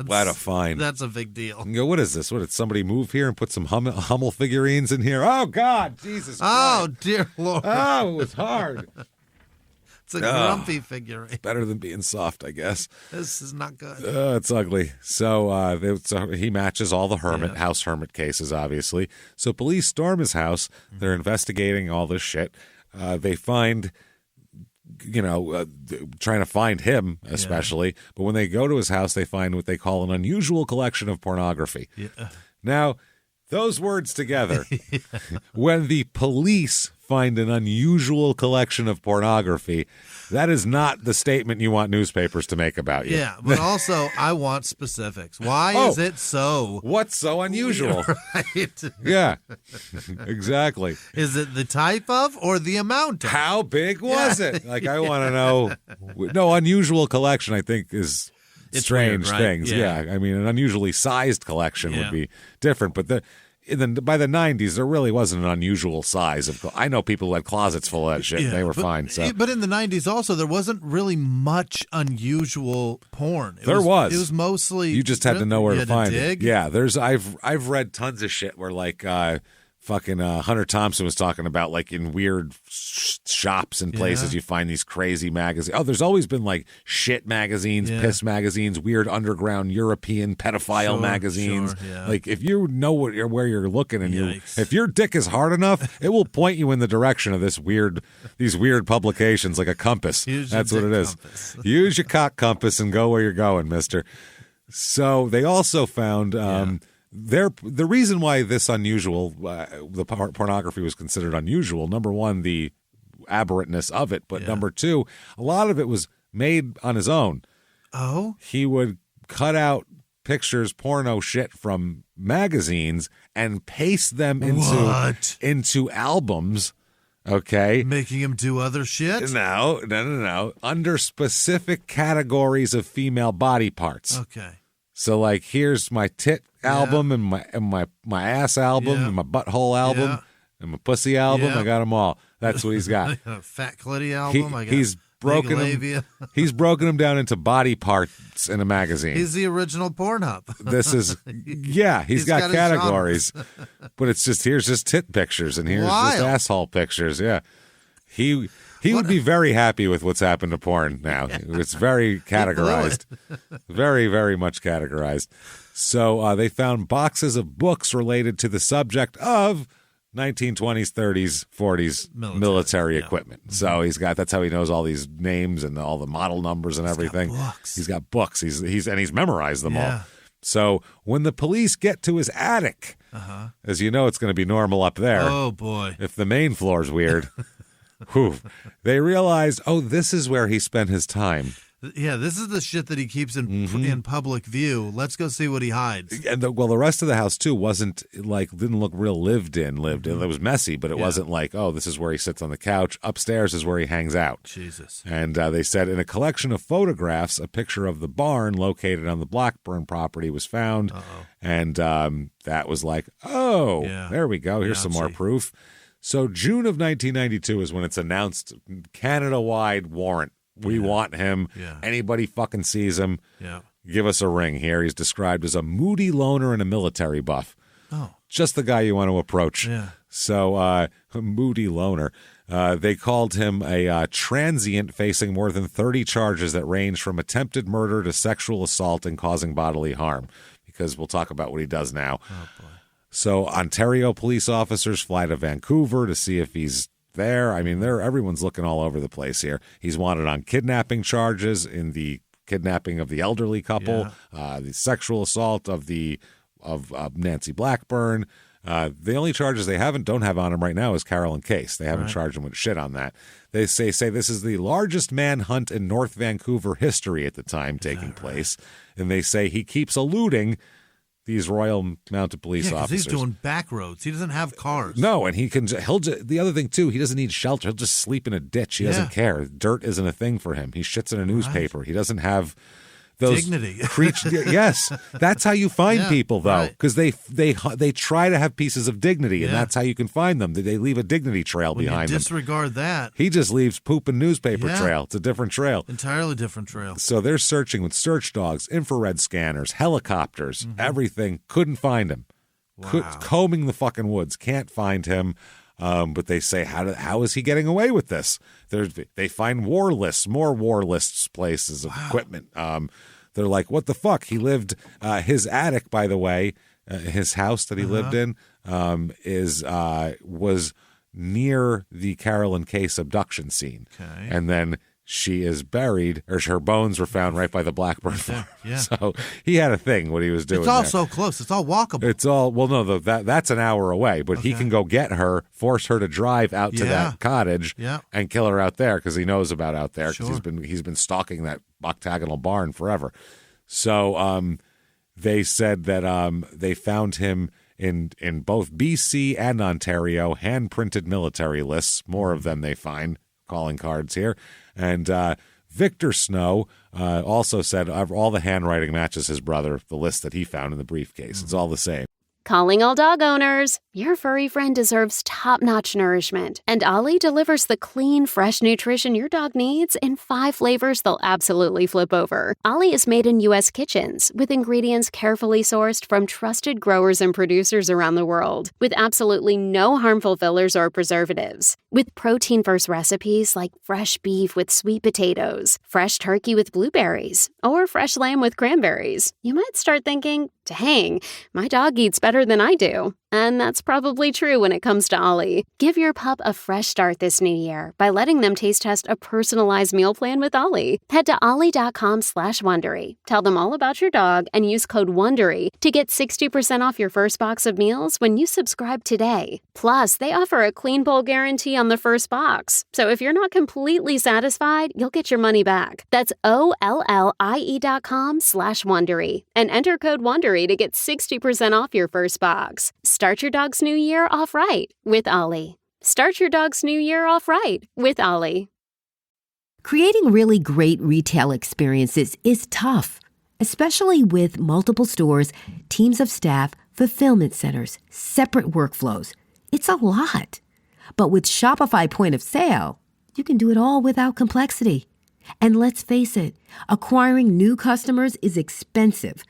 what a fine. That's a big deal. You go, what is this? What did somebody move here and put some Hummel figurines in here? Oh God, Jesus Christ. Oh dear Lord. Oh, it was hard. It's a grumpy figurine. Better than being soft, I guess. This is not good. It's ugly. So he matches all the house hermit cases, obviously. So police storm his house. They're investigating all this shit. They find, trying to find him especially. Yeah. But when they go to his house, they find what they call an unusual collection of pornography. Yeah. Now, those words together, when the police find an unusual collection of pornography, that is not the statement you want newspapers to make about you. Yeah, but also I want specifics. Why is it so? What's so unusual? Right. Yeah, exactly. Is it the type of or the amount of? How big was it? Like, I want to know. No, unusual collection, I think, is strange weird, right? things. Yeah. I mean, an unusually sized collection would be different, but by the 90s, there really wasn't an unusual size of. I know people who had closets full of that shit. They were fine. So, but in the 90s, also, there wasn't really much unusual porn. There was. It was mostly. You just had to know where to find dig. it. Yeah, I've read tons of shit where fucking Hunter Thompson was talking about, like, in weird shops and places you find these crazy magazines. Oh, there's always been like shit magazines, piss magazines, weird underground European pedophile magazines. Sure, yeah. Like, if you know where you're looking and if your dick is hard enough, it will point you in the direction of these weird publications, like a compass. That's what it is. Compass. Use your cock compass and go where you're going, mister. So they also found the reason why this unusual, the pornography was considered unusual, number one, the aberrantness of it, but number two, a lot of it was made on his own. Oh? He would cut out pictures, porno shit from magazines and paste them into albums. Okay. Making him do other shit? No. Under specific categories of female body parts. Okay. So, like, here's my tit album and my ass album and my butthole album and my pussy album. I got them all. That's what he's got. Fat Clitty album. He's broken them down into body parts in a magazine. He's the original Pornhub. This is he's got categories, but it's just here's just tit pictures and here's just asshole pictures. Yeah, he would be very happy with what's happened to porn now. It's very categorized, very, very much categorized. So they found boxes of books related to the subject of 1920s, 30s, 40s military equipment. Mm-hmm. So that's how he knows all these names and all the model numbers and everything. He's got books. He's memorized them all. So when the police get to his attic, as you know, it's going to be normal up there. Oh boy! If the main floor's weird. Whew. They realized, this is where he spent his time. Yeah, this is the shit that he keeps in public view. Let's go see what he hides. And the rest of the house too didn't look real lived in. It was messy, but it wasn't like, this is where he sits on the couch. Upstairs is where he hangs out. Jesus. And they said in a collection of photographs, a picture of the barn located on the Blackburn property was found. And that was like, there we go. Here's some more proof. So June of 1992 is when it's announced, Canada-wide warrant. We want him. Yeah. Anybody fucking sees him, give us a ring here. He's described as a moody loner and a military buff. Oh. Just the guy you want to approach. Yeah. So, moody loner. They called him a transient facing more than 30 charges that range from attempted murder to sexual assault and causing bodily harm. Because we'll talk about what he does now. Oh, boy. So Ontario police officers fly to Vancouver to see if he's there. I mean, everyone's looking all over the place here. He's wanted on kidnapping charges in the kidnapping of the elderly couple, the sexual assault of Nancy Blackburn. The only charges they don't have on him right now is Carolyn Case. They haven't charged him with shit on that. They say this is the largest manhunt in North Vancouver history at the time taking place, and they say he keeps eluding these Royal Mounted Police officers. He's doing back roads. He doesn't have cars. No, and the other thing too, he doesn't need shelter. He'll just sleep in a ditch. He doesn't care. Dirt isn't a thing for him. He shits in a newspaper. He doesn't have those dignity. Yes, that's how you find people, though, because they try to have pieces of dignity, and that's how you can find them. They leave a dignity trail behind them. Disregard that. He just leaves poop and newspaper trail. It's a different trail, entirely different trail. So they're searching with search dogs, infrared scanners, helicopters, everything. Couldn't find him. Wow. Combing the fucking woods, can't find him. But they say, how is he getting away with this? They find war lists, more war lists, places of equipment. They're like, what the fuck? He lived, his attic, by the way, his house that he lived in was near the Carolyn Case abduction scene. Okay. And then she is buried, or her bones were found right by the Blackburn farm. Yeah. So he had a thing what he was doing. It's all so close. It's all walkable. It's all, well, no, that's an hour away, but he can go get her, force her to drive out to that cottage and kill her out there because he knows about out there because he's been stalking that octagonal barn forever. So they said that they found him in both BC and Ontario, hand-printed military lists, more of them they find, calling cards here. And Victor Snow also said all the handwriting matches his brother, the list that he found in the briefcase. It's all the same. Calling all dog owners. Your furry friend deserves top-notch nourishment. And Ollie delivers the clean, fresh nutrition your dog needs in 5 flavors they'll absolutely flip over. Ollie is made in U.S. kitchens with ingredients carefully sourced from trusted growers and producers around the world, with absolutely no harmful fillers or preservatives. With protein-first recipes like fresh beef with sweet potatoes, fresh turkey with blueberries, or fresh lamb with cranberries, you might start thinking, dang, my dog eats better than I do. And that's probably true when it comes to Ollie. Give your pup a fresh start this new year by letting them taste test a personalized meal plan with Ollie. Head to ollie.com/Wondery. Tell them all about your dog and use code WONDERY to get 60% off your first box of meals when you subscribe today. Plus, they offer a clean bowl guarantee on the first box. So if you're not completely satisfied, you'll get your money back. That's OLLIE.com/Wondery and enter code WONDERY to get 60% off your first box. Start your dog's new year off right with Ollie. Start your dog's new year off right with Ollie. Creating really great retail experiences is tough, especially with multiple stores, teams of staff, fulfillment centers, separate workflows. It's a lot. But with Shopify Point of Sale, you can do it all without complexity. And let's face it, acquiring new customers is expensive.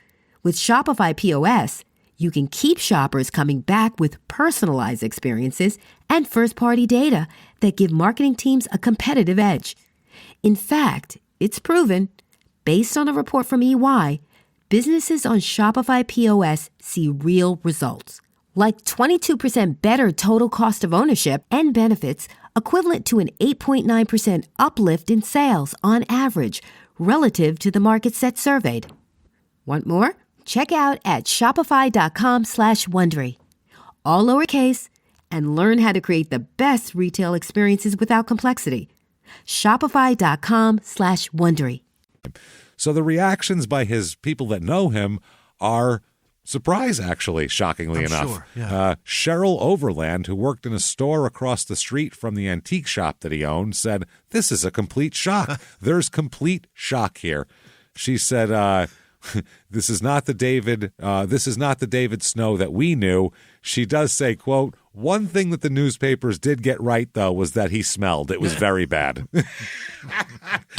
With Shopify POS, you can keep shoppers coming back with personalized experiences and first-party data that give marketing teams a competitive edge. In fact, it's proven, based on a report from EY, businesses on Shopify POS see real results, like 22% better total cost of ownership and benefits, equivalent to an 8.9% uplift in sales on average relative to the market set surveyed. Want more? Check out at shopify.com/Wondery, all lowercase, and learn how to create the best retail experiences without complexity. Shopify.com/Wondery. So the reactions by his people that know him are surprise, actually, shockingly enough. Sure, yeah. Cheryl Overland, who worked in a store across the street from the antique shop that he owned, said, "This is a complete shock. There's complete shock here." She said, this is not the David Snow that we knew. She does say, quote, "One thing that the newspapers did get right, though, was that he smelled. It was very bad."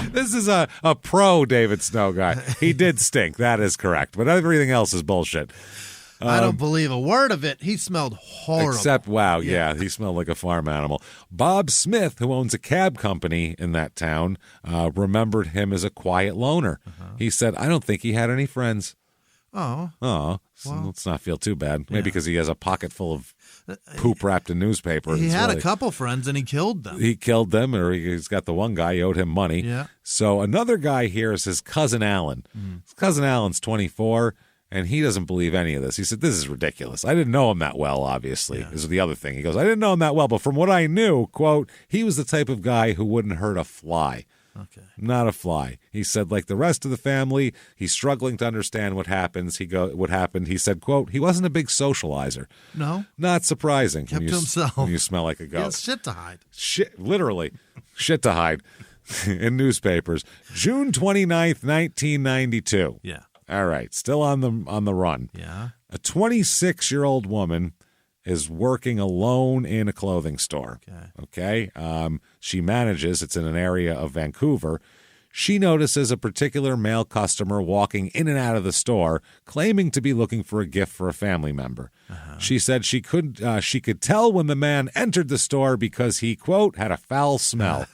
This is a pro David Snow guy. He did stink. That is correct. But everything else is bullshit. I don't believe a word of it. He smelled horrible. Except, wow, yeah, he smelled like a farm animal. Bob Smith, who owns a cab company in that town, remembered him as a quiet loner. He said, "I don't think he had any friends." Oh. Well, let's not feel too bad. Maybe because he has a pocket full of poop wrapped in newspaper. He had a couple friends and he killed them. He killed them, or he's got the one guy, he owed him money. Yeah. So another guy here is his cousin Alan. His cousin Alan's 24. And he doesn't believe any of this. He said, "This is ridiculous. I didn't know him that well, obviously." This is the other thing. He goes, "I didn't know him that well, but from what I knew," quote, "he was the type of guy who wouldn't hurt a fly." Okay. Not a fly. He said, like the rest of the family, he's struggling to understand what happened. He said, quote, "He wasn't a big socializer." No. Not surprising. Kept to himself. When you smell like a goat. He has shit to hide. Literally. Shit to hide. In newspapers. June 29th, 1992. Yeah. All right, still on the run. Yeah. A 26-year-old woman is working alone in a clothing store. Okay. She manages, it's in an area of Vancouver. she notices a particular male customer walking in and out of the store, claiming to be looking for a gift for a family member. She said she could tell when the man entered the store because he, quote, had a foul smell.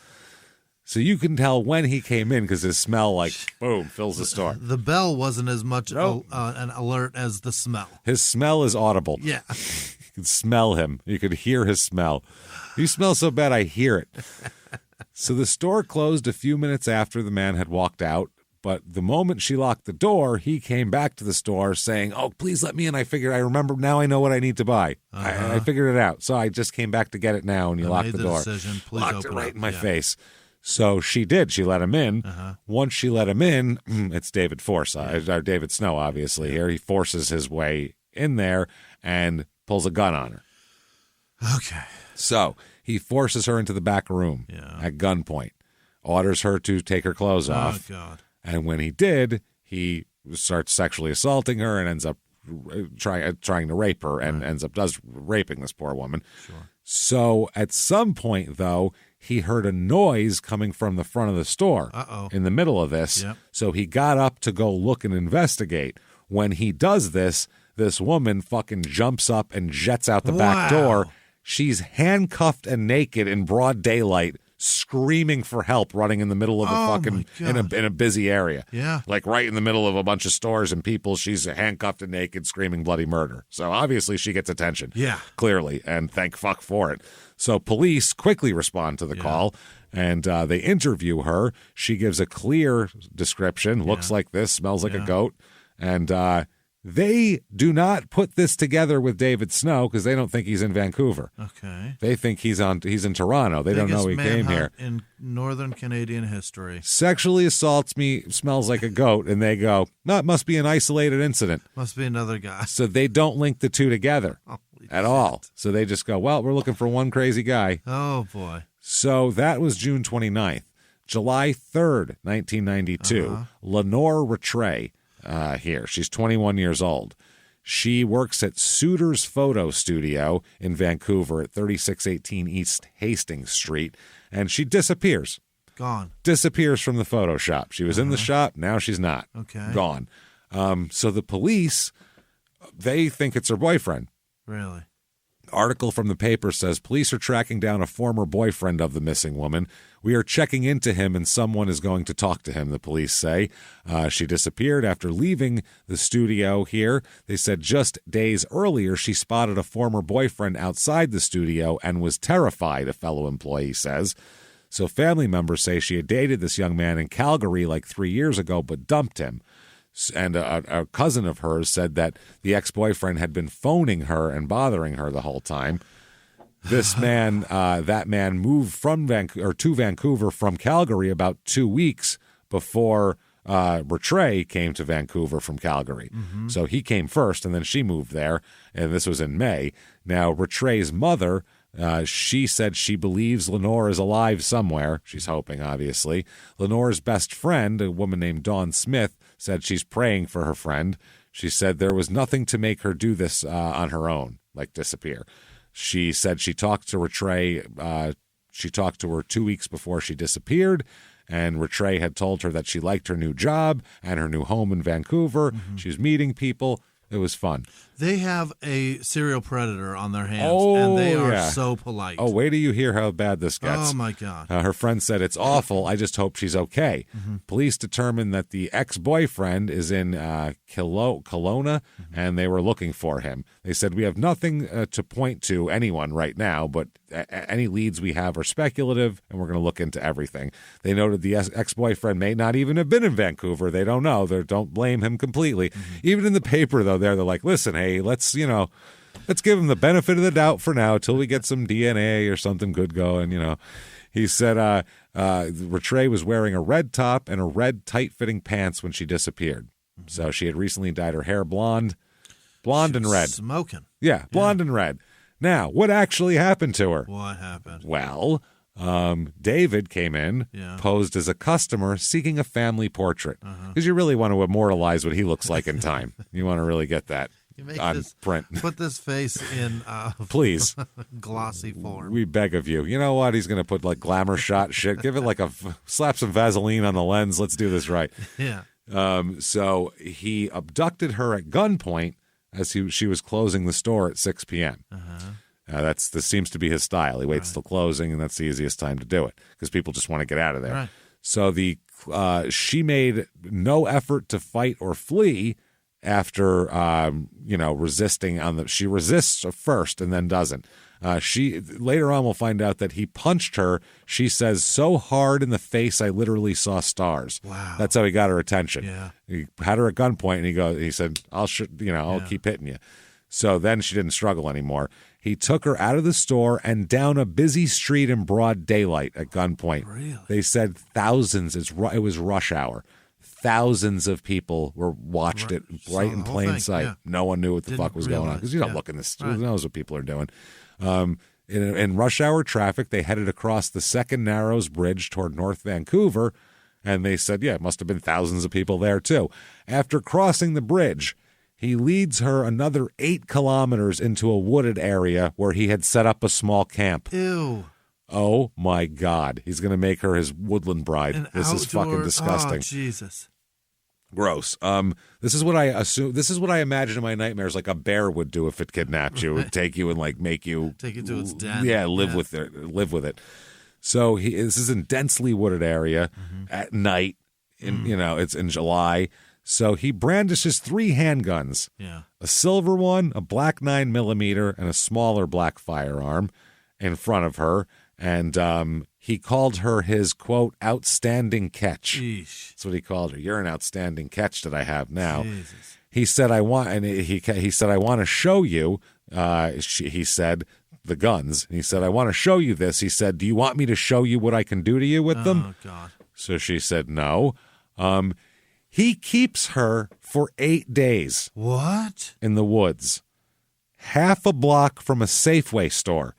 So you can tell when he came in because his smell, like, boom, fills the store. The bell wasn't as much an alert as the smell. His smell is audible. Yeah. You could smell him. You could hear his smell. You smell so bad I hear it. So the store closed a few minutes after the man had walked out, but the moment she locked the door, he came back to the store saying, "Oh, please let me in. I remember now I know what I need to buy. I figured it out. So I just came back to get it now," and you locked the door. Decision. Please locked open it right up. in my face. So she did. She let him in. Once she let him in, it's David David Snow, obviously, here. He forces his way in there and pulls a gun on her. Okay. So he forces her into the back room at gunpoint, orders her to take her clothes off. Oh, God. And when he did, he starts sexually assaulting her and ends up trying to rape her and does raping this poor woman. Sure. So at some point, though, he heard a noise coming from the front of the store in the middle of this. Yep. So he got up to go look and investigate. When he does this woman fucking jumps up and jets out the back door. She's handcuffed and naked in broad daylight, screaming for help, running in the middle of in a busy area. Yeah. Like right in the middle of a bunch of stores and people. She's handcuffed and naked, screaming bloody murder. So obviously she gets attention. Yeah. Clearly, and thank fuck for it. So police quickly respond to the call, and they interview her. She gives a clear description. Looks like this, smells like a goat. And they do not put this together with David Snow because they don't think he's in Vancouver. Okay. They think he's in Toronto. They don't know he came here. In northern Canadian history. Sexually assaults me, smells like a goat, and they go, no, it must be an isolated incident. Must be another guy. So they don't link the two together at all. So they just go, well, we're looking for one crazy guy. Oh, boy. So that was June 29th. July 3rd, 1992, Lenore Rattray here. She's 21 years old. She works at Suter's Photo Studio in Vancouver at 3618 East Hastings Street, and she disappears. Gone. Disappears from the photo shop. She was in the shop. Now she's not. Okay. Gone. So the police, they think it's her boyfriend. Really? Article from the paper says police are tracking down a former boyfriend of the missing woman. We are checking into him and someone is going to talk to him, the police say. She disappeared after leaving the studio here. They said just days earlier she spotted a former boyfriend outside the studio and was terrified, a fellow employee says. So family members say she had dated this young man in Calgary like 3 years ago but dumped him. And a cousin of hers said that the ex-boyfriend had been phoning her and bothering her the whole time. This man, that man moved to Vancouver from Calgary about 2 weeks before Rattray came to Vancouver from Calgary. So he came first, and then she moved there, and this was in May. Now, Rattray's mother, she said she believes Lenore is alive somewhere. She's hoping, obviously. Lenore's best friend, a woman named Dawn Smith, said she's praying for her friend. She said there was nothing to make her do this on her own, like disappear. She said she talked to Rattray. She talked to her 2 weeks before she disappeared, and Rattray had told her that she liked her new job and her new home in Vancouver. She was meeting people. It was fun. They have a serial predator on their hands, and they are so polite. Oh, wait till you hear how bad this gets. Oh, my God. Her friend said, it's awful. I just hope she's okay. Police determined that the ex-boyfriend is in Kelowna, and they were looking for him. They said, we have nothing to point to anyone right now, but any leads we have are speculative, and we're going to look into everything. They noted the ex-boyfriend may not even have been in Vancouver. They don't know. They don't blame him completely. Even in the paper, though, they're like, listen, hey, let's give him the benefit of the doubt for now till we get some DNA or something good going, He said Rattray was wearing a red top and a red tight-fitting pants when she disappeared. So she had recently dyed her hair blonde and red. Smoking. Yeah, blonde and red. Now, what actually happened to her? What happened? Well, David came in, posed as a customer seeking a family portrait. Because you really want to immortalize what he looks like in time. You want to really get that on print. Put this face in Please. glossy form. We beg of you. You know what? He's going to put like glamour shot shit. Give it like slap some Vaseline on the lens. Let's do this right. Yeah. So he abducted her at gunpoint as she was closing the store at 6 p.m. This seems to be his style. He waits till closing, and that's the easiest time to do it because people just want to get out of there. Right. So she made no effort to fight or flee after resisting she resists first and then doesn't. She later on will find out that he punched her. She says so hard in the face I literally saw stars. Wow. That's how he got her attention. Yeah. He had her at gunpoint and he said, I'll keep hitting you. So then she didn't struggle anymore. He took her out of the store and down a busy street in broad daylight at gunpoint. Really? They said thousands. It was rush hour. Thousands of people watched it right in plain sight. Yeah. No one knew what the fuck was going on because you don't look in this. Who knows what people are doing? In rush hour traffic, they headed across the Second Narrows Bridge toward North Vancouver, and they said, it must have been thousands of people there too. After crossing the bridge, he leads her another 8 kilometers into a wooded area where he had set up a small camp. Ew. Oh, my God. He's going to make her his woodland bride. This is fucking disgusting. Oh, Jesus. Gross. This is what I assume. This is what I imagine in my nightmares, like a bear would do if it kidnapped you. It would take you and like make you take it to its den. Yeah, live with it. So this is in densely wooded area at night. It's in July. So he brandishes 3 handguns. Yeah. A silver one, a black 9mm, and a smaller black firearm in front of her. And he called her his, quote, outstanding catch. Jeez. That's what he called her. You're an outstanding catch that I have now. Jesus. He said, I want to show you, he said, the guns. He said, I want to show you this. He said, do you want me to show you what I can do to you with them? Oh, God. So she said, no. He keeps her for 8 days. What? In the woods. Half a block from a Safeway store.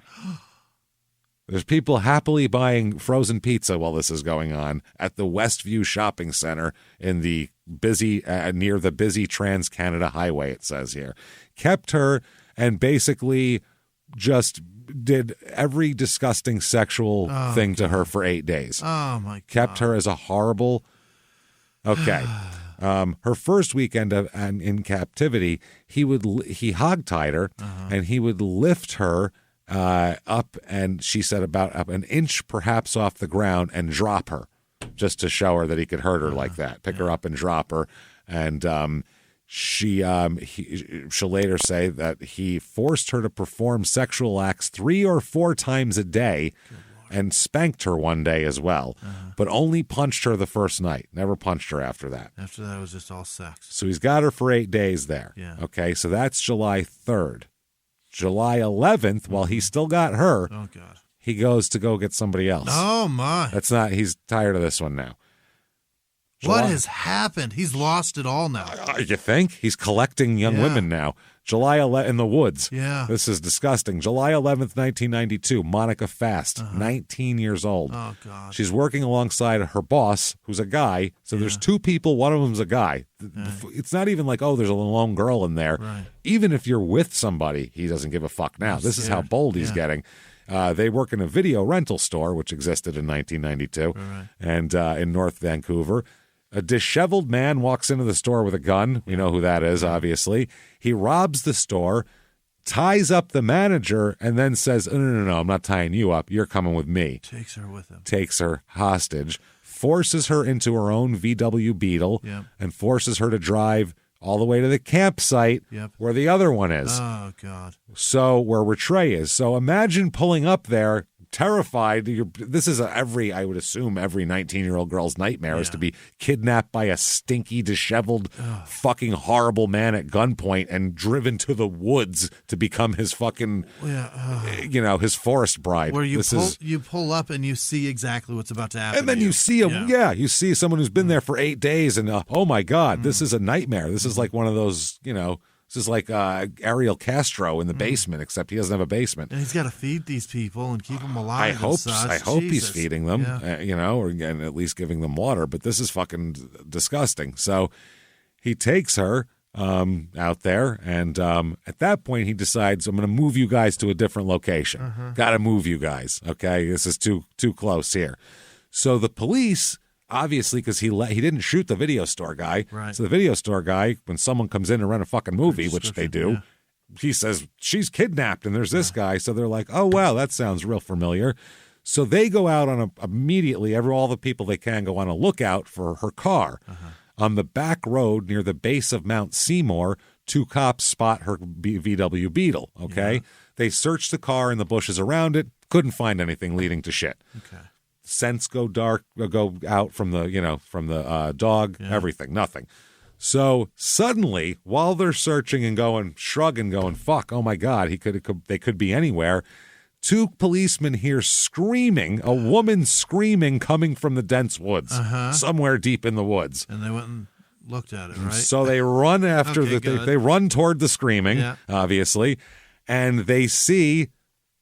There's people happily buying frozen pizza while this is going on at the Westview Shopping Center in the busy near the busy Trans-Canada Highway, it says here. Kept her and basically just did every disgusting sexual thing to her for 8 days. Oh, my God. Kept her as a horrible... Okay. Her first weekend in captivity, he hogtied her and he would lift her up, and she said about up an inch perhaps off the ground and drop her just to show her that he could hurt her like that. Pick her up and drop her. And she'll later say that he forced her to perform sexual acts 3 or 4 times a day and spanked her one day as well, but only punched her the first night. Never punched her after that. After that, it was just all sex. So he's got her for 8 days there. Yeah. Okay, so that's July 3rd. July 11th, while he still got her, oh, God, he goes to go get somebody else. Oh, my. He's tired of this one now. What has happened? He's lost it all now. You think? He's collecting young women now. July 11th in the woods. Yeah. This is disgusting. July 11th, 1992, Monica Fast, 19 years old. Oh, God. She's working alongside her boss, who's a guy. So there's 2 people. One of them's a guy. It's not even like, there's a lone girl in there. Right. Even if you're with somebody, he doesn't give a fuck now. This is how bold he's getting. They work in a video rental store, which existed in 1992, and in North Vancouver. A disheveled man walks into the store with a gun. We know who that is, obviously. He robs the store, ties up the manager, and then says, no, I'm not tying you up. You're coming with me. Takes her with him. Takes her hostage, forces her into her own VW Beetle, and forces her to drive all the way to the campsite where the other one is. Oh, God. So where Rattray is. So imagine pulling up there, terrified. This is I would assume every 19-year-old girl's nightmare is to be kidnapped by a stinky, disheveled, fucking horrible man at gunpoint and driven to the woods to become his fucking, his forest bride. Where you pull up and you see exactly what's about to happen. And then you see him, you see someone who's been there for 8 days and, oh my God, this is a nightmare. This is like one of those, this is like Ariel Castro in the basement, except he doesn't have a basement. And he's got to feed these people and keep them alive. I hope he's feeding them, or at least giving them water. But this is fucking disgusting. So he takes her. out there. And at that point, he decides, I'm going to move you guys to a different location. Got to move you guys. Okay, this is too close here. So the police, obviously, because he didn't shoot the video store guy. Right. So the video store guy, when someone comes in to rent a fucking movie, which they do, he says, she's kidnapped, and there's this guy. So they're like, oh, wow, that sounds real familiar. So they go out on immediately, all the people they can go on a lookout for her car. On the back road near the base of Mount Seymour, 2 cops spot her VW Beetle, okay? Yeah. They search the car and the bushes around it, couldn't find anything leading to shit. Okay. Scents go out from the dog, everything, nothing. So suddenly, while they're searching and shrugging, fuck, oh my God, they could be anywhere. 2 policemen hear screaming, a woman screaming coming from the dense woods, somewhere deep in the woods. And they went and looked at it, right? So they run after they run toward the screaming, obviously, and they see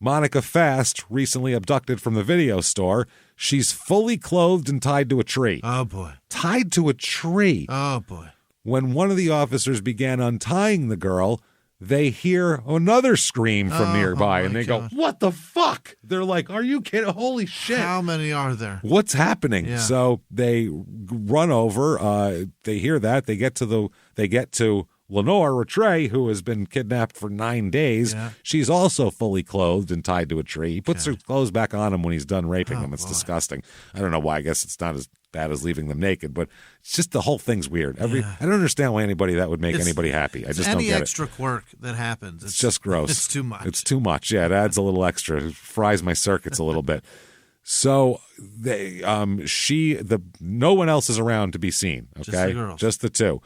Monica Fast, recently abducted from the video store. She's fully clothed and tied to a tree. Oh, boy. Tied to a tree. Oh, boy. When one of the officers began untying the girl, they hear another scream from nearby, and they go, what the fuck? They're like, are you kidding? Holy shit. How many are there? What's happening? Yeah. So they run over. They hear that. They get to Lenore Rattray, who has been kidnapped for 9 days. Yeah. She's also fully clothed and tied to a tree. He puts her clothes back on him when he's done raping them. It's disgusting. I don't know why. I guess it's not as bad as leaving them naked, but it's just the whole thing's weird. I don't understand why that would make anybody happy. I just don't get it. Any extra quirk that happens. It's just gross. It's too much. It's too much. Yeah, it adds a little extra. It fries my circuits a little bit. So they, no one else is around to be seen. Okay, just the girls. Just the 2.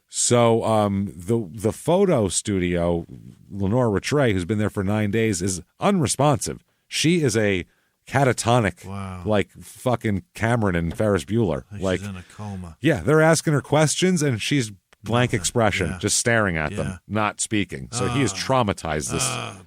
So the photo studio, Lenore Rattray, who's been there for 9 days, is unresponsive. She is a catatonic, like fucking Cameron and Ferris Bueller. Like she's in a coma. Yeah, they're asking her questions, and she's blank expression, just staring at them, not speaking. So he is traumatized.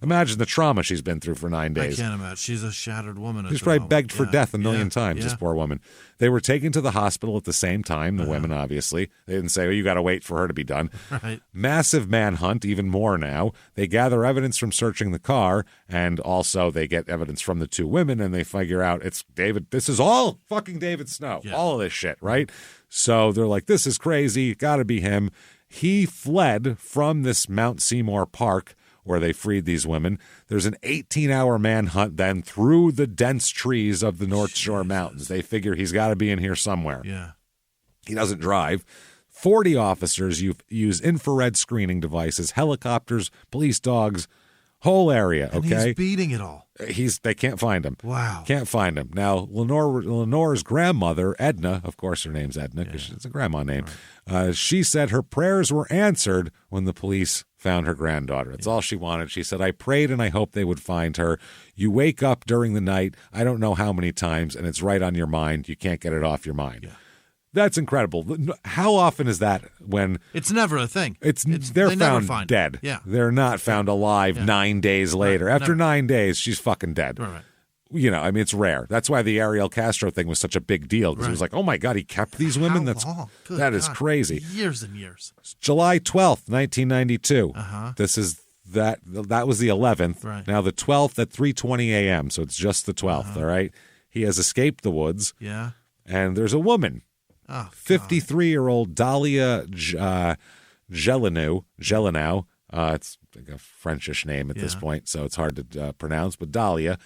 Imagine the trauma she's been through for 9 days. I can't imagine. She's a shattered woman. She's probably begged for death a million times, this poor woman. They were taken to the hospital at the same time, the women, obviously. They didn't say, you got to wait for her to be done. Right. Massive manhunt, even more now. They gather evidence from searching the car, and also they get evidence from the 2 women, and they figure out it's David. This is all fucking David Snow. Yeah. All of this shit, right? So they're like, this is crazy. Got to be him. He fled from this Mount Seymour Park where they freed these women. There's an 18-hour manhunt then through the dense trees of the North Shore Mountains. They figure he's got to be in here somewhere. Yeah. He doesn't drive. 40 officers use infrared screening devices, helicopters, police dogs, whole area, okay? And he's beating it all. They can't find him. Wow. Can't find him. Now, Lenore's grandmother, Edna, of course her name's Edna because it's a grandma name, she said her prayers were answered when the police found her granddaughter. That's all she wanted. She said, I prayed and I hoped they would find her. You wake up during the night, I don't know how many times, and it's right on your mind. You can't get it off your mind. Yeah. That's incredible. How often is that when... It's never a thing. They're found dead. Yeah. They're not found alive 9 days later. Right. After 9 days, she's fucking dead. Right. It's rare. That's why the Ariel Castro thing was such a big deal, because it was like, oh my God, he kept these women? That is crazy. Years and years. July 12th, 1992. This is... That was the 11th. Right. Now the 12th at 3:20 a.m., so it's just the 12th, all right? He has escaped the woods. Yeah. And there's a woman. 53-year-old Dahlia Gelinow. It's like a Frenchish name at this point, so it's hard to pronounce, but Dahlia.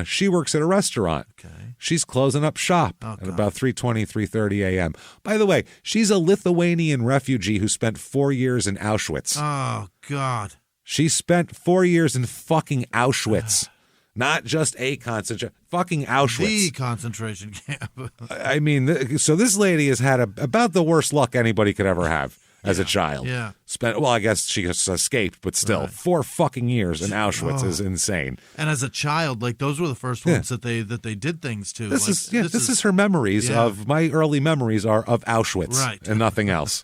She works at a restaurant. Okay. She's closing up shop at about 3:30 a.m. By the way, she's a Lithuanian refugee who spent 4 years in Auschwitz. Oh, God. She spent 4 years in fucking Auschwitz. Not just a concentration, fucking Auschwitz. The concentration camp. I mean, so this lady has had about the worst luck anybody could ever have as a child. Yeah. I guess she just escaped, but still, 4 fucking years in Auschwitz is insane. And as a child, those were the first ones that they did things to. This is her memories of my early memories are of Auschwitz and nothing else.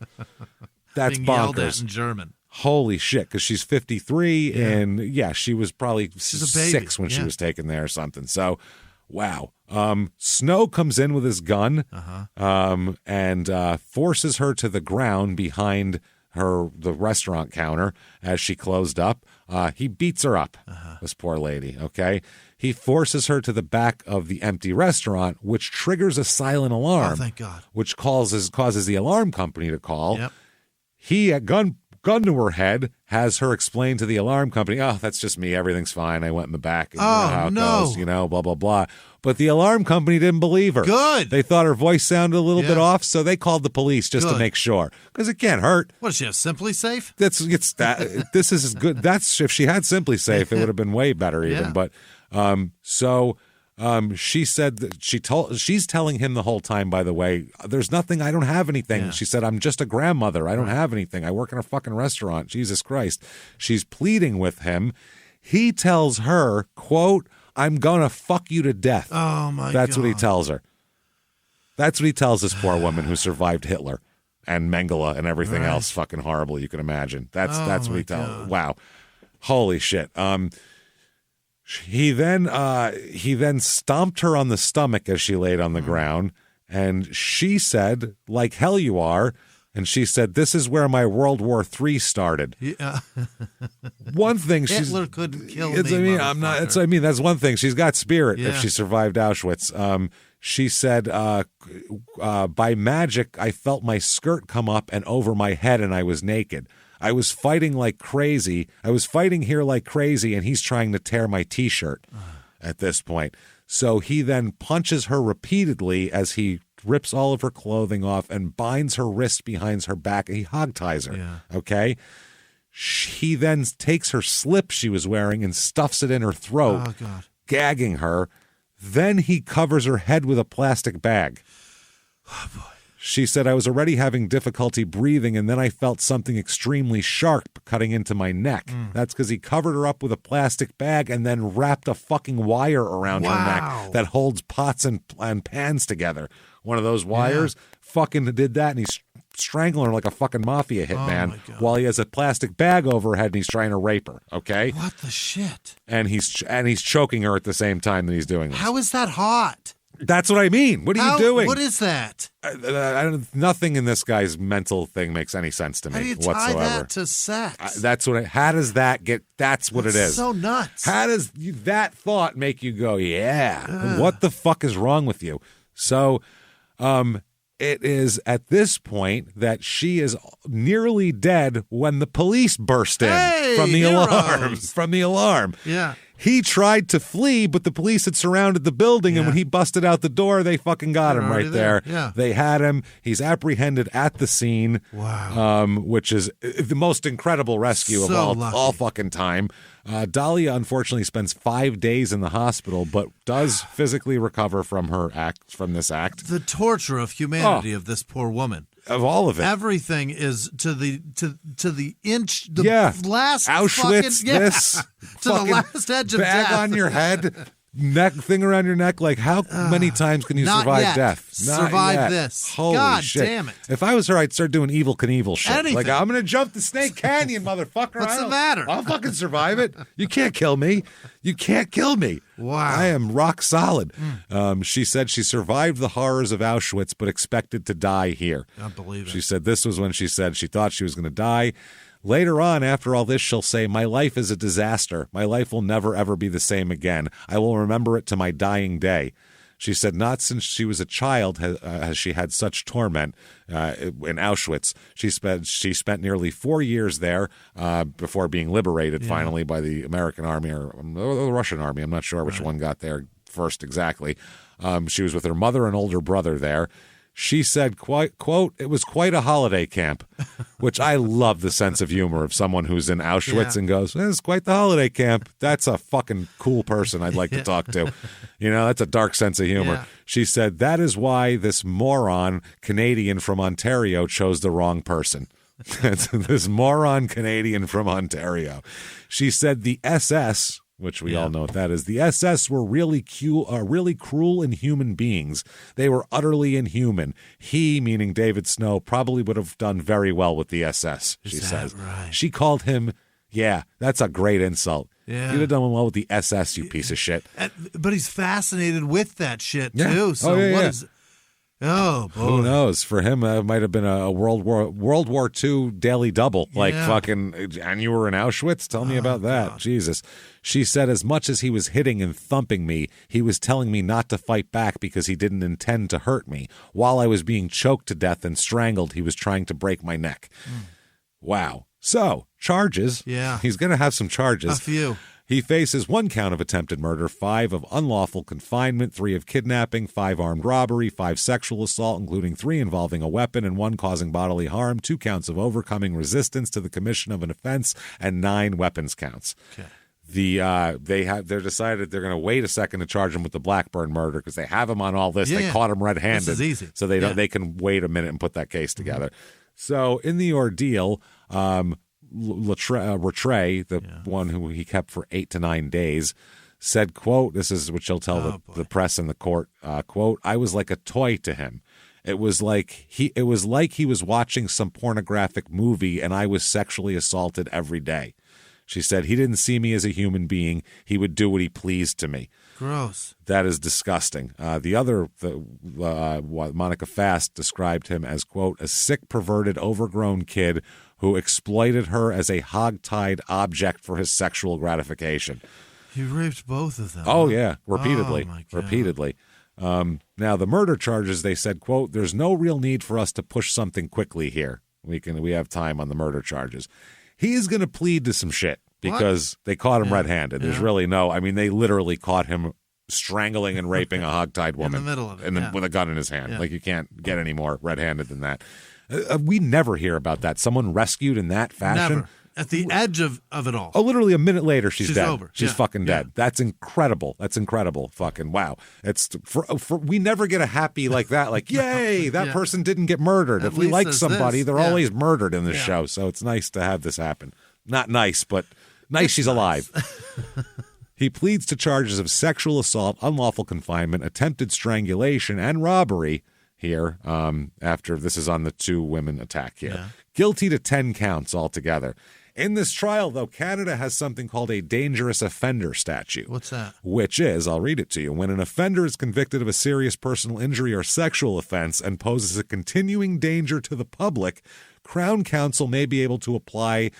That's being bonkers. Yelled at in German. Holy shit, because she's 53, and she was probably 6 when she was taken there or something. So, wow. Snow comes in with his gun and forces her to the ground behind the restaurant counter as she closed up. He beats her up, this poor lady, okay? He forces her to the back of the empty restaurant, which triggers a silent alarm. Oh, thank God. Which causes the alarm company to call. Yep. He, at gun to her head, has her explain to the alarm company, oh, that's just me. Everything's fine. I went in the back. And you know how it goes, blah, blah, blah. But the alarm company didn't believe her. Good. They thought her voice sounded a little bit off, so they called the police just to make sure. Because it can't hurt. What, does she have Simply Safe? This is as good. That's if she had Simply Safe, it would have been way better even. But she said that she's telling him the whole time, by the way, there's nothing, I don't have anything. Yeah. She said, I'm just a grandmother. I don't have anything. I work in a fucking restaurant. Jesus Christ. She's pleading with him. He tells her, quote, I'm going to fuck you to death. Oh, my God. That's what he tells her. That's what he tells this poor woman who survived Hitler and Mengele and everything else fucking horrible you can imagine. That's what he tells her. Wow. Holy shit. He then stomped her on the stomach as she laid on the ground, and she said, like hell you are. And she said, this is where my World War III started. Yeah. One thing Hitler couldn't kill me. That's one thing. She's got spirit if she survived Auschwitz. She said, by magic, I felt my skirt come up and over my head, and I was naked. I was fighting like crazy. I was fighting here like crazy, and he's trying to tear my T-shirt at this point. So he then punches her repeatedly as he rips all of her clothing off and binds her wrist behind her back. He hogties her, okay? He then takes her slip she was wearing and stuffs it in her throat, gagging her. Then he covers her head with a plastic bag. Oh, boy. She said, I was already having difficulty breathing, and then I felt something extremely sharp cutting into my neck. That's because he covered her up with a plastic bag and then wrapped a fucking wire around her neck that holds pots and pans together. One of those wires. Fucking did that, and he's strangling her like a fucking mafia hitman while he has a plastic bag over her head and he's trying to rape her, okay? What the shit? And he's choking her at the same time that he's doing this. How is that hot? That's what I mean. What are you doing? What is that? Nothing in this guy's mental thing makes any sense to me How do you whatsoever. tie that to sex? How does that get? That's what it is. So nuts. How does that thought make you go, yeah? What the fuck is wrong with you? So, it is at this point that she is nearly dead when the police burst in from the alarm. From the alarm. Yeah. He tried to flee, but the police had surrounded the building, and when he busted out the door, they fucking got him right there. Yeah. They had him. He's apprehended at the scene, which is the most incredible rescue of all fucking time. Dahlia, unfortunately, spends 5 days in the hospital, but does physically recover from this act. The torture of humanity of this poor woman. Of all of it. Everything is to the inch, last Auschwitz, fucking, this. To the last edge of bag death. on your head, neck thing around your neck. Like, how many times can you survive death? Survive this. Holy God shit. damn it. If I was her, I'd start doing Evil Knievel shit. Anything. Like, I'm going to jump the Snake Canyon, motherfucker. What's the matter? I'll fucking survive it. You can't kill me. You can't kill me. Wow. I am rock solid. She said she survived the horrors of Auschwitz, but expected to die here. I believe it. She said this was when she said she thought she was going to die. Later on, after all this, she'll say, my life is a disaster. My life will never, ever be the same again. I will remember it to my dying day. She said not since she was a child has she had such torment in Auschwitz. She spent nearly 4 years there before being liberated finally by the American army or the Russian army. I'm not sure which one got there first exactly. She was with her mother and older brother there. She said, quote, it was quite a holiday camp, which I love the sense of humor of someone who's in Auschwitz and goes, it's quite the holiday camp. That's a fucking cool person I'd like to talk to. You know, that's a dark sense of humor. Yeah. She said, that is why this moron Canadian from Ontario chose the wrong person. This moron Canadian from Ontario. She said the SS, which we all know what that is. The SS were really cruel, inhuman beings. They were utterly inhuman. He, meaning David Snow, probably would have done very well with the SS, she says. Right? She called him, that's a great insult. Yeah. You'd have done well with the SS, you piece of shit. But he's fascinated with that shit, too. So what is... Oh, boy. Who knows? For him, it might have been a World War II daily double. Like fucking, and you were in Auschwitz? Tell me about that. God. Jesus. She said as much as he was hitting and thumping me, he was telling me not to fight back because he didn't intend to hurt me. While I was being choked to death and strangled, he was trying to break my neck. Wow. So, charges. Yeah. He's going to have some charges. A few. He faces 1 count of attempted murder, 5 of unlawful confinement, 3 of kidnapping, 5 armed robbery, 5 sexual assault, including 3 involving a weapon and 1 causing bodily harm, 2 counts of overcoming resistance to the commission of an offense, and 9 weapons counts. Okay. They're decided they're going to wait a second to charge him with the Blackburn murder because they have him on all this. They caught him red-handed. This is easy. So they can wait a minute and put that case together. So in the ordeal, Rattray, the one who he kept for 8 to 9 days, said, quote, this is what she'll tell the press and the court, quote, I was like a toy to him. It was like he was watching some pornographic movie and I was sexually assaulted every day. She said he didn't see me as a human being. He would do what he pleased to me. Gross. That is disgusting. Monica Fast described him as, quote, a sick, perverted, overgrown kid who exploited her as a hog-tied object for his sexual gratification. He raped both of them. Oh, yeah, repeatedly. Oh, my God. Repeatedly. Now, the murder charges, they said, quote, there's no real need for us to push something quickly here. We have time on the murder charges. He's going to plead to some shit because they caught him red-handed. There's really they literally caught him strangling and raping a hog-tied woman. In the middle of it, with a gun in his hand. Yeah. Like, you can't get any more red-handed than that. We never hear about that. Someone rescued in that fashion. Never. At the edge of it all. Oh, literally a minute later, she's dead. Over. She's fucking dead. That's incredible. That's incredible. Fucking wow. It's for we never get a happy like that. Like, yay, that person didn't get murdered. If we like somebody, they're always murdered in this show. So it's nice to have this happen. Not nice, but nice she's alive. He pleads to charges of sexual assault, unlawful confinement, attempted strangulation, and robbery here after this is on the 2 women attack here. Yeah. Guilty to 10 counts altogether. In this trial, though, Canada has something called a dangerous offender statute. What's that? Which is, I'll read it to you, when an offender is convicted of a serious personal injury or sexual offense and poses a continuing danger to the public, Crown Counsel may be able to apply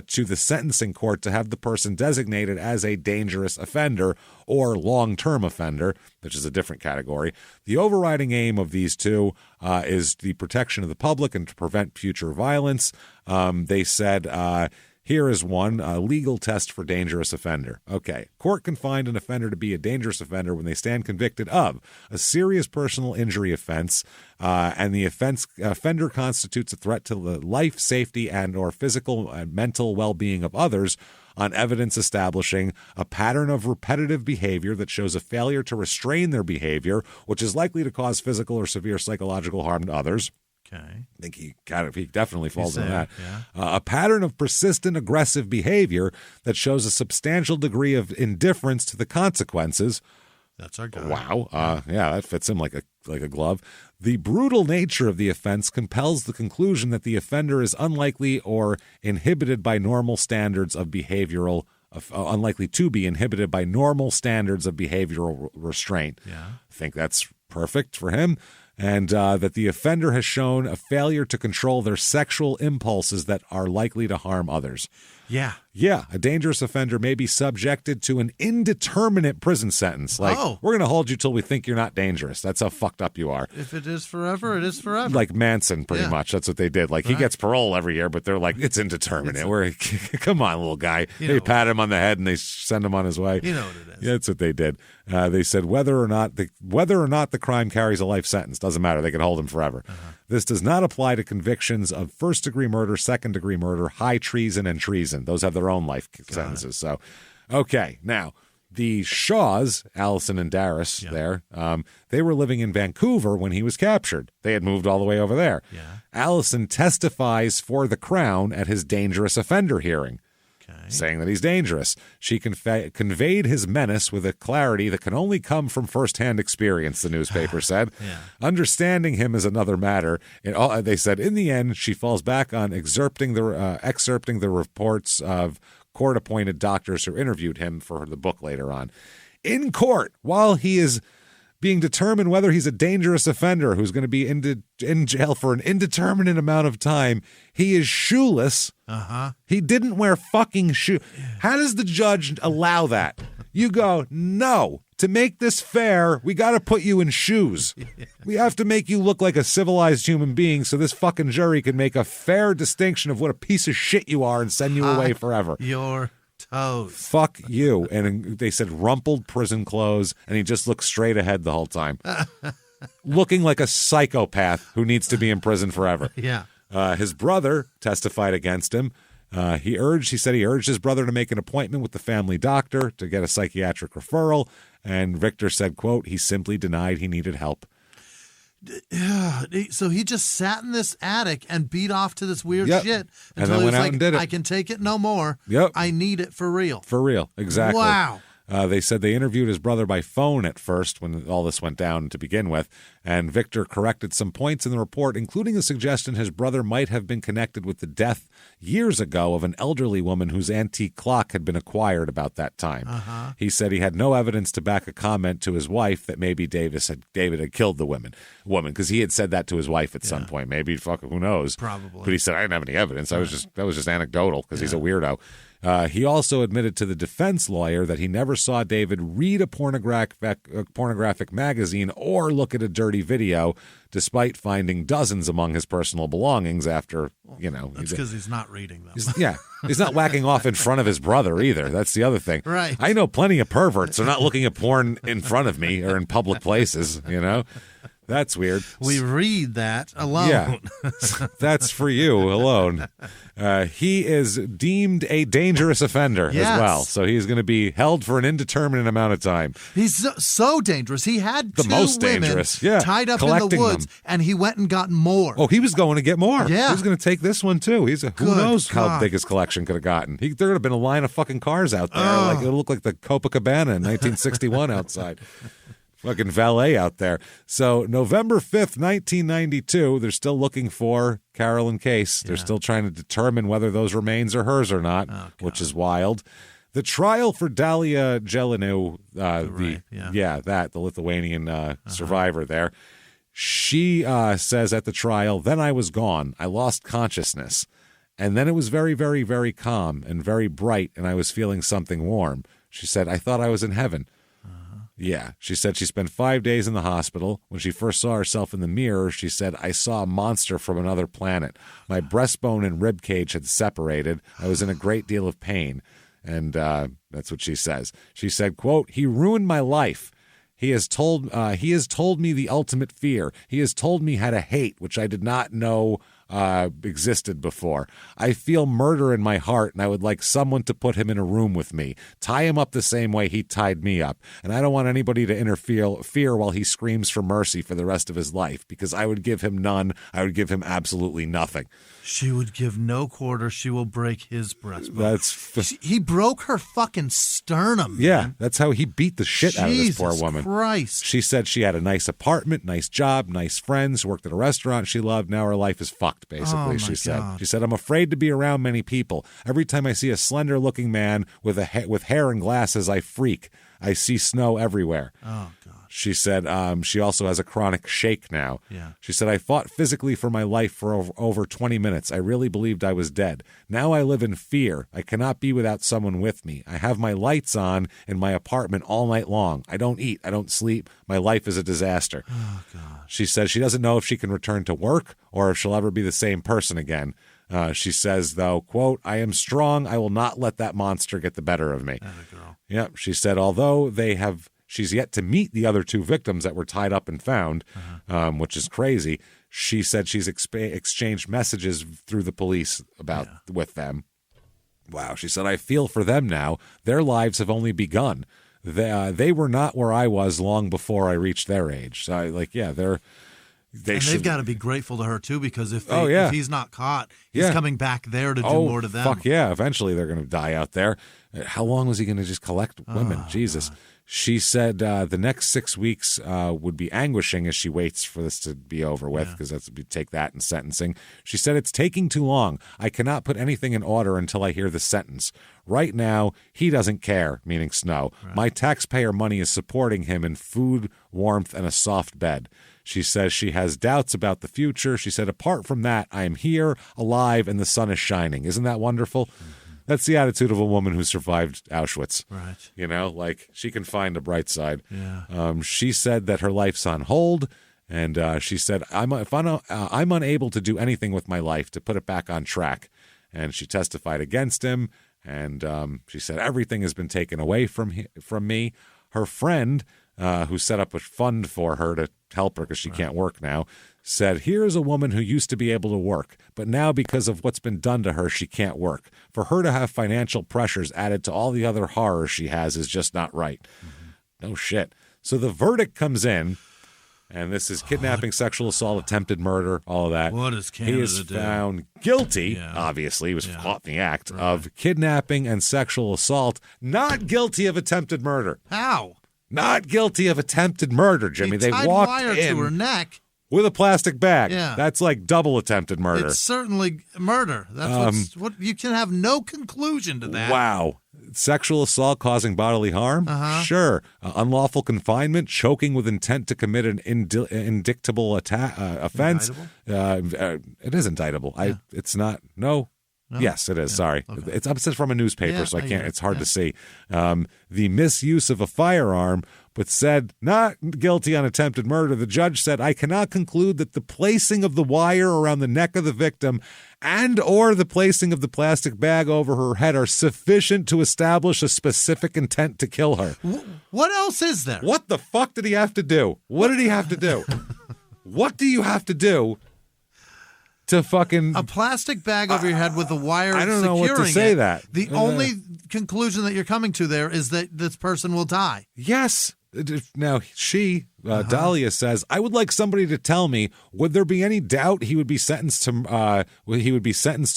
to the sentencing court to have the person designated as a dangerous offender or long-term offender, which is a different category. The overriding aim of these 2 is the protection of the public and to prevent future violence. They said, here is one, a legal test for dangerous offender. Okay, court can find an offender to be a dangerous offender when they stand convicted of a serious personal injury offense, and the offender constitutes a threat to the life, safety, and or physical and mental well-being of others on evidence establishing a pattern of repetitive behavior that shows a failure to restrain their behavior, which is likely to cause physical or severe psychological harm to others. Okay. I think he definitely falls in that. Yeah. A pattern of persistent aggressive behavior that shows a substantial degree of indifference to the consequences. That's our guy. Wow. Yeah, that fits him like a glove. The brutal nature of the offense compels the conclusion that the offender is unlikely or inhibited by normal standards of behavioral unlikely to be inhibited by normal standards of behavioral restraint. Yeah. I think that's perfect for him. And that the offender has shown a failure to control their sexual impulses that are likely to harm others. Yeah. Yeah, a dangerous offender may be subjected to an indeterminate prison sentence. Like, we're going to hold you till we think you're not dangerous. That's how fucked up you are. If it is forever, it is forever. Like Manson, pretty much. That's what they did. Like, he gets parole every year, but they're like, it's indeterminate. Come on, little guy. They pat him on the head and they send him on his way. You know what it is. Yeah, that's what they did. They said whether or not the crime carries a life sentence, doesn't matter. They can hold him forever. This does not apply to convictions of first-degree murder, second-degree murder, high treason, and treason. Those have their own life sentences. So, okay, now the Shaws, Allison and Darius, they were living in Vancouver when he was captured. They had moved all the way over there. Yeah. Allison testifies for the Crown at his dangerous offender hearing, saying that he's dangerous. She conveyed his menace with a clarity that can only come from firsthand experience, the newspaper said. Understanding him is another matter. They said, in the end, she falls back on excerpting the reports of court-appointed doctors who interviewed him for the book later on. In court, while he is being determined whether he's a dangerous offender who's going to be in jail for an indeterminate amount of time. He is shoeless. He didn't wear fucking shoes. How does the judge allow that? You go, no. To make this fair, we got to put you in shoes. We have to make you look like a civilized human being so this fucking jury can make a fair distinction of what a piece of shit you are and send you away forever. Your toes. Fuck you. And they said rumpled prison clothes, and he just looked straight ahead the whole time. Looking like a psychopath who needs to be in prison forever. Yeah. His brother testified against him. He said he urged his brother to make an appointment with the family doctor to get a psychiatric referral. And Victor said, quote, he simply denied he needed help. So he just sat in this attic and beat off to this weird shit and until then he was went out like, and did it. I can take it no more. Yep. I need it for real. For real. Exactly. Wow. They said they interviewed his brother by phone at first when all this went down to begin with, and Victor corrected some points in the report, including a suggestion his brother might have been connected with the death years ago of an elderly woman whose antique clock had been acquired about that time. He said he had no evidence to back a comment to his wife that maybe David had killed the woman, because he had said that to his wife at some point. Maybe, who knows? Probably. But he said, I didn't have any evidence. That was just anecdotal because he's a weirdo. He also admitted to the defense lawyer that he never saw David read a pornographic magazine or look at a dirty video, despite finding dozens among his personal belongings after, That's because he's not reading them. He's not whacking off in front of his brother either. That's the other thing. Right. I know plenty of perverts. They're not looking at porn in front of me or in public places, That's weird. We read that alone. Yeah, that's for you alone. He is deemed a dangerous offender as well, so he's going to be held for an indeterminate amount of time. He's so dangerous. He had the two most women dangerous, tied up in the woods, and he went and got more. Oh, he was going to get more. Yeah. He was going to take this one, too. Who knows how big his collection could have gotten. There would have been a line of fucking cars out there. Like it would look like the Copacabana in 1961 outside. Fucking valet out there. So November 5th, 1992, they're still looking for Carolyn Case. They're still trying to determine whether those remains are hers or not, which is wild. The trial for Dalia Jelenu, the Lithuanian survivor there, she says at the trial, then I was gone. I lost consciousness. And then it was very, very, very calm and very bright, and I was feeling something warm. She said, I thought I was in heaven. Yeah, she said she spent 5 days in the hospital. When she first saw herself in the mirror, she said, I saw a monster from another planet. My breastbone and rib cage had separated. I was in a great deal of pain. And that's what she says. She said, quote, he ruined my life. He has told me the ultimate fear. He has told me how to hate, which I did not know existed before. I feel murder in my heart, and I would like someone to put him in a room with me, tie him up the same way he tied me up, and I don't want anybody to interfere while he screams for mercy for the rest of his life, because I would give him none. I would give him absolutely nothing. She would give no quarter. She will break his breastbone. He broke her fucking sternum. Yeah, man. that's how he beat the shit out of this poor woman. Christ. She said she had a nice apartment, nice job, nice friends, worked at a restaurant she loved. Now her life is fucked, basically, she said. God. She said, I'm afraid to be around many people. Every time I see a slender-looking man with hair and glasses, I freak. I see snow everywhere. Oh, God. She said she also has a chronic shake now. Yeah. She said, I fought physically for my life for over 20 minutes. I really believed I was dead. Now I live in fear. I cannot be without someone with me. I have my lights on in my apartment all night long. I don't eat. I don't sleep. My life is a disaster. Oh, God. She says she doesn't know if she can return to work or if she'll ever be the same person again. She says, though, quote, I am strong. I will not let that monster get the better of me. Girl. Yep. She said, although she's yet to meet the other two victims that were tied up and found, which is crazy. She said she's exchanged messages through the police with them. Wow. She said, I feel for them now. Their lives have only begun. They were not where I was long before I reached their age. So they've got to be grateful to her, too, because if he's not caught, he's coming back there to do more to them. Fuck yeah. Eventually they're going to die out there. How long was he going to just collect women? Oh, Jesus. God. She said the next 6 weeks would be anguishing as she waits for this to be over with, because that's take that in sentencing. She said, it's taking too long. I cannot put anything in order until I hear the sentence. Right now, he doesn't care, meaning Snow. Right. My taxpayer money is supporting him in food, warmth, and a soft bed. She says she has doubts about the future. She said, apart from that, I am here, alive, and the sun is shining. Isn't that wonderful? Mm-hmm. That's the attitude of a woman who survived Auschwitz. Right. You know, like, she can find a bright side. Yeah. She said that her life's on hold, and she said, I'm unable to do anything with my life to put it back on track. And she testified against him, and she said, everything has been taken away from me. Her friend, who set up a fund for her to help her because she can't work now, said, here's a woman who used to be able to work, but now because of what's been done to her, she can't work. For her to have financial pressures added to all the other horrors she has is just not right. Mm-hmm. No shit. So the verdict comes in, and this is kidnapping, sexual assault, attempted murder, all of that. What does Canada do? He is found guilty, obviously, he was caught in the act, of kidnapping and sexual assault, not guilty of attempted murder. How? Not guilty of attempted murder, Jimmy. They walked wire in to her neck with a plastic bag. Yeah. That's like double attempted murder. It's certainly murder. That's what you can have no conclusion to that. Wow. Sexual assault causing bodily harm? Sure. Unlawful confinement, choking with intent to commit an indictable offense. It is indictable. Yeah. It's not. No. Yes, it is. Yeah. Sorry. Okay. It's from a newspaper, so I can't. It's hard to see. The misuse of a firearm, but said not guilty on attempted murder. The judge said, I cannot conclude that the placing of the wire around the neck of the victim and or the placing of the plastic bag over her head are sufficient to establish a specific intent to kill her. What else is there? What the fuck did he have to do? What did he have to do? What do you have to do to fucking... A plastic bag over your head with a wire I don't know what to say that. The only conclusion that you're coming to there is that this person will die. Yes. Now, Dahlia says, I would like somebody to tell me, would there be any doubt he would be sentenced to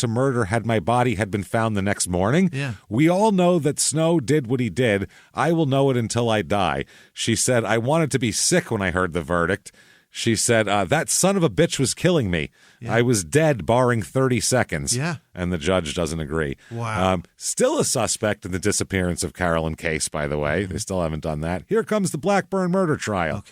murder had my body had been found the next morning? Yeah. We all know that Snow did what he did. I will know it until I die. She said, I wanted to be sick when I heard the verdict. She said, that son of a bitch was killing me. Yeah. I was dead, barring 30 seconds. Yeah. And the judge doesn't agree. Wow. Still a suspect in the disappearance of Carolyn Case, by the way. They still haven't done that. Here comes the Blackburn murder trial.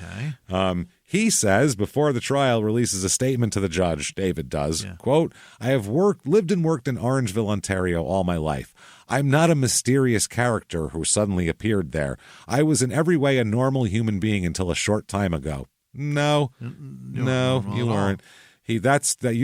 Okay. He says, before the trial, releases a statement to the judge, David does, quote, I have lived and worked in Orangeville, Ontario all my life. I'm not a mysterious character who suddenly appeared there. I was in every way a normal human being until a short time ago. No, you weren't. You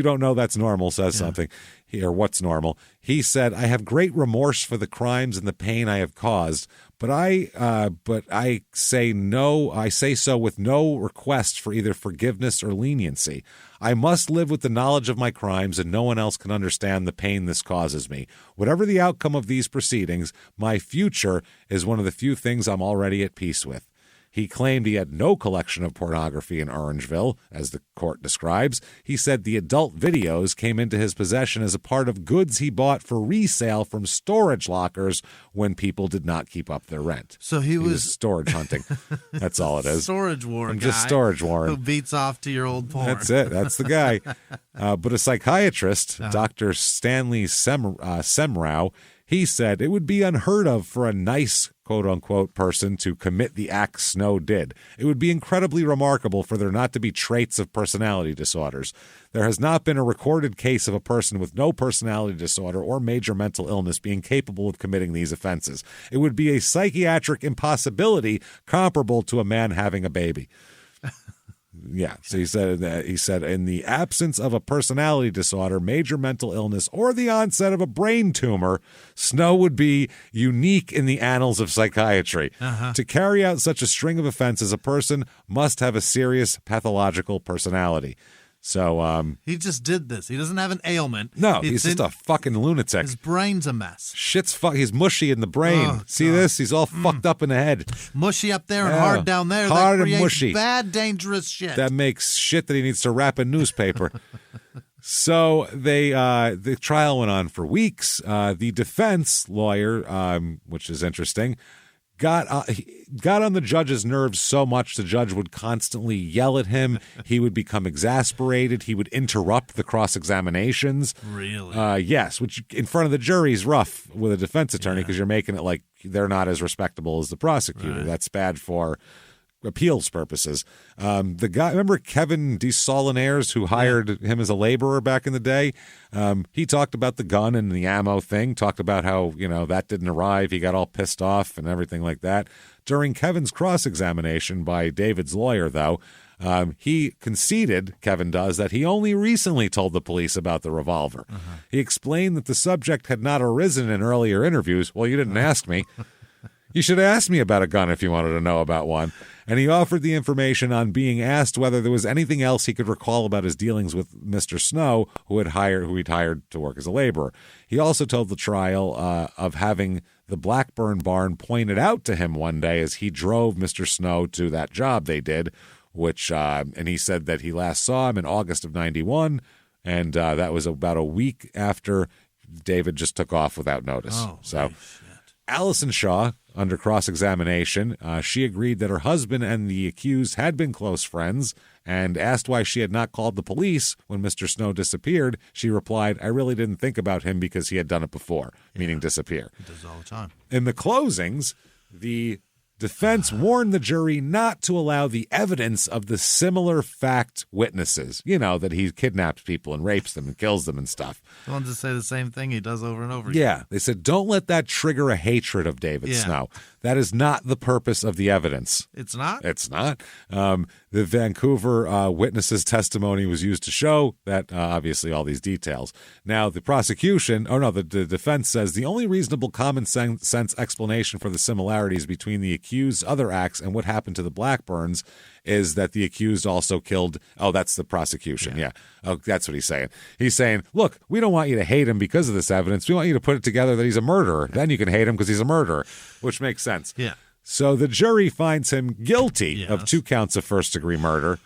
don't know that's normal says something here. What's normal? He said, I have great remorse for the crimes and the pain I have caused, but I say no. I say so with no request for either forgiveness or leniency. I must live with the knowledge of my crimes, and no one else can understand the pain this causes me. Whatever the outcome of these proceedings, my future is one of the few things I'm already at peace with. He claimed he had no collection of pornography in Orangeville, as the court describes. He said the adult videos came into his possession as a part of goods he bought for resale from storage lockers when people did not keep up their rent. So he was storage hunting. That's all it is. Storage war I'm guy. Just storage warring. Who beats off to your old porn. That's it. That's the guy. But a psychiatrist, Dr. Stanley Semrau, he said it would be unheard of for a nice, quote-unquote, person to commit the act Snow did. It would be incredibly remarkable for there not to be traits of personality disorders. There has not been a recorded case of a person with no personality disorder or major mental illness being capable of committing these offenses. It would be a psychiatric impossibility comparable to a man having a baby. Yeah, so he said in the absence of a personality disorder, major mental illness, or the onset of a brain tumor, Snow would be unique in the annals of psychiatry. To carry out such a string of offenses, a person must have a serious pathological personality. So he just did this. He doesn't have an ailment. No, he's just a fucking lunatic. His brain's a mess. He's mushy in the brain. Oh, see this? He's all fucked up in the head. Mushy up there and hard down there. Hard that and mushy. Bad, dangerous shit. That makes shit that he needs to wrap in newspaper. So the trial went on for weeks. The defense lawyer, which is interesting, he got on the judge's nerves so much the judge would constantly yell at him. He would become exasperated. He would interrupt the cross-examinations. Really? Yes, which in front of the jury is rough with a defense attorney because you're making it like they're not as respectable as the prosecutor. Right. That's bad for appeals purposes. The guy, remember Kevin DeSolinaires, who hired him as a laborer back in the day? He talked about the gun and the ammo thing, talked about how, that didn't arrive. He got all pissed off and everything like that. During Kevin's cross-examination by David's lawyer, though, he conceded, Kevin does, that he only recently told the police about the revolver. He explained that the subject had not arisen in earlier interviews. Well, you didn't ask me. You should have asked me about a gun if you wanted to know about one. And he offered the information on being asked whether there was anything else he could recall about his dealings with Mr. Snow, who he'd hired to work as a laborer. He also told the trial of having the Blackburn barn pointed out to him one day as he drove Mr. Snow to that job they did, which and he said that he last saw him in August of 91, and that was about a week after David just took off without notice. Oh, so. shit. Allison Shaw, under cross-examination, she agreed that her husband and the accused had been close friends and asked why she had not called the police when Mr. Snow disappeared. She replied, "I really didn't think about him because he had done it before," meaning disappear. He does all the time. In the closings, the defense warned the jury not to allow the evidence of the similar fact witnesses, that he kidnaps people and rapes them and kills them and stuff. The ones that say the same thing he does over and over again. Yeah, they said, don't let that trigger a hatred of David Snow. That is not the purpose of the evidence. It's not? It's not. The Vancouver witness's testimony was used to show that, obviously, all these details. Now, the defense says the only reasonable common sense explanation for the similarities between the accused's other acts and what happened to the Blackburns is that the accused also killed. Oh, that's the prosecution. Yeah. Oh, that's what he's saying. He's saying, look, we don't want you to hate him because of this evidence. We want you to put it together that he's a murderer. Then you can hate him because he's a murderer, which makes sense. Yeah. So the jury finds him guilty of 2 counts of first-degree murder.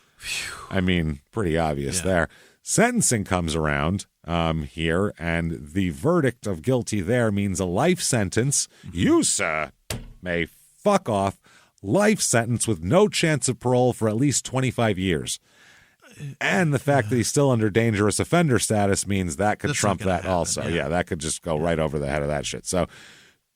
I mean, pretty obvious there. Sentencing comes around here, and the verdict of guilty there means a life sentence. You, sir, may fuck off. Life sentence with no chance of parole for at least 25 years. And the fact that he's still under dangerous offender status means that could trump that happen, also. Yeah, that could just go right over the head of that shit. So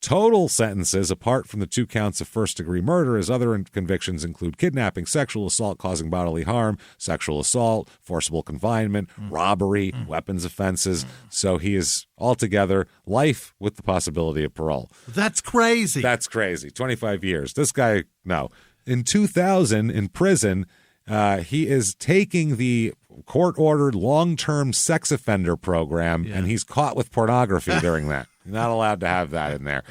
total sentences, apart from the 2 counts of first-degree murder, as other convictions include kidnapping, sexual assault causing bodily harm, sexual assault, forcible confinement, robbery, weapons offenses. So he is altogether life with the possibility of parole. That's crazy. That's crazy. 25 years. This guy, no. In 2000, in prison, he is taking the court-ordered long-term sex offender program, and he's caught with pornography during that. You're not allowed to have that in there.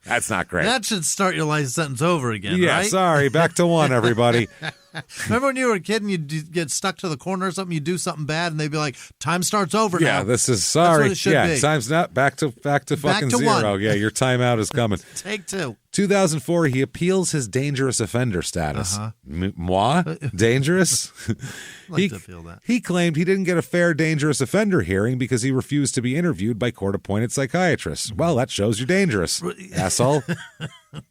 That's not great. That should start your life sentence over again, yeah, right? Sorry. Back to 1, everybody. Remember when you were a kid and you'd get stuck to the corner or something, you do something bad, and they'd be like, time starts over now. Yeah, this is sorry. That's what it should be. Time's not back to fucking to 0. 1. Yeah, your timeout is coming. Take 2. 2004, he appeals his dangerous offender status. Moi? Dangerous? Like to feel that. He claimed he didn't get a fair dangerous offender hearing because he refused to be interviewed by court-appointed psychiatrists. Well, that shows you're dangerous, asshole.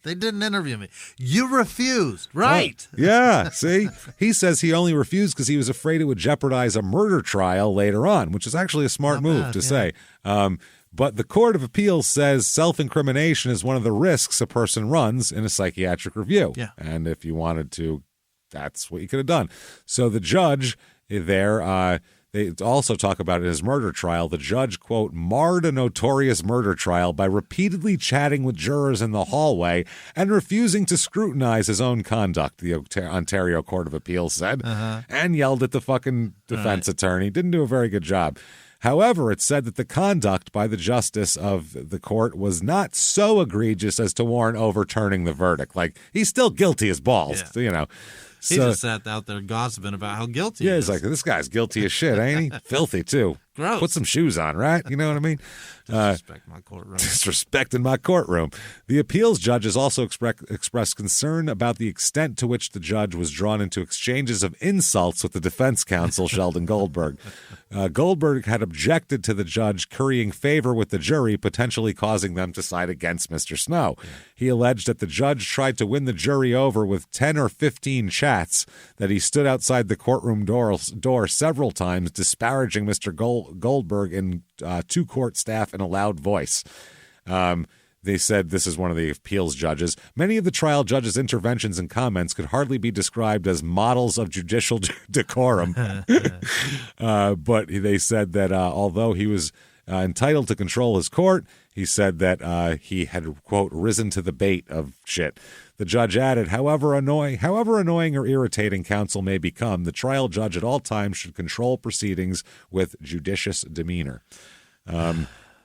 They didn't interview me. You refused, right? Yeah, see? He says he only refused because he was afraid it would jeopardize a murder trial later on, which is actually a smart move to say. But the Court of Appeals says self-incrimination is one of the risks a person runs in a psychiatric review. Yeah. And if you wanted to, that's what you could have done. So the judge there, they also talk about in his murder trial, the judge, quote, marred a notorious murder trial by repeatedly chatting with jurors in the hallway and refusing to scrutinize his own conduct, the Ontario Court of Appeals said, and yelled at the fucking defense attorney. Didn't do a very good job. However, it said that the conduct by the justice of the court was not so egregious as to warrant overturning the verdict. Like, he's still guilty as balls, He just sat out there gossiping about how guilty he is. Yeah, he's like, this guy's guilty as shit, ain't he? Filthy, too. Gross. Put some shoes on, right? You know what I mean? Disrespect my courtroom. Disrespecting my courtroom. The appeals judges also expressed concern about the extent to which the judge was drawn into exchanges of insults with the defense counsel, Sheldon Goldberg. Goldberg had objected to the judge currying favor with the jury, potentially causing them to side against Mr. Snow. Yeah. He alleged that the judge tried to win the jury over with 10 or 15 chats, that he stood outside the courtroom door several times, disparaging Mr. Goldberg and to court staff in a loud voice. They said, this is one of the appeals judges, many of the trial judge's interventions and comments could hardly be described as models of judicial decorum. But they said that although he was entitled to control his court, he said that he had, quote, risen to the bait of shit. The judge added, however annoying or irritating counsel may become, the trial judge at all times should control proceedings with judicious demeanor.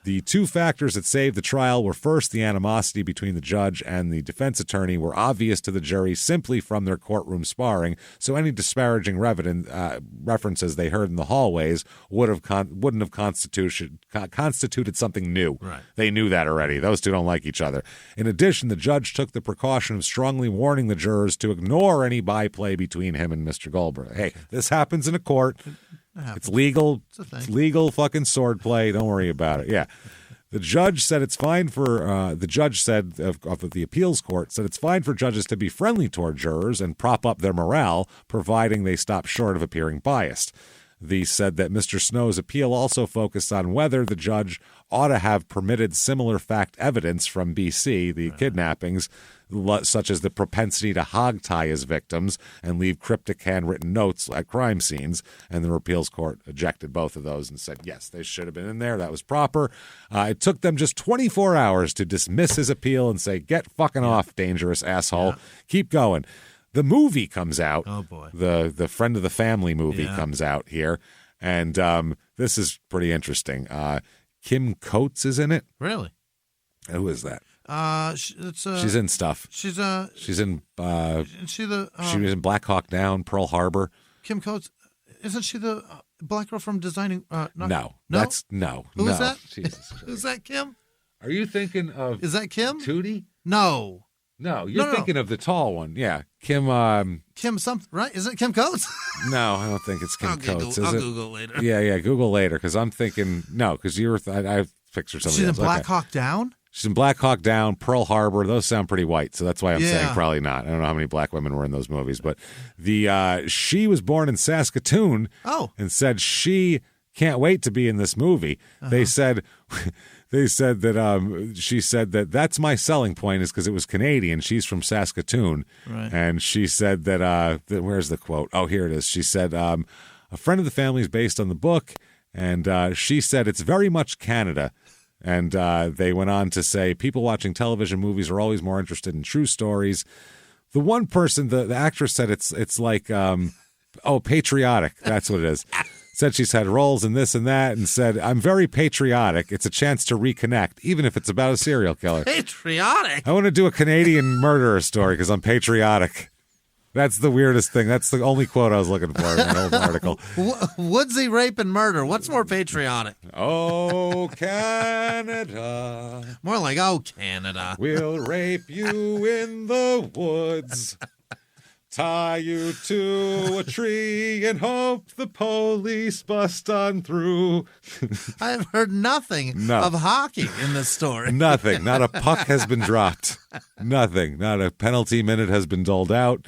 The two factors that saved the trial were, first, the animosity between the judge and the defense attorney were obvious to the jury simply from their courtroom sparring, so any disparaging references they heard in the hallways wouldn't have constituted something new. Right. They knew that already. Those two don't like each other. In addition, the judge took the precaution of strongly warning the jurors to ignore any byplay between him and Mr. Goldberg. Hey, this happens in a court. It's legal. It's legal fucking swordplay. Don't worry about it. Yeah. The judge said it's fine for the judge said of the appeals court said it's fine for judges to be friendly toward jurors and prop up their morale, providing they stop short of appearing biased. They said that Mr. Snow's appeal also focused on whether the judge ought to have permitted similar fact evidence from BC, the kidnappings, such as the propensity to hogtie his victims and leave cryptic handwritten notes at crime scenes. And the appeals court ejected both of those and said, yes, they should have been in there. That was proper. It took them just 24 hours to dismiss his appeal and say, get fucking off, dangerous asshole. Yeah. Keep going. The movie comes out. Oh, boy. The Friend of the Family movie comes out here. And this is pretty interesting. Kim Coates is in it. Really? Who is that? She's in stuff. She's in. She was in Black Hawk Down, Pearl Harbor. Kim Coates, isn't she the black girl from Designing? No. Who is that? Jesus Christ. Who's that? Kim? Are you thinking of? Is that Kim? Tootie? No. No, you're thinking of the tall one. Yeah, Kim. Kim something, right? Is it Kim Coates? No, I don't think it's Kim Coates. I'll Google later. Yeah, Google later because I'm thinking no, because you were. I pictured somebody. She's else. in Black Hawk Down. She's in Black Hawk Down, Pearl Harbor. Those sound pretty white, so that's why I'm saying probably not. I don't know how many black women were in those movies, but she was born in Saskatoon. Oh, and said she can't wait to be in this movie. Uh-huh. They said that she said that that's my selling point is because it was Canadian. She's from Saskatoon, right. And she said that where's the quote? Oh, here it is. She said a friend of the family is based on the book, and she said it's very much Canada. And they went on to say people watching television movies are always more interested in true stories. The one person, the actress said it's like patriotic. That's what it is. Said she's had roles in this and that, and said, I'm very patriotic. It's a chance to reconnect, even if it's about a serial killer. Patriotic? I want to do a Canadian murderer story because I'm patriotic. That's the weirdest thing. That's the only quote I was looking for in that old article. Woodsy rape and murder. What's more patriotic? Oh, Canada. More like, oh, Canada. We'll rape you in the woods. Tie you to a tree and hope the police bust on through. I have heard nothing of hockey in this story. Nothing. Not a puck has been dropped. Nothing. Not a penalty minute has been doled out.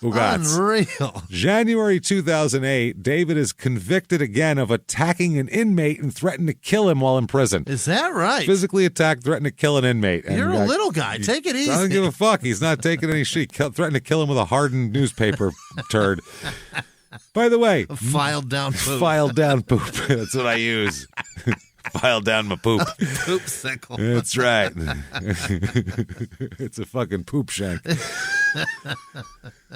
Unreal. January 2008, David is convicted again of attacking an inmate and threatened to kill him while in prison. Is that right? Physically attacked, threatened to kill an inmate. You're a little guy. Take it easy. I don't give a fuck. He's not taking any shit. Threatened to kill him with a hardened newspaper turd. By the way. Filed down poop. Filed down poop. That's what I use. Filed down my poop. Poop sickle. That's right. It's a fucking poop shank.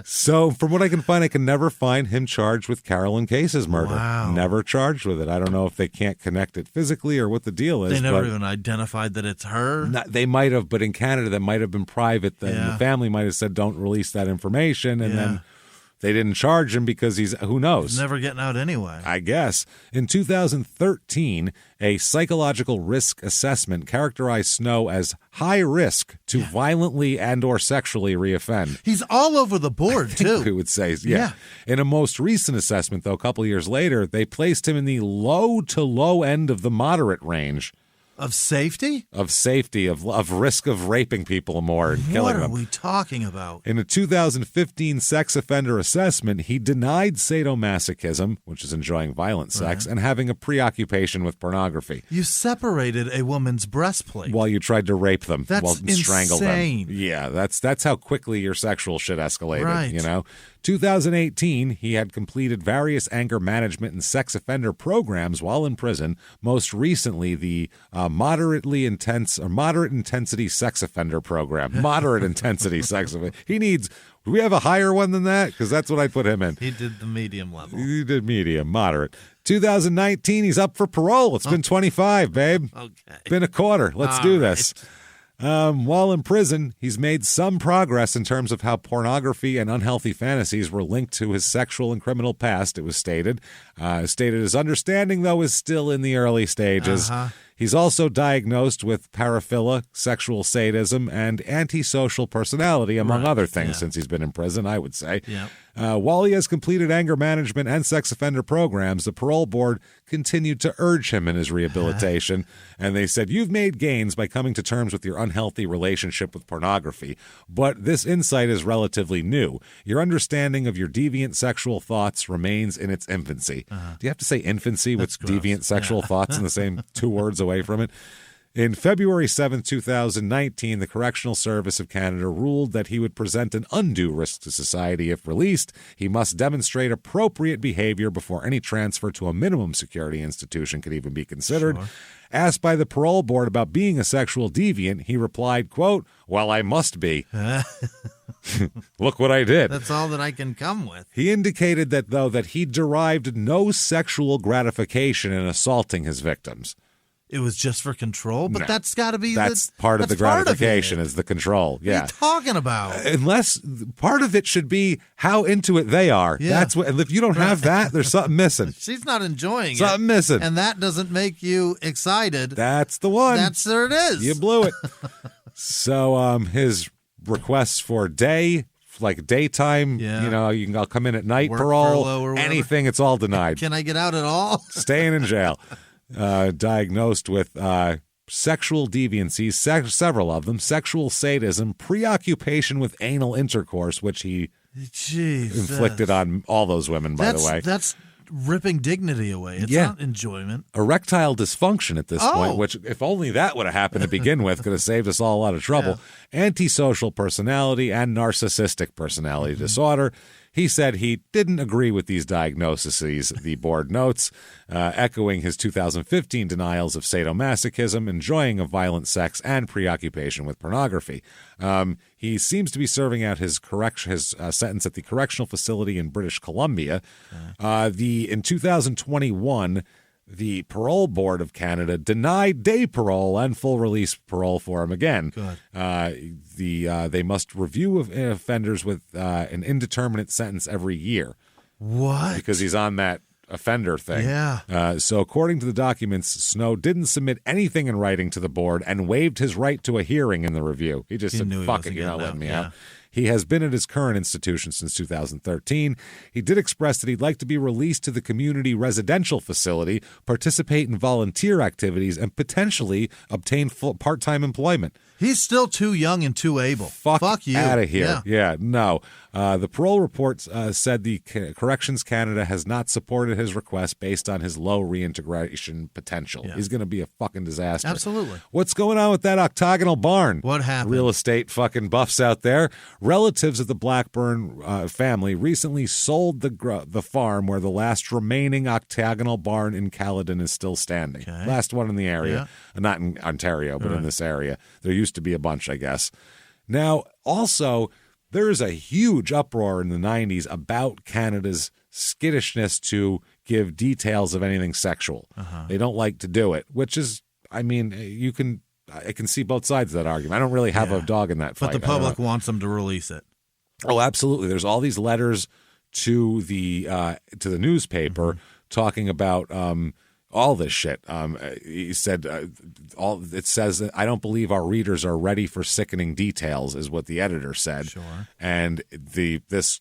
So, from what I can find, I can never find him charged with Carolyn Case's murder. Wow. Never charged with it. I don't know if they can't connect it physically or what the deal is. They never even identified that it's her? They might have, but in Canada, that might have been private. The family might have said, don't release that information. And then They didn't charge him because who knows? He's never getting out anyway. I guess. In 2013, a psychological risk assessment characterized Snow as high risk to violently and or sexually reoffend. He's all over the board, too. We would say, yeah. In a most recent assessment, though, a couple of years later, they placed him in the low to low end of the moderate range. Of safety? Of safety, of risk of raping people more and killing them. What are we talking about? In a 2015 sex offender assessment, he denied sadomasochism, which is enjoying violent sex, and having a preoccupation with pornography. You separated a woman's breastplate. While you tried to rape them. That's strangle insane. them. Yeah, that's how quickly your sexual shit escalated, Right. you know? 2018, he had completed various anger management and sex offender programs while in prison, most recently the moderate intensity sex offender program. Moderate intensity sex offender. Do we have a higher one than that? Because that's what I put him in. He did the medium level. He did medium, moderate. 2019, he's up for parole. It's been 25, babe. Okay. Been a quarter. Let's do this. While in prison, he's made some progress in terms of how pornography and unhealthy fantasies were linked to his sexual and criminal past, it was stated. His understanding, though, is still in the early stages. He's also diagnosed with paraphilia, sexual sadism, and antisocial personality, among other things, since he's been in prison, I would say. Yep. While he has completed anger management and sex offender programs, the parole board continued to urge him in his rehabilitation. And they said, you've made gains by coming to terms with your unhealthy relationship with pornography, but this insight is relatively new. Your understanding of your deviant sexual thoughts remains in its infancy. Do you have to say infancy with deviant sexual thoughts in the same 2 words away from it? In February 7, 2019, the Correctional Service of Canada ruled that he would present an undue risk to society if released. He must demonstrate appropriate behavior before any transfer to a minimum security institution could even be considered. Sure. Asked by the parole board about being a sexual deviant, he replied, quote, well, I must be. Look what I did. That's all that I can come with. He indicated that he derived no sexual gratification in assaulting his victims. It was just for control, but No. that's got to be That's part of the gratification is the control. Yeah. What are you talking about? Unless part of it should be how into it they are. Yeah. That's what. And if you don't have that, there's something missing. She's not enjoying Something missing. And that doesn't make you excited. That's the one. There it is. You blew it. So his requests for daytime, I'll come in at night, Work parole, furlough or whatever. anything, it's all denied. Can I get out at all? Staying in jail. Diagnosed with sexual deviancies, several of them, sexual sadism, preoccupation with anal intercourse, which he inflicted on all those women, by the way. That's ripping dignity away. It's not enjoyment. Erectile dysfunction at this point, which if only that would have happened to begin with, could have saved us all a lot of trouble. Antisocial personality and narcissistic personality disorder. He said he didn't agree with these diagnoses, the board notes, echoing his 2015 denials of sadomasochism, enjoying of violent sex, and preoccupation with pornography. He seems to be serving out his sentence at the correctional facility in British Columbia. In 2021, the Parole Board of Canada denied day parole and full release parole for him again. They must review offenders with an indeterminate sentence every year. What? Because he's on that offender thing. Yeah. So according to the documents, Snow didn't submit anything in writing to the board and waived his right to a hearing in the review. He just said, fuck it, you're not letting me out. He has been at his current institution since 2013. He did express that he'd like to be released to the community residential facility, participate in volunteer activities, and potentially obtain full part-time employment. He's still too young and too able. Fuck you. Out of here. Yeah, no. The parole reports said the Corrections Canada has not supported his request based on his low reintegration potential. Yeah. He's going to be a fucking disaster. Absolutely. What's going on with that octagonal barn? What happened? Real estate fucking buffs out there. Relatives of the Blackburn family recently sold the farm where the last remaining octagonal barn in Caledon is still standing. Okay. Last one in the area. Not in Ontario, but in this area. There used to be a bunch, I guess. Now, also, there is a huge uproar in the 90s about Canada's skittishness to give details of anything sexual. They don't like to do it, which is, I can see both sides of that argument. I don't really have a dog in that fight. But the public wants them to release it. Oh, absolutely. There's all these letters to the newspaper talking about all this shit. He said, it says, I don't believe our readers are ready for sickening details, is what the editor said. Sure. And this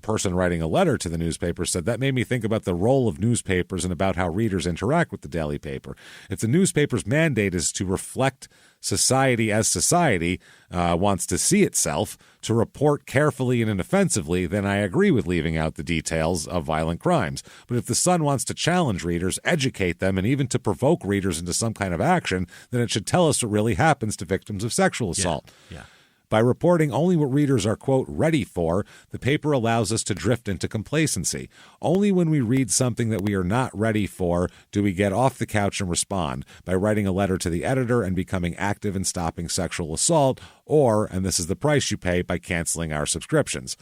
person writing a letter to the newspaper said, that made me think about the role of newspapers and about how readers interact with the daily paper. If the newspaper's mandate is to reflect society as society wants to see itself, to report carefully and inoffensively, then I agree with leaving out the details of violent crimes. But if the Sun wants to challenge readers, educate them, and even to provoke readers into some kind of action, then it should tell us what really happens to victims of sexual assault. Yeah. By reporting only what readers are, quote, ready for, the paper allows us to drift into complacency. Only when we read something that we are not ready for do we get off the couch and respond, by writing a letter to the editor and becoming active in stopping sexual assault, or, and this is the price you pay, by canceling our subscriptions.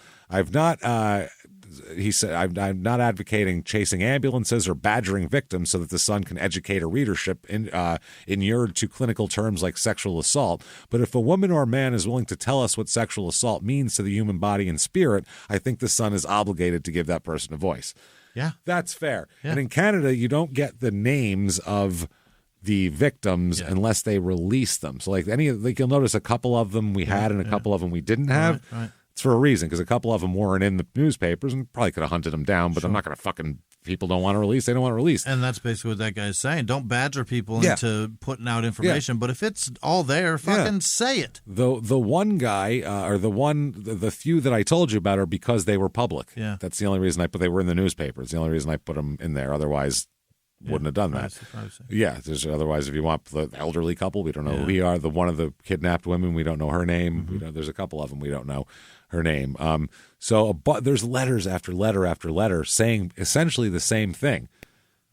He said, I'm not advocating chasing ambulances or badgering victims so that the Sun can educate a readership inured to clinical terms like sexual assault. But if a woman or a man is willing to tell us what sexual assault means to the human body and spirit, I think the Sun is obligated to give that person a voice. Yeah. That's fair. Yeah. And in Canada, you don't get the names of the victims unless they release them. So you'll notice a couple of them we had and a couple of them we didn't have. Right. It's for a reason, because a couple of them weren't in the newspapers and probably could have hunted them down, but I'm not going to people don't want to release, they don't want to release. And that's basically what that guy's saying. Don't badger people into putting out information, but if it's all there, fucking say it. The one guy, or the few that I told you about are because they were public. Yeah. That's the only reason they were in the newspaper. It's the only reason I put them in there. Otherwise, wouldn't have done that. Yeah, otherwise, if you want the elderly couple, we don't know who we are. The one of the kidnapped women, we don't know her name. There's a couple of them we don't know her name. But there's letters after letter after letter saying essentially the same thing.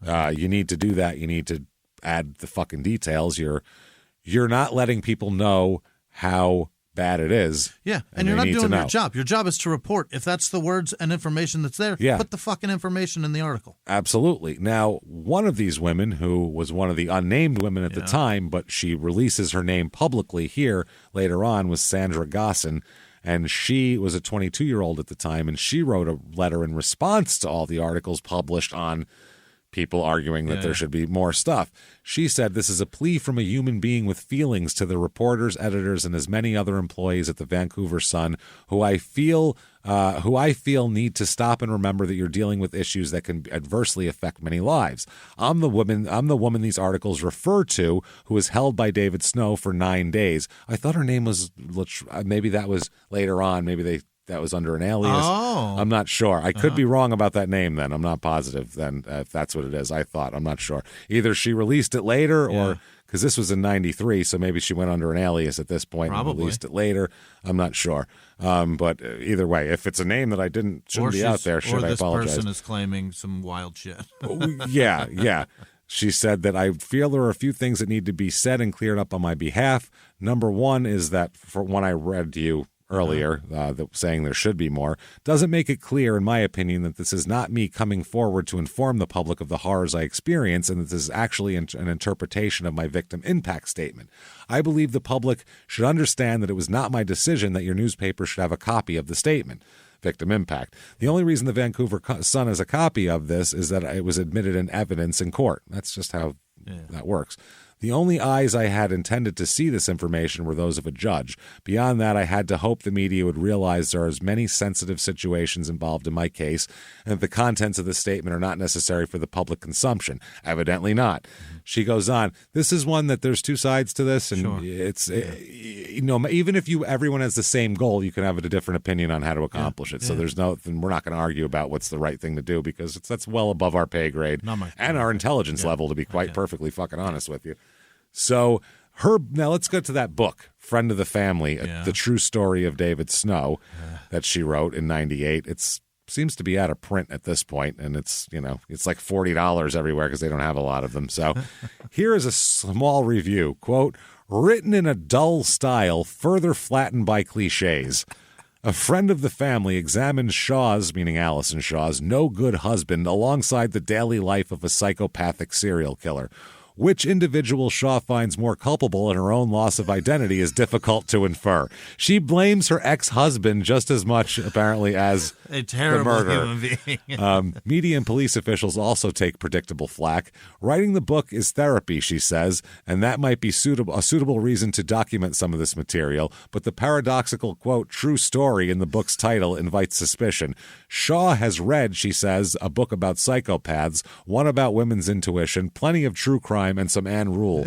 You need to do that. You need to add the fucking details. You're not letting people know how bad it is. Yeah, and you're not doing your job. Your job is to report. If that's the words and information that's there, put the fucking information in the article. Absolutely. Now, one of these women, who was one of the unnamed women at the time, but she releases her name publicly here later on, was Sandra Gosson, and she was a 22-year-old at the time, and she wrote a letter in response to all the articles published on people arguing that there should be more stuff. She said, this is a plea from a human being with feelings to the reporters, editors, and as many other employees at the Vancouver Sun who I feel need to stop and remember that you're dealing with issues that can adversely affect many lives. I'm the woman these articles refer to, who was held by David Snow for 9 days. I thought her name was, maybe that was later on, that was under an alias. Oh. I'm not sure. I could be wrong about that name then. I'm not positive then if that's what it is. I thought. I'm not sure. Either she released it later or because this was in 93, so maybe she went under an alias at this point and released it later. I'm not sure. But either way, if it's a name that I shouldn't be out there, I apologize? Or this person is claiming some wild shit. Yeah. She said that I feel there are a few things that need to be said and cleared up on my behalf. Number one is that for when I read to you earlier, saying there should be more, doesn't make it clear, in my opinion, that this is not me coming forward to inform the public of the horrors I experience, and that this is actually an interpretation of my victim impact statement. I believe the public should understand that it was not my decision that your newspaper should have a copy of the statement. Victim impact. The only reason the Vancouver Sun has a copy of this is that it was admitted in evidence in court. That's just how that works. The only eyes I had intended to see this information were those of a judge. Beyond that, I had to hope the media would realize there are as many sensitive situations involved in my case, and that the contents of the statement are not necessary for the public consumption. Evidently not. She goes on, this is one that there's two sides to this, and it's, even if everyone has the same goal, you can have a different opinion on how to accomplish it. So we're not going to argue about what's the right thing to do, because that's well above our pay grade and our intelligence level, to be quite perfectly fucking honest with you. So now let's go to that book, Friend of the Family, The True Story of David Snow, that she wrote in 98. It seems to be out of print at this point, and it's like $40 everywhere because they don't have a lot of them. So here is a small review, quote, written in a dull style, further flattened by cliches. A friend of the family examines Shaw's, meaning Allison Shaw's, no good husband alongside the daily life of a psychopathic serial killer. Which individual Shaw finds more culpable in her own loss of identity is difficult to infer. She blames her ex-husband just as much, apparently, as a terrible the murderer. human being. Media and police officials also take predictable flack. Writing the book is therapy, she says, and that might be a suitable reason to document some of this material, but the paradoxical, quote, true story in the book's title invites suspicion. Shaw has read, she says, a book about psychopaths, one about women's intuition, plenty of true crime, and some Anne Rule.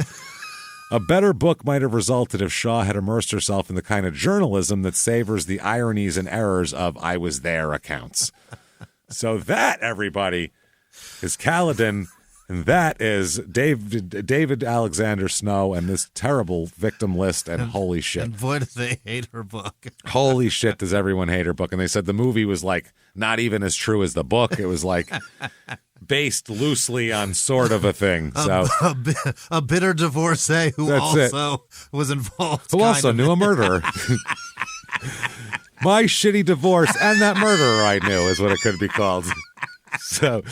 A better book might have resulted if Shaw had immersed herself in the kind of journalism that savors the ironies and errors of I was there accounts. So that, everybody, is Caledon, and that is David Alexander Snow and this terrible victim list, and holy shit. And boy, do they hate her book. Holy shit, does everyone hate her book. And they said the movie was like not even as true as the book. It was like based loosely on sort of a thing. So a bitter divorcee who also was involved. Who also knew a murderer. My shitty divorce and that murderer I knew is what it could be called. So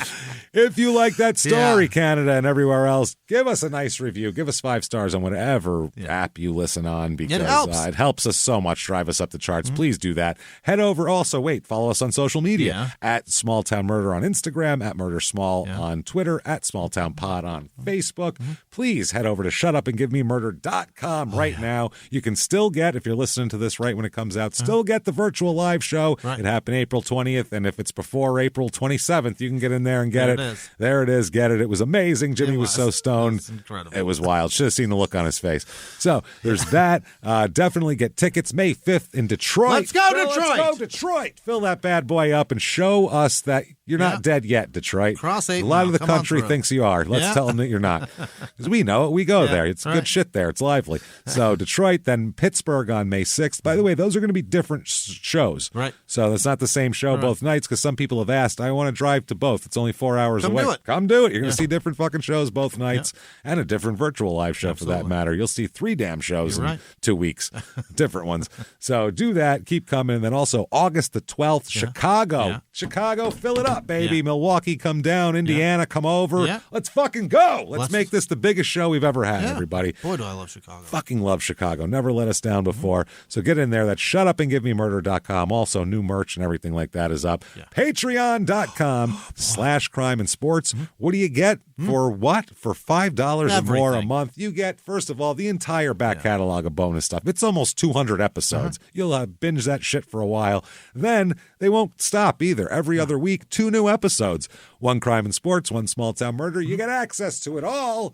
if you like that story, Canada and everywhere else, give us a nice review. Give us 5 stars on whatever app you listen on, because it helps us so much, drive us up the charts. Please do that. Head over also, follow us on social media at Small Town Murder on Instagram, at Murder Small on Twitter, at Small Town Pod on Facebook. Please head over to shutupandgivememurder.com right now. You can still get, if you're listening to this right when it comes out, still get the virtual live show. Right. It happened April 20th, and if it's before April 27th, you can get in there and get it. There it is. Get it. It was amazing. Jimmie was so stoned. It was incredible. It was wild. Should have seen the look on his face. So there's that. Definitely get tickets May 5th in Detroit. Let's go, Detroit. Let's go, Detroit. Fill that bad boy up and show us that you're not dead yet, Detroit. Cross 8 A lot now. of the Come country on thinks you are. Let's tell them that you're not. Because we know it. We go there. It's good shit there. It's lively. So Detroit, then Pittsburgh on May 6th. By the way, those are going to be different shows. Right. So that's not the same show both nights, because some people have asked, I want to drive to both. It's only 4 hours away. Come do it. You're going to see different fucking shows both nights and a different virtual live show for that matter. You'll see 3 damn shows in 2 weeks. Different ones. So do that. Keep coming. And then also August the 12th, Chicago. Yeah. Chicago, fill it up, baby. Milwaukee, come down. Indiana, come over. Yeah. Let's fucking go. Let's make this the biggest show we've ever had, everybody. Boy, do I love Chicago. Fucking love Chicago. Never let us down before. So get in there. That's shutupandgivememurder.com. Also, new merch and everything like that is up. Yeah. Patreon.com/crime and sports. What do you get for what? For $5 or more a month. You get, first of all, the entire back catalog of bonus stuff. It's almost 200 episodes. You'll binge that shit for a while. Then they won't stop either. Every other week, 2 new episodes. 1 crime and sports, 1 small town murder. You get access to it all.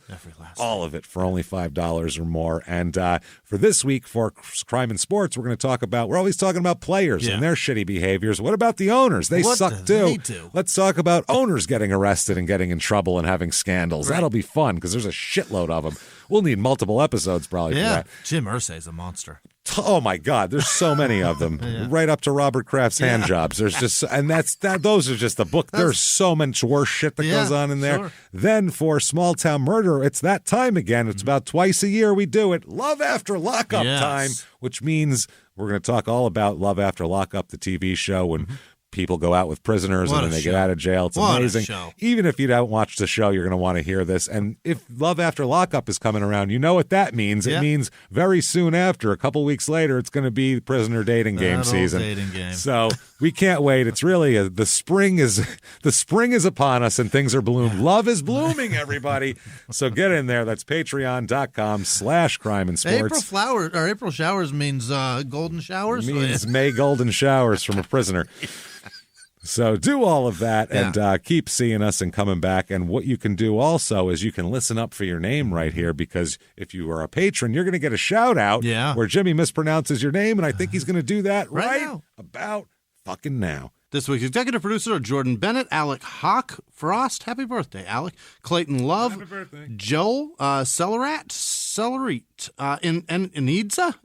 All of it for only $5 or more. And for this week, for crime and sports, we're always talking about players and their shitty behaviors. What about the owners? They suck too. Let's talk about owners getting arrested and getting in trouble and having scandals. That'll be fun, because there's a shitload of them. We'll need multiple episodes probably for that. Jim Irsay's a monster. Oh my God, there's so many of them. Right up to Robert Kraft's hand jobs. There's just, and those are just the book. There's so much worse shit that goes on in there. Sure. Then for Small Town Murder, it's that time again. It's about twice a year we do it. Love After Lockup time, which means we're going to talk all about Love After Lockup, the TV show, when people go out with prisoners and then they get out of jail. It's amazing. Even if you don't watch the show, you're going to want to hear this. And if Love After Lockup is coming around, you know what that means. It means very soon after, a couple weeks later, it's going to be prisoner dating game season. So we can't wait. It's really the spring is upon us and things are blooming. Love is blooming, everybody. So get in there. That's patreon.com/crime and sports. April showers means golden showers. It means May golden showers from a prisoner. So do all of that and keep seeing us and coming back. And what you can do also is you can listen up for your name right here, because if you are a patron, you're going to get a shout out where Jimmie mispronounces your name. And I think he's going to do that right now. About fucking now. This week's executive producer are Jordan Bennett, Alec Hawk Frost. Happy birthday, Alec. Clayton Love. Happy birthday. Joel Celerate. Enidza.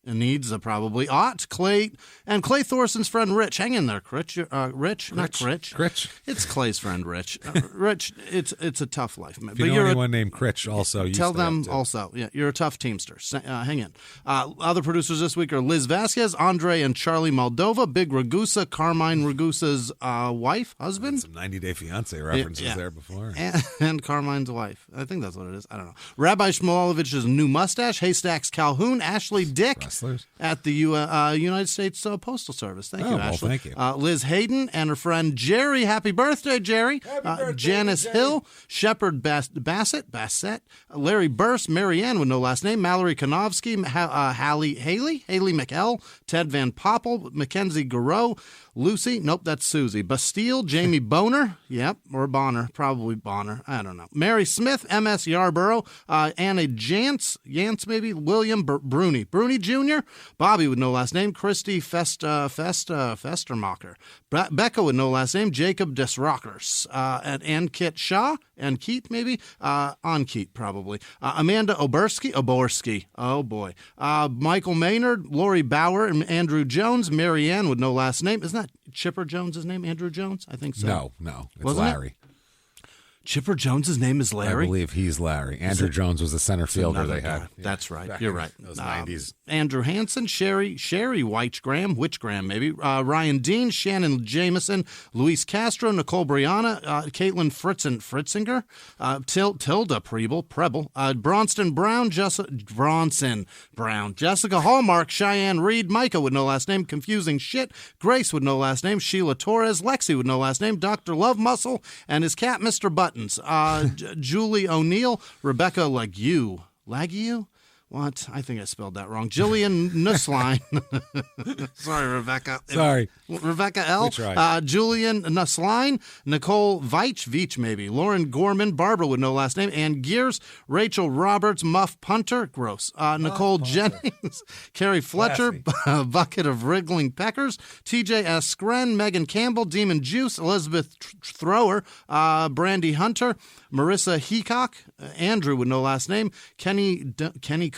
Needs probably. Ott, Clay, and Clay Thorson's friend Rich. Hang in there, Rich. Rich, not Critch. Critch. It's Clay's friend Rich. Rich, it's a tough life. If you know anyone named Critch, also tell them also. Yeah, you're a tough teamster. Hang in. Other producers this week are Liz Vasquez, Andre and Charlie Moldova, Big Ragusa, Carmine Ragusa's wife, husband. Some 90 Day Fiance references there before. And Carmine's wife. I think that's what it is. I don't know. Rabbi Shmolovich's new mustache, Haystacks Calhoun, Ashley Dick. Wrestlers. At the United States Postal Service. Thank you, Ashley. Well, thank you. Liz Hayden and her friend Jerry. Happy birthday, Jerry. Happy birthday, Janice Jerry. Hill, Shepard Bassett, Larry Burst, Marianne with no last name, Mallory Konofsky, Haley McHell, Ted Van Poppel, Mackenzie Garreau, Lucy, nope, that's Susie. Bastille, Jamie Boner, yep, or Bonner, probably Bonner, I don't know. Mary Smith, M.S. Yarborough, Anna Jantz maybe, William Bruni Jr., Bobby with no last name, Christy Festermacher, Becca with no last name, Jacob Desrockers, and Kit Shaw, and Keat maybe, on Keat probably, Amanda Oborski, oh boy, Michael Maynard, Lori Bauer, and Andrew Jones, Marianne with no last name. Isn't that Chipper Jones' name, Andrew Jones? I think so. No, it's Wasn't Larry. Chipper Jones' name is Larry? I believe he's Larry. Andrew Jones was the center fielder they had. That's right. Back You're in right. Those 90s. Andrew Hansen, Sherry Whitgraham maybe, Ryan Dean, Shannon Jameson, Luis Castro, Nicole Brianna, Caitlin Fritzinger, Tilda Preble, Bronston Brown, Jessica Hallmark, Cheyenne Reed, Micah with no last name, Confusing Shit, Grace with no last name, Sheila Torres, Lexi with no last name, Dr. Love Muscle, and his cat, Mr. Buttons, Julie O'Neill, Rebecca Lague. What? I think I spelled that wrong. Jillian Nussline. Sorry, Rebecca. Sorry. Rebecca L. We tried. Julian Nussline. Nicole Veach maybe. Lauren Gorman. Barbara with no last name. Ann Gears. Rachel Roberts. Muff Punter. Gross. Nicole Jennings. Carrie Fletcher. Bucket of Wriggling Peckers. TJ S. Scren. Megan Campbell. Demon Juice. Elizabeth Thrower. Brandy Hunter. Marissa Heacock. Andrew with no last name. Kenny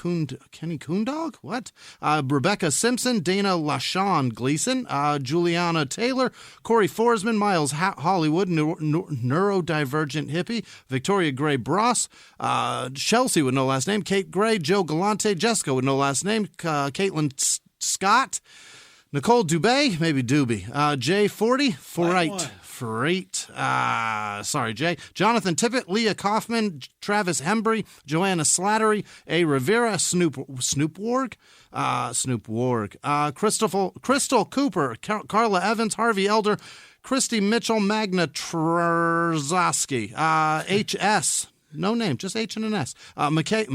Coondog? What? Rebecca Simpson, Dana LaShawn Gleason, Juliana Taylor, Corey Forsman, Miles Hollywood, Neurodivergent Hippie, Victoria Gray Bross, Chelsea with no last name, Kate Gray, Joe Galante, Jessica with no last name, Caitlin Scott, Nicole Dubé, maybe Doobie, Jay 40, Freight. Sorry, Jay. Jonathan Tippett, Leah Kaufman, Travis Hembry, Joanna Slattery, A. Rivera, Snoop Warg, Crystal Cooper, Carla Evans, Harvey Elder, Christy Mitchell, Magna Trzaski, H.S., no name, just H and an S. Micah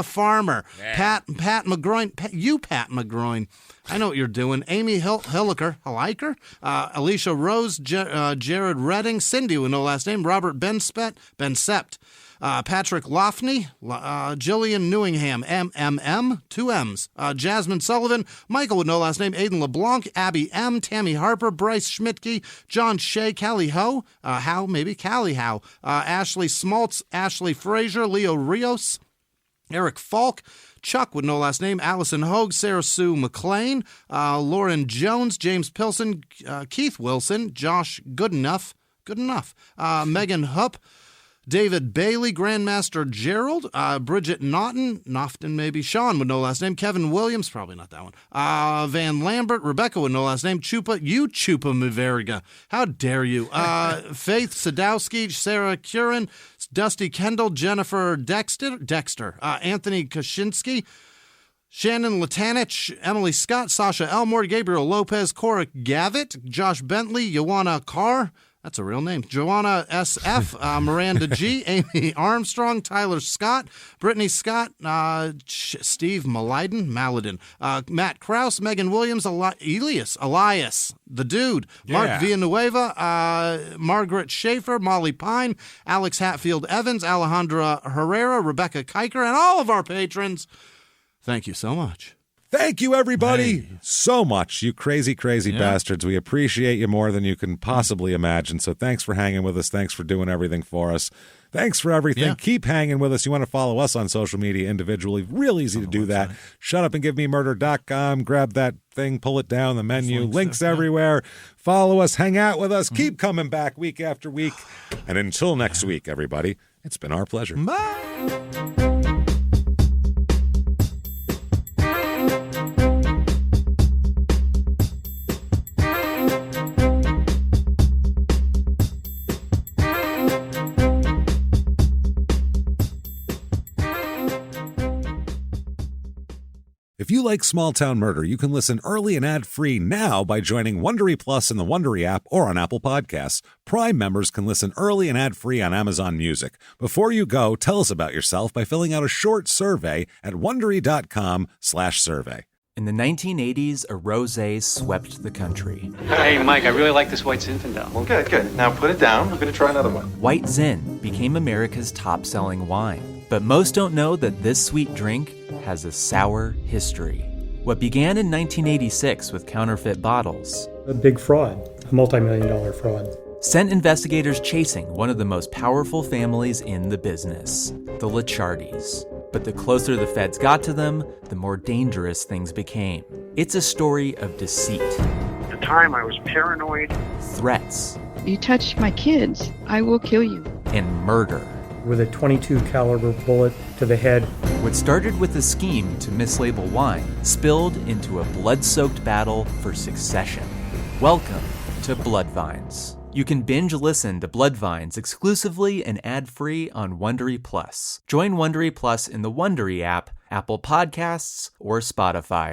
Farmer, yeah. Pat McGroin, Pat McGroin. I know what you're doing. Amy Hilliker, Alicia Rose, Jared Redding, Cindy with no last name, Robert Bensept, Patrick Lofney, Jillian Newingham, MMM, 2 M's, Jasmine Sullivan, Michael with no last name, Aiden LeBlanc, Abby M, Tammy Harper, Bryce Schmidtke, John Shea, Callie Ho, Callie Howe, Ashley Smaltz, Ashley Frazier, Leo Rios, Eric Falk, Chuck with no last name, Allison Hogue, Sarah Sue McLean, Lauren Jones, James Pilson, Keith Wilson, Josh Goodenough, Megan Hupp, David Bailey, Grandmaster Gerald, Bridget Naughton maybe, Sean with no last name, Kevin Williams, probably not that one, Van Lambert, Rebecca with no last name, Chupa Maveriga, how dare you, Faith Sadowski, Sarah Curran, Dusty Kendall, Jennifer Dexter, Anthony Kaczynski, Shannon Latanich, Emily Scott, Sasha Elmore, Gabriel Lopez, Cora Gavitt, Josh Bentley, Joanna Carr, that's a real name, Joanna S.F., Miranda G., Amy Armstrong, Tyler Scott, Brittany Scott, Steve Maladin, Matt Krause, Megan Williams, Elias, the dude, Mark Villanueva, Margaret Schaefer, Molly Pine, Alex Hatfield Evans, Alejandra Herrera, Rebecca Kiker, and all of our patrons. Thank you so much. Thank you, everybody, so much. You crazy, crazy bastards. We appreciate you more than you can possibly imagine. So thanks for hanging with us. Thanks for doing everything for us. Thanks for everything. Yeah. Keep hanging with us. You want to follow us on social media individually. Real easy to do that. Shutupandgivememurder.com. Grab that thing, pull it down the menu. Links everywhere. Follow us. Hang out with us. Keep coming back week after week. And until next week, everybody, it's been our pleasure. Bye. If you like Small Town Murder, you can listen early and ad-free now by joining Wondery Plus in the Wondery app or on Apple Podcasts. Prime members can listen early and ad-free on Amazon Music. Before you go, tell us about yourself by filling out a short survey at Wondery.com/survey. In the 1980s, a rosé swept the country. Hey, Mike, I really like this White Zinfandel. Well, good. Now put it down. We're going to try another one. White Zin became America's top-selling wine. But most don't know that this sweet drink has a sour history. What began in 1986 with counterfeit bottles, a big fraud, a multi-million-dollar fraud, sent investigators chasing one of the most powerful families in the business, the Licciardis. But the closer the feds got to them, the more dangerous things became. It's a story of deceit. At the time, I was paranoid. Threats. You touch my kids, I will kill you. And murder. With a .22 caliber bullet to the head. What started with a scheme to mislabel wine spilled into a blood-soaked battle for succession. Welcome to Bloodvines. You can binge listen to Bloodvines exclusively and ad-free on Wondery Plus. Join Wondery Plus in the Wondery app, Apple Podcasts, or Spotify.